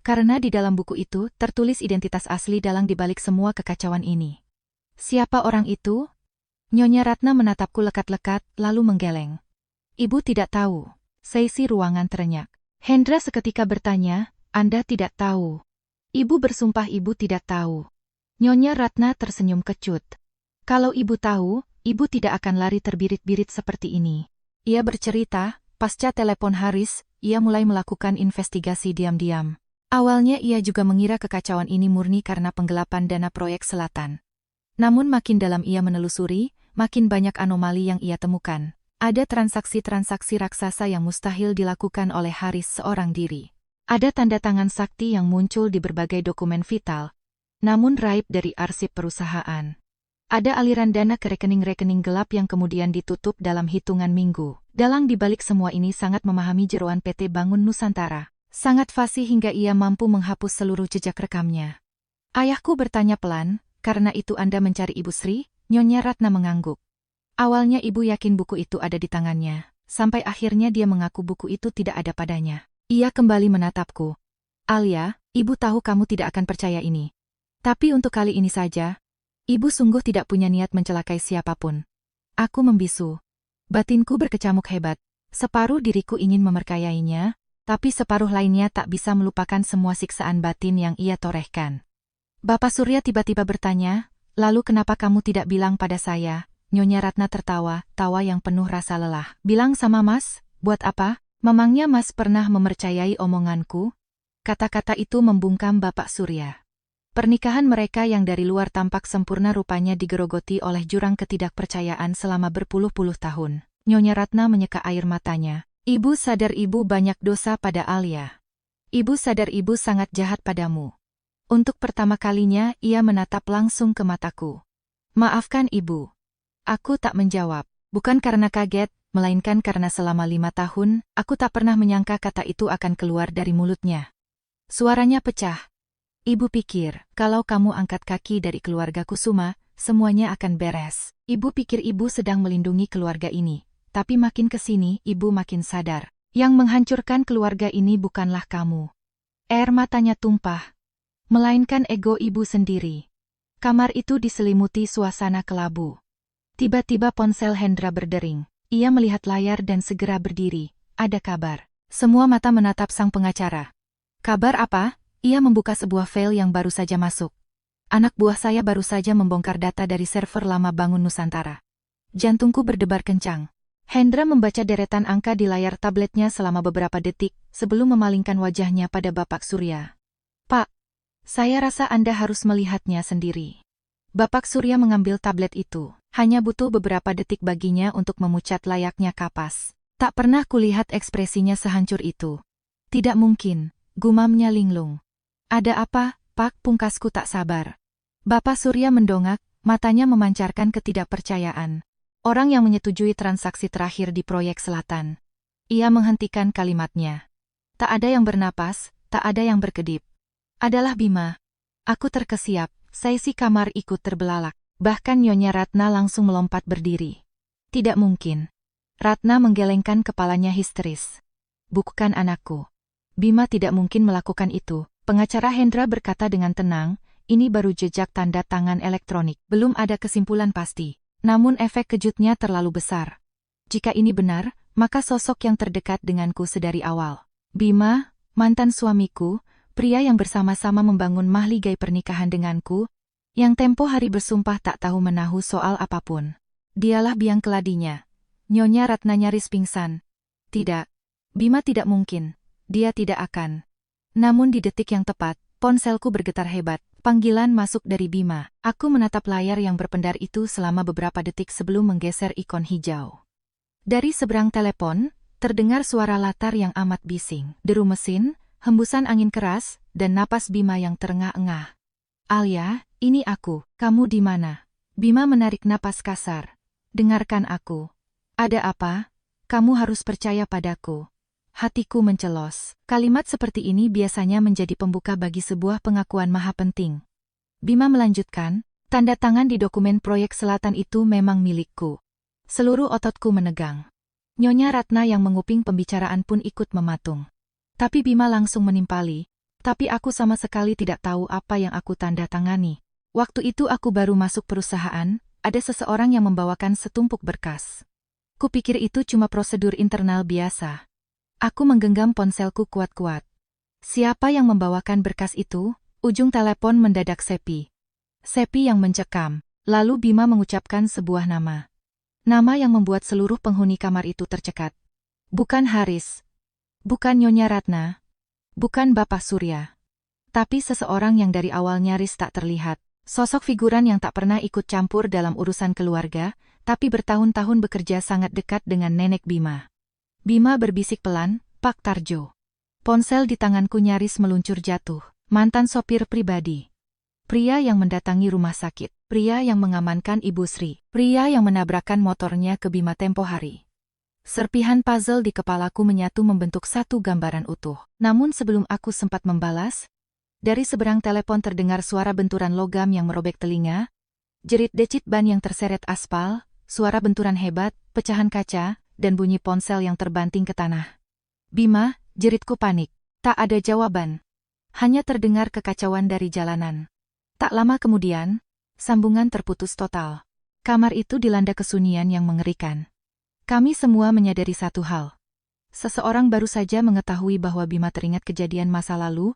Karena di dalam buku itu tertulis identitas asli dalang di balik semua kekacauan ini. Siapa orang itu? Nyonya Ratna menatapku lekat-lekat, lalu menggeleng. Ibu tidak tahu. Seisi ruangan terenyak. Hendra seketika bertanya, Anda tidak tahu. Ibu bersumpah ibu tidak tahu. Nyonya Ratna tersenyum kecut. Kalau ibu tahu, ibu tidak akan lari terbirit-birit seperti ini. Ia bercerita, pasca telepon Haris, ia mulai melakukan investigasi diam-diam. Awalnya ia juga mengira kekacauan ini murni karena penggelapan dana proyek selatan. Namun makin dalam ia menelusuri, makin banyak anomali yang ia temukan. Ada transaksi-transaksi raksasa yang mustahil dilakukan oleh Haris seorang diri. Ada tanda tangan sakti yang muncul di berbagai dokumen vital, namun raib dari arsip perusahaan. Ada aliran dana ke rekening-rekening gelap yang kemudian ditutup dalam hitungan minggu. Dalang di balik semua ini sangat memahami jeroan PT Bangun Nusantara. Sangat fasih hingga ia mampu menghapus seluruh jejak rekamnya. Ayahku bertanya pelan, karena itu Anda mencari Ibu Sri? Nyonya Ratna mengangguk. Awalnya ibu yakin buku itu ada di tangannya, sampai akhirnya dia mengaku buku itu tidak ada padanya. Ia kembali menatapku. Alia, ibu tahu kamu tidak akan percaya ini. Tapi untuk kali ini saja, ibu sungguh tidak punya niat mencelakai siapapun. Aku membisu. Batinku berkecamuk hebat. Separuh diriku ingin memperkayainya, tapi separuh lainnya tak bisa melupakan semua siksaan batin yang ia torehkan. Bapak Surya tiba-tiba bertanya, lalu kenapa kamu tidak bilang pada saya? Nyonya Ratna tertawa, tawa yang penuh rasa lelah. Bilang sama Mas, buat apa? Memangnya Mas pernah mempercayai omonganku? Kata-kata itu membungkam Bapak Surya. Pernikahan mereka yang dari luar tampak sempurna rupanya digerogoti oleh jurang ketidakpercayaan selama berpuluh-puluh tahun. Nyonya Ratna menyeka air matanya. Ibu sadar ibu banyak dosa pada Alia. Ibu sadar ibu sangat jahat padamu. Untuk pertama kalinya ia menatap langsung ke mataku. Maafkan ibu. Aku tak menjawab, bukan karena kaget, melainkan karena selama 5 tahun, aku tak pernah menyangka kata itu akan keluar dari mulutnya. Suaranya pecah. Ibu pikir, kalau kamu angkat kaki dari keluarga Kusuma, semuanya akan beres. Ibu pikir ibu sedang melindungi keluarga ini, tapi makin kesini, ibu makin sadar. Yang menghancurkan keluarga ini bukanlah kamu. Air matanya tumpah. Melainkan ego ibu sendiri. Kamar itu diselimuti suasana kelabu. Tiba-tiba ponsel Hendra berdering. Ia melihat layar dan segera berdiri. Ada kabar. Semua mata menatap sang pengacara. Kabar apa? Ia membuka sebuah file yang baru saja masuk. Anak buah saya baru saja membongkar data dari server lama Bangun Nusantara. Jantungku berdebar kencang. Hendra membaca deretan angka di layar tabletnya selama beberapa detik sebelum memalingkan wajahnya pada Bapak Surya. Pak, saya rasa Anda harus melihatnya sendiri. Bapak Surya mengambil tablet itu. Hanya butuh beberapa detik baginya untuk memucat layaknya kapas. Tak pernah kulihat ekspresinya sehancur itu. Tidak mungkin, gumamnya linglung. Ada apa, Pak? Pungkasku tak sabar. Bapak Surya mendongak, matanya memancarkan ketidakpercayaan. Orang yang menyetujui transaksi terakhir di proyek selatan. Ia menghentikan kalimatnya. Tak ada yang bernapas, tak ada yang berkedip. Adalah Bima. Aku terkesiap, seisi kamar ikut terbelalak. Bahkan Nyonya Ratna langsung melompat berdiri. Tidak mungkin. Ratna menggelengkan kepalanya histeris. Bukan anakku. Bima tidak mungkin melakukan itu. Pengacara Hendra berkata dengan tenang, ini baru jejak tanda tangan elektronik. Belum ada kesimpulan pasti. Namun efek kejutnya terlalu besar. Jika ini benar, maka sosok yang terdekat denganku sedari awal. Bima, mantan suamiku, pria yang bersama-sama membangun mahligai pernikahan denganku, yang tempo hari bersumpah tak tahu menahu soal apapun. Dialah biang keladinya. Nyonya Ratna nyaris pingsan. Tidak. Bima tidak mungkin. Dia tidak akan. Namun di detik yang tepat, ponselku bergetar hebat. Panggilan masuk dari Bima. Aku menatap layar yang berpendar itu selama beberapa detik sebelum menggeser ikon hijau. Dari seberang telepon, terdengar suara latar yang amat bising. Deru mesin, hembusan angin keras, dan napas Bima yang terengah-engah. Alia, ini aku, kamu di mana? Bima menarik napas kasar. Dengarkan aku. Ada apa? Kamu harus percaya padaku. Hatiku mencelos. Kalimat seperti ini biasanya menjadi pembuka bagi sebuah pengakuan maha penting. Bima melanjutkan, tanda tangan di dokumen proyek selatan itu memang milikku. Seluruh ototku menegang. Nyonya Ratna yang menguping pembicaraan pun ikut mematung. Tapi Bima langsung menimpali, tapi aku sama sekali tidak tahu apa yang aku tanda tangani. Waktu itu aku baru masuk perusahaan, ada seseorang yang membawakan setumpuk berkas. Kupikir itu cuma prosedur internal biasa. Aku menggenggam ponselku kuat-kuat. Siapa yang membawakan berkas itu? Ujung telepon mendadak sepi. Sepi yang mencekam. Lalu Bima mengucapkan sebuah nama. Nama yang membuat seluruh penghuni kamar itu tercekat. Bukan Haris. Bukan Nyonya Ratna. Bukan Bapak Surya. Tapi seseorang yang dari awal nyaris tak terlihat. Sosok figuran yang tak pernah ikut campur dalam urusan keluarga, tapi bertahun-tahun bekerja sangat dekat dengan nenek Bima. Bima berbisik pelan, Pak Tarjo. Ponsel di tanganku nyaris meluncur jatuh. Mantan sopir pribadi. Pria yang mendatangi rumah sakit. Pria yang mengamankan Ibu Sri. Pria yang menabrakkan motornya ke Bima tempo hari. Serpihan puzzle di kepalaku menyatu membentuk satu gambaran utuh. Namun sebelum aku sempat membalas, dari seberang telepon terdengar suara benturan logam yang merobek telinga, jerit-decit ban yang terseret aspal, suara benturan hebat, pecahan kaca, dan bunyi ponsel yang terbanting ke tanah. Bima, jeritku panik. Tak ada jawaban. Hanya terdengar kekacauan dari jalanan. Tak lama kemudian, sambungan terputus total. Kamar itu dilanda kesunyian yang mengerikan. Kami semua menyadari satu hal. Seseorang baru saja mengetahui bahwa Bima teringat kejadian masa lalu,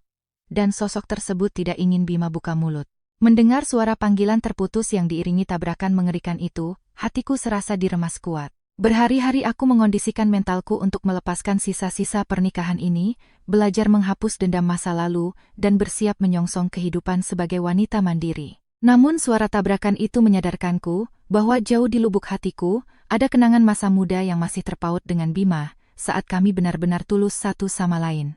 dan sosok tersebut tidak ingin Bima buka mulut. Mendengar suara panggilan terputus yang diiringi tabrakan mengerikan itu, hatiku serasa diremas kuat. Berhari-hari aku mengondisikan mentalku untuk melepaskan sisa-sisa pernikahan ini, belajar menghapus dendam masa lalu, dan bersiap menyongsong kehidupan sebagai wanita mandiri. Namun suara tabrakan itu menyadarkanku, bahwa jauh di lubuk hatiku, ada kenangan masa muda yang masih terpaut dengan Bima, saat kami benar-benar tulus satu sama lain.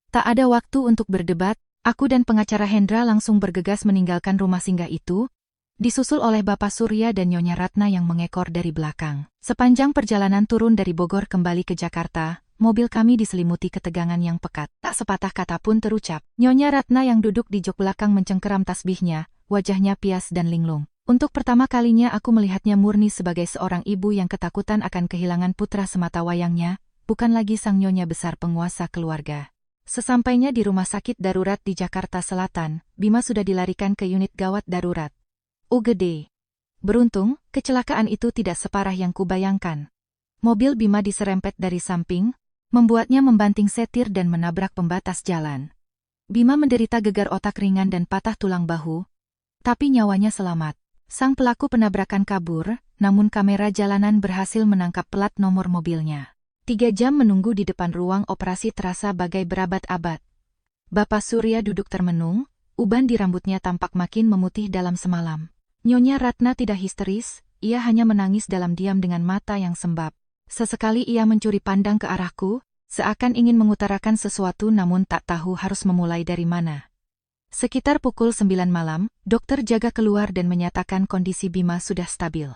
Tak ada waktu untuk berdebat, aku dan pengacara Hendra langsung bergegas meninggalkan rumah singgah itu, disusul oleh Bapak Surya dan Nyonya Ratna yang mengekor dari belakang. Sepanjang perjalanan turun dari Bogor kembali ke Jakarta, mobil kami diselimuti ketegangan yang pekat. Tak sepatah kata pun terucap. Nyonya Ratna yang duduk di jok belakang mencengkeram tasbihnya, wajahnya pias dan linglung. Untuk pertama kalinya aku melihatnya murni sebagai seorang ibu yang ketakutan akan kehilangan putra sematawayangnya, bukan lagi sang nyonya besar penguasa keluarga. Sesampainya di rumah sakit darurat di Jakarta Selatan, Bima sudah dilarikan ke unit gawat darurat. UGD. Beruntung, kecelakaan itu tidak separah yang kubayangkan. Mobil Bima diserempet dari samping, membuatnya membanting setir dan menabrak pembatas jalan. Bima menderita gegar otak ringan dan patah tulang bahu, tapi nyawanya selamat. Sang pelaku penabrakan kabur, namun kamera jalanan berhasil menangkap plat nomor mobilnya. 3 jam menunggu di depan ruang operasi terasa bagai berabad-abad. Bapak Surya duduk termenung, uban di rambutnya tampak makin memutih dalam semalam. Nyonya Ratna tidak histeris, ia hanya menangis dalam diam dengan mata yang sembab. Sesekali ia mencuri pandang ke arahku, seakan ingin mengutarakan sesuatu namun tak tahu harus memulai dari mana. Sekitar pukul 9 malam, dokter jaga keluar dan menyatakan kondisi Bima sudah stabil.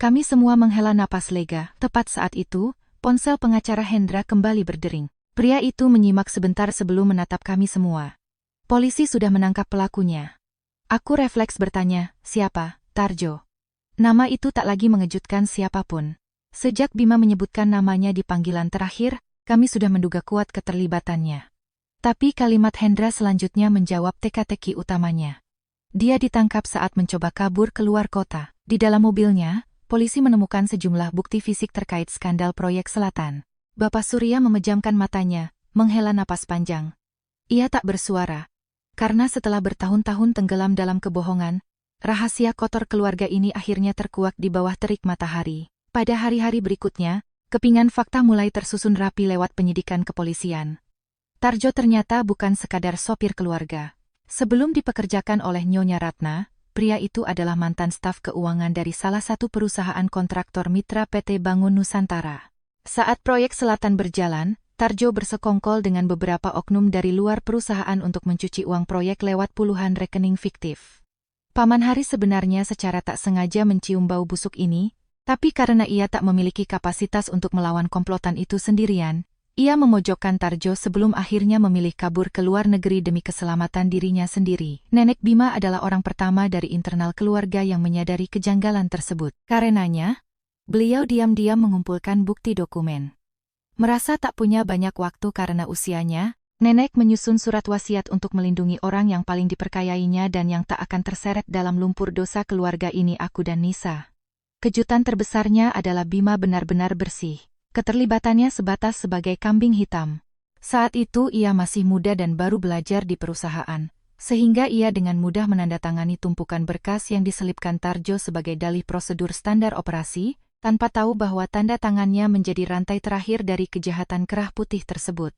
Kami semua menghela napas lega. Tepat saat itu, ponsel pengacara Hendra kembali berdering. Pria itu menyimak sebentar sebelum menatap kami semua. Polisi sudah menangkap pelakunya. Aku refleks bertanya, siapa? Tarjo. Nama itu tak lagi mengejutkan siapapun. Sejak Bima menyebutkan namanya di panggilan terakhir, kami sudah menduga kuat keterlibatannya. Tapi kalimat Hendra selanjutnya menjawab teka-teki utamanya. Dia ditangkap saat mencoba kabur keluar kota. Di dalam mobilnya, polisi menemukan sejumlah bukti fisik terkait skandal proyek selatan. Bapak Surya memejamkan matanya, menghela napas panjang. Ia tak bersuara. Karena setelah bertahun-tahun tenggelam dalam kebohongan, rahasia kotor keluarga ini akhirnya terkuak di bawah terik matahari. Pada hari-hari berikutnya, kepingan fakta mulai tersusun rapi lewat penyidikan kepolisian. Tarjo ternyata bukan sekadar sopir keluarga. Sebelum dipekerjakan oleh Nyonya Ratna, pria itu adalah mantan staf keuangan dari salah satu perusahaan kontraktor mitra PT Bangun Nusantara. Saat proyek selatan berjalan, Tarjo bersekongkol dengan beberapa oknum dari luar perusahaan untuk mencuci uang proyek lewat puluhan rekening fiktif. Paman Haris sebenarnya secara tak sengaja mencium bau busuk ini, tapi karena ia tak memiliki kapasitas untuk melawan komplotan itu sendirian, ia memojokkan Tarjo sebelum akhirnya memilih kabur ke luar negeri demi keselamatan dirinya sendiri. Nenek Bima adalah orang pertama dari internal keluarga yang menyadari kejanggalan tersebut. Karenanya, beliau diam-diam mengumpulkan bukti dokumen. Merasa tak punya banyak waktu karena usianya, Nenek menyusun surat wasiat untuk melindungi orang yang paling diperkayainya dan yang tak akan terseret dalam lumpur dosa keluarga ini, aku dan Nisa. Kejutan terbesarnya adalah Bima benar-benar bersih. Keterlibatannya sebatas sebagai kambing hitam. Saat itu ia masih muda dan baru belajar di perusahaan, sehingga ia dengan mudah menandatangani tumpukan berkas yang diselipkan Tarjo sebagai dalih prosedur standar operasi, tanpa tahu bahwa tanda tangannya menjadi rantai terakhir dari kejahatan kerah putih tersebut.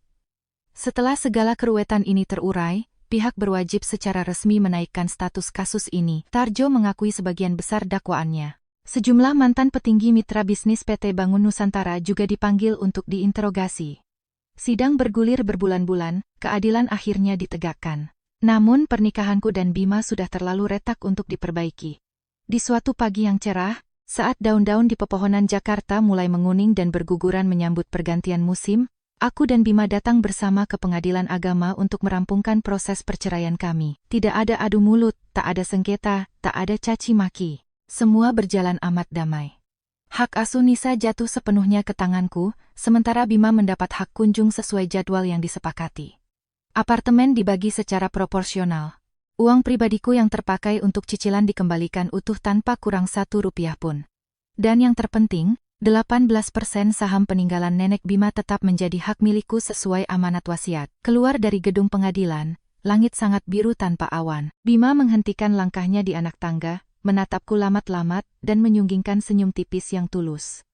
Setelah segala keruwetan ini terurai, pihak berwajib secara resmi menaikkan status kasus ini. Tarjo mengakui sebagian besar dakwaannya. Sejumlah mantan petinggi mitra bisnis PT Bangun Nusantara juga dipanggil untuk diinterogasi. Sidang bergulir berbulan-bulan, keadilan akhirnya ditegakkan. Namun pernikahanku dan Bima sudah terlalu retak untuk diperbaiki. Di suatu pagi yang cerah, saat daun-daun di pepohonan Jakarta mulai menguning dan berguguran menyambut pergantian musim, aku dan Bima datang bersama ke pengadilan agama untuk merampungkan proses perceraian kami. Tidak ada adu mulut, tak ada sengketa, tak ada caci maki. Semua berjalan amat damai. Hak asuh Nisa jatuh sepenuhnya ke tanganku, sementara Bima mendapat hak kunjung sesuai jadwal yang disepakati. Apartemen dibagi secara proporsional. Uang pribadiku yang terpakai untuk cicilan dikembalikan utuh tanpa kurang 1 rupiah pun. Dan yang terpenting, 18% saham peninggalan nenek Bima tetap menjadi hak milikku sesuai amanat wasiat. Keluar dari gedung pengadilan, langit sangat biru tanpa awan. Bima menghentikan langkahnya di anak tangga, menatapku lamat-lamat, dan menyunggingkan senyum tipis yang tulus.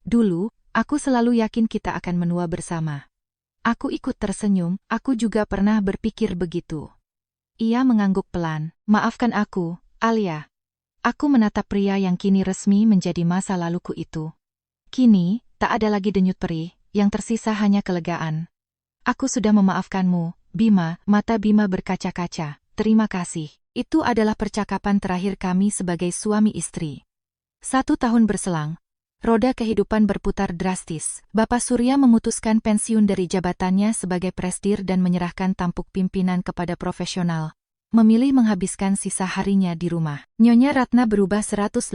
Dulu, aku selalu yakin kita akan menua bersama. Aku ikut tersenyum, aku juga pernah berpikir begitu. Ia mengangguk pelan. Maafkan aku, Alia. Aku menatap pria yang kini resmi menjadi masa laluku itu. Kini, tak ada lagi denyut perih, yang tersisa hanya kelegaan. Aku sudah memaafkanmu, Bima. Mata Bima berkaca-kaca. Terima kasih. Itu adalah percakapan terakhir kami sebagai suami istri. 1 tahun berselang, roda kehidupan berputar drastis. Bapak Surya memutuskan pensiun dari jabatannya sebagai presdir dan menyerahkan tampuk pimpinan kepada profesional. Memilih menghabiskan sisa harinya di rumah. Nyonya Ratna berubah 180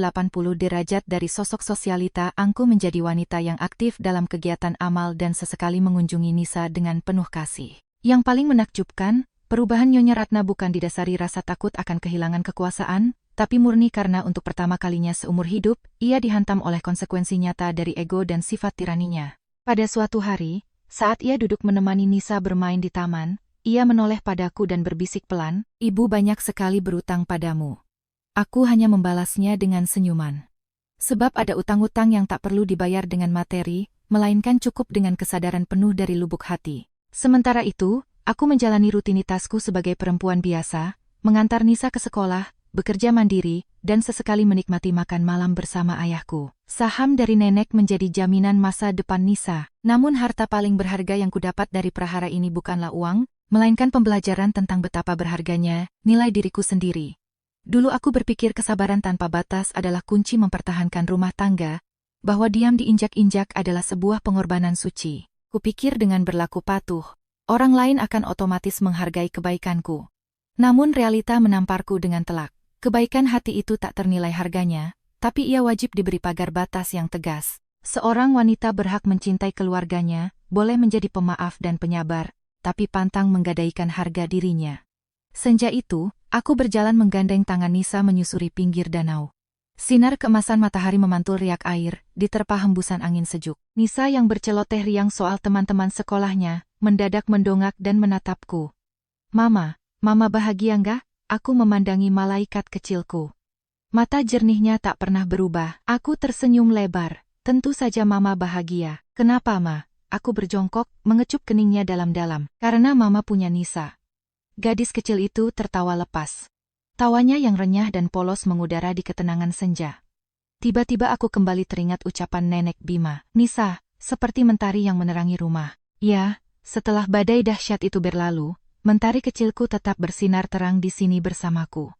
derajat dari sosok sosialita angkuh menjadi wanita yang aktif dalam kegiatan amal dan sesekali mengunjungi Nisa dengan penuh kasih. Yang paling menakjubkan, perubahan Nyonya Ratna bukan didasari rasa takut akan kehilangan kekuasaan, tapi murni karena untuk pertama kalinya seumur hidup, ia dihantam oleh konsekuensi nyata dari ego dan sifat tiraninya. Pada suatu hari, saat ia duduk menemani Nisa bermain di taman, ia menoleh padaku dan berbisik pelan, "Ibu banyak sekali berutang padamu." Aku hanya membalasnya dengan senyuman. Sebab ada utang-utang yang tak perlu dibayar dengan materi, melainkan cukup dengan kesadaran penuh dari lubuk hati. Sementara itu, aku menjalani rutinitasku sebagai perempuan biasa, mengantar Nisa ke sekolah, bekerja mandiri, dan sesekali menikmati makan malam bersama ayahku. Saham dari nenek menjadi jaminan masa depan Nisa. Namun harta paling berharga yang kudapat dari prahara ini bukanlah uang, melainkan pembelajaran tentang betapa berharganya nilai diriku sendiri. Dulu aku berpikir kesabaran tanpa batas adalah kunci mempertahankan rumah tangga, bahwa diam diinjak-injak adalah sebuah pengorbanan suci. Kupikir dengan berlaku patuh, orang lain akan otomatis menghargai kebaikanku. Namun realita menamparku dengan telak. Kebaikan hati itu tak ternilai harganya, tapi ia wajib diberi pagar batas yang tegas. Seorang wanita berhak mencintai keluarganya, boleh menjadi pemaaf dan penyabar, tapi pantang menggadaikan harga dirinya. Senja itu, aku berjalan menggandeng tangan Nisa menyusuri pinggir danau. Sinar keemasan matahari memantul riak air, diterpa hembusan angin sejuk. Nisa yang berceloteh riang soal teman-teman sekolahnya, mendadak mendongak dan menatapku. Mama bahagia nggak? Aku memandangi malaikat kecilku. Mata jernihnya tak pernah berubah. Aku tersenyum lebar. Tentu saja Mama bahagia. Kenapa, Ma? Aku berjongkok, mengecup keningnya dalam-dalam. Karena Mama punya Nisa. Gadis kecil itu tertawa lepas. Tawanya yang renyah dan polos mengudara di ketenangan senja. Tiba-tiba aku kembali teringat ucapan Nenek Bima. Nisa, seperti mentari yang menerangi rumah. Ya, setelah badai dahsyat itu berlalu, mentari kecilku tetap bersinar terang di sini bersamaku.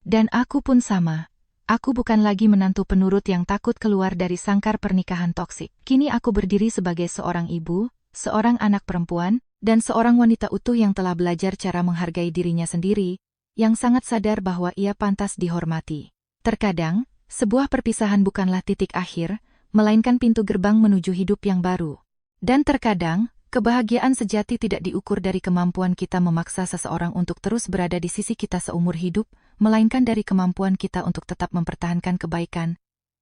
Dan aku pun sama. Aku bukan lagi menantu penurut yang takut keluar dari sangkar pernikahan toksik. Kini aku berdiri sebagai seorang ibu, seorang anak perempuan, dan seorang wanita utuh yang telah belajar cara menghargai dirinya sendiri, yang sangat sadar bahwa ia pantas dihormati. Terkadang, sebuah perpisahan bukanlah titik akhir, melainkan pintu gerbang menuju hidup yang baru. Dan terkadang, kebahagiaan sejati tidak diukur dari kemampuan kita memaksa seseorang untuk terus berada di sisi kita seumur hidup, melainkan dari kemampuan kita untuk tetap mempertahankan kebaikan,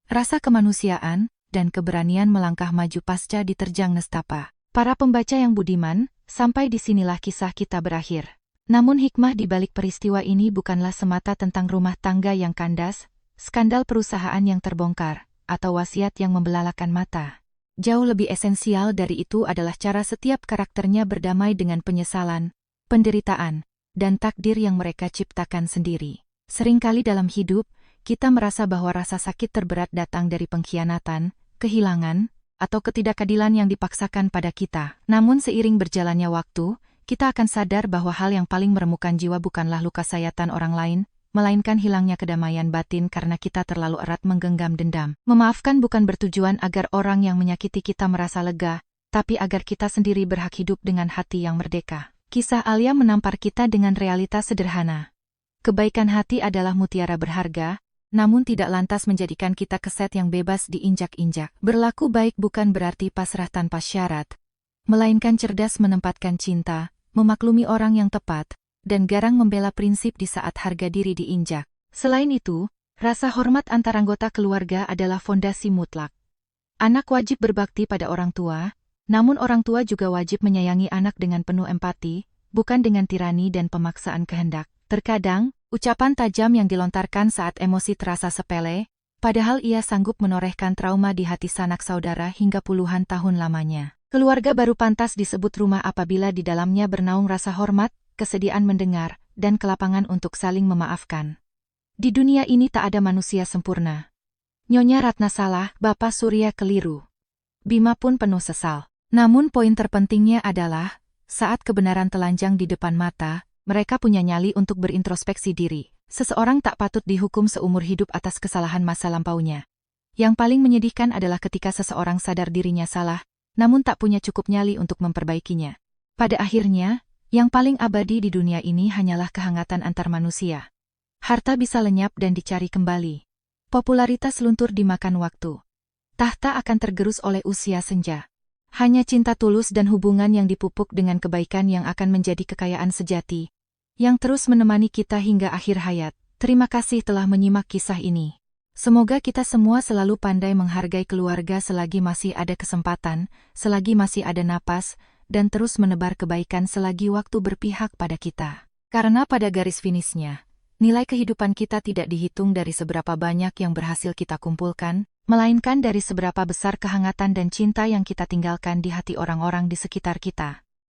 rasa kemanusiaan, dan keberanian melangkah maju pasca diterjang nestapa. Para pembaca yang budiman, sampai disinilah kisah kita berakhir. Namun hikmah di balik peristiwa ini bukanlah semata tentang rumah tangga yang kandas, skandal perusahaan yang terbongkar, atau wasiat yang membelalakan mata. Jauh lebih esensial dari itu adalah cara setiap karakternya berdamai dengan penyesalan, penderitaan, dan takdir yang mereka ciptakan sendiri. Seringkali dalam hidup, kita merasa bahwa rasa sakit terberat datang dari pengkhianatan, kehilangan, atau ketidakadilan yang dipaksakan pada kita. Namun seiring berjalannya waktu, kita akan sadar bahwa hal yang paling meremukan jiwa bukanlah luka sayatan orang lain, melainkan hilangnya kedamaian batin karena kita terlalu erat menggenggam dendam. Memaafkan bukan bertujuan agar orang yang menyakiti kita merasa lega, tapi agar kita sendiri berhak hidup dengan hati yang merdeka. Kisah Alia menampar kita dengan realitas sederhana. Kebaikan hati adalah mutiara berharga, namun tidak lantas menjadikan kita keset yang bebas diinjak-injak. Berlaku baik bukan berarti pasrah tanpa syarat, melainkan cerdas menempatkan cinta, memaklumi orang yang tepat, dan garang membela prinsip di saat harga diri diinjak. Selain itu, rasa hormat antar anggota keluarga adalah fondasi mutlak. Anak wajib berbakti pada orang tua, namun orang tua juga wajib menyayangi anak dengan penuh empati, bukan dengan tirani dan pemaksaan kehendak. Terkadang, ucapan tajam yang dilontarkan saat emosi terasa sepele, padahal ia sanggup menorehkan trauma di hati sanak saudara hingga puluhan tahun lamanya. Keluarga baru pantas disebut rumah apabila di dalamnya bernaung rasa hormat, kesediaan mendengar, dan kelapangan untuk saling memaafkan. Di dunia ini tak ada manusia sempurna. Nyonya Ratna salah, Bapak Surya keliru. Bima pun penuh sesal. Namun poin terpentingnya adalah, saat kebenaran telanjang di depan mata, mereka punya nyali untuk berintrospeksi diri. Seseorang tak patut dihukum seumur hidup atas kesalahan masa lampaunya. Yang paling menyedihkan adalah ketika seseorang sadar dirinya salah, namun tak punya cukup nyali untuk memperbaikinya. Pada akhirnya, yang paling abadi di dunia ini hanyalah kehangatan antar manusia. Harta bisa lenyap dan dicari kembali. Popularitas luntur dimakan waktu. Tahta akan tergerus oleh usia senja. Hanya cinta tulus dan hubungan yang dipupuk dengan kebaikan yang akan menjadi kekayaan sejati, yang terus menemani kita hingga akhir hayat. Terima kasih telah menyimak kisah ini. Semoga kita semua selalu pandai menghargai keluarga selagi masih ada kesempatan, selagi masih ada napas, dan terus menebar kebaikan selagi waktu berpihak pada kita. Karena pada garis finishnya, nilai kehidupan kita tidak dihitung dari seberapa banyak yang berhasil kita kumpulkan, melainkan dari seberapa besar kehangatan dan cinta yang kita tinggalkan di hati orang-orang di sekitar kita.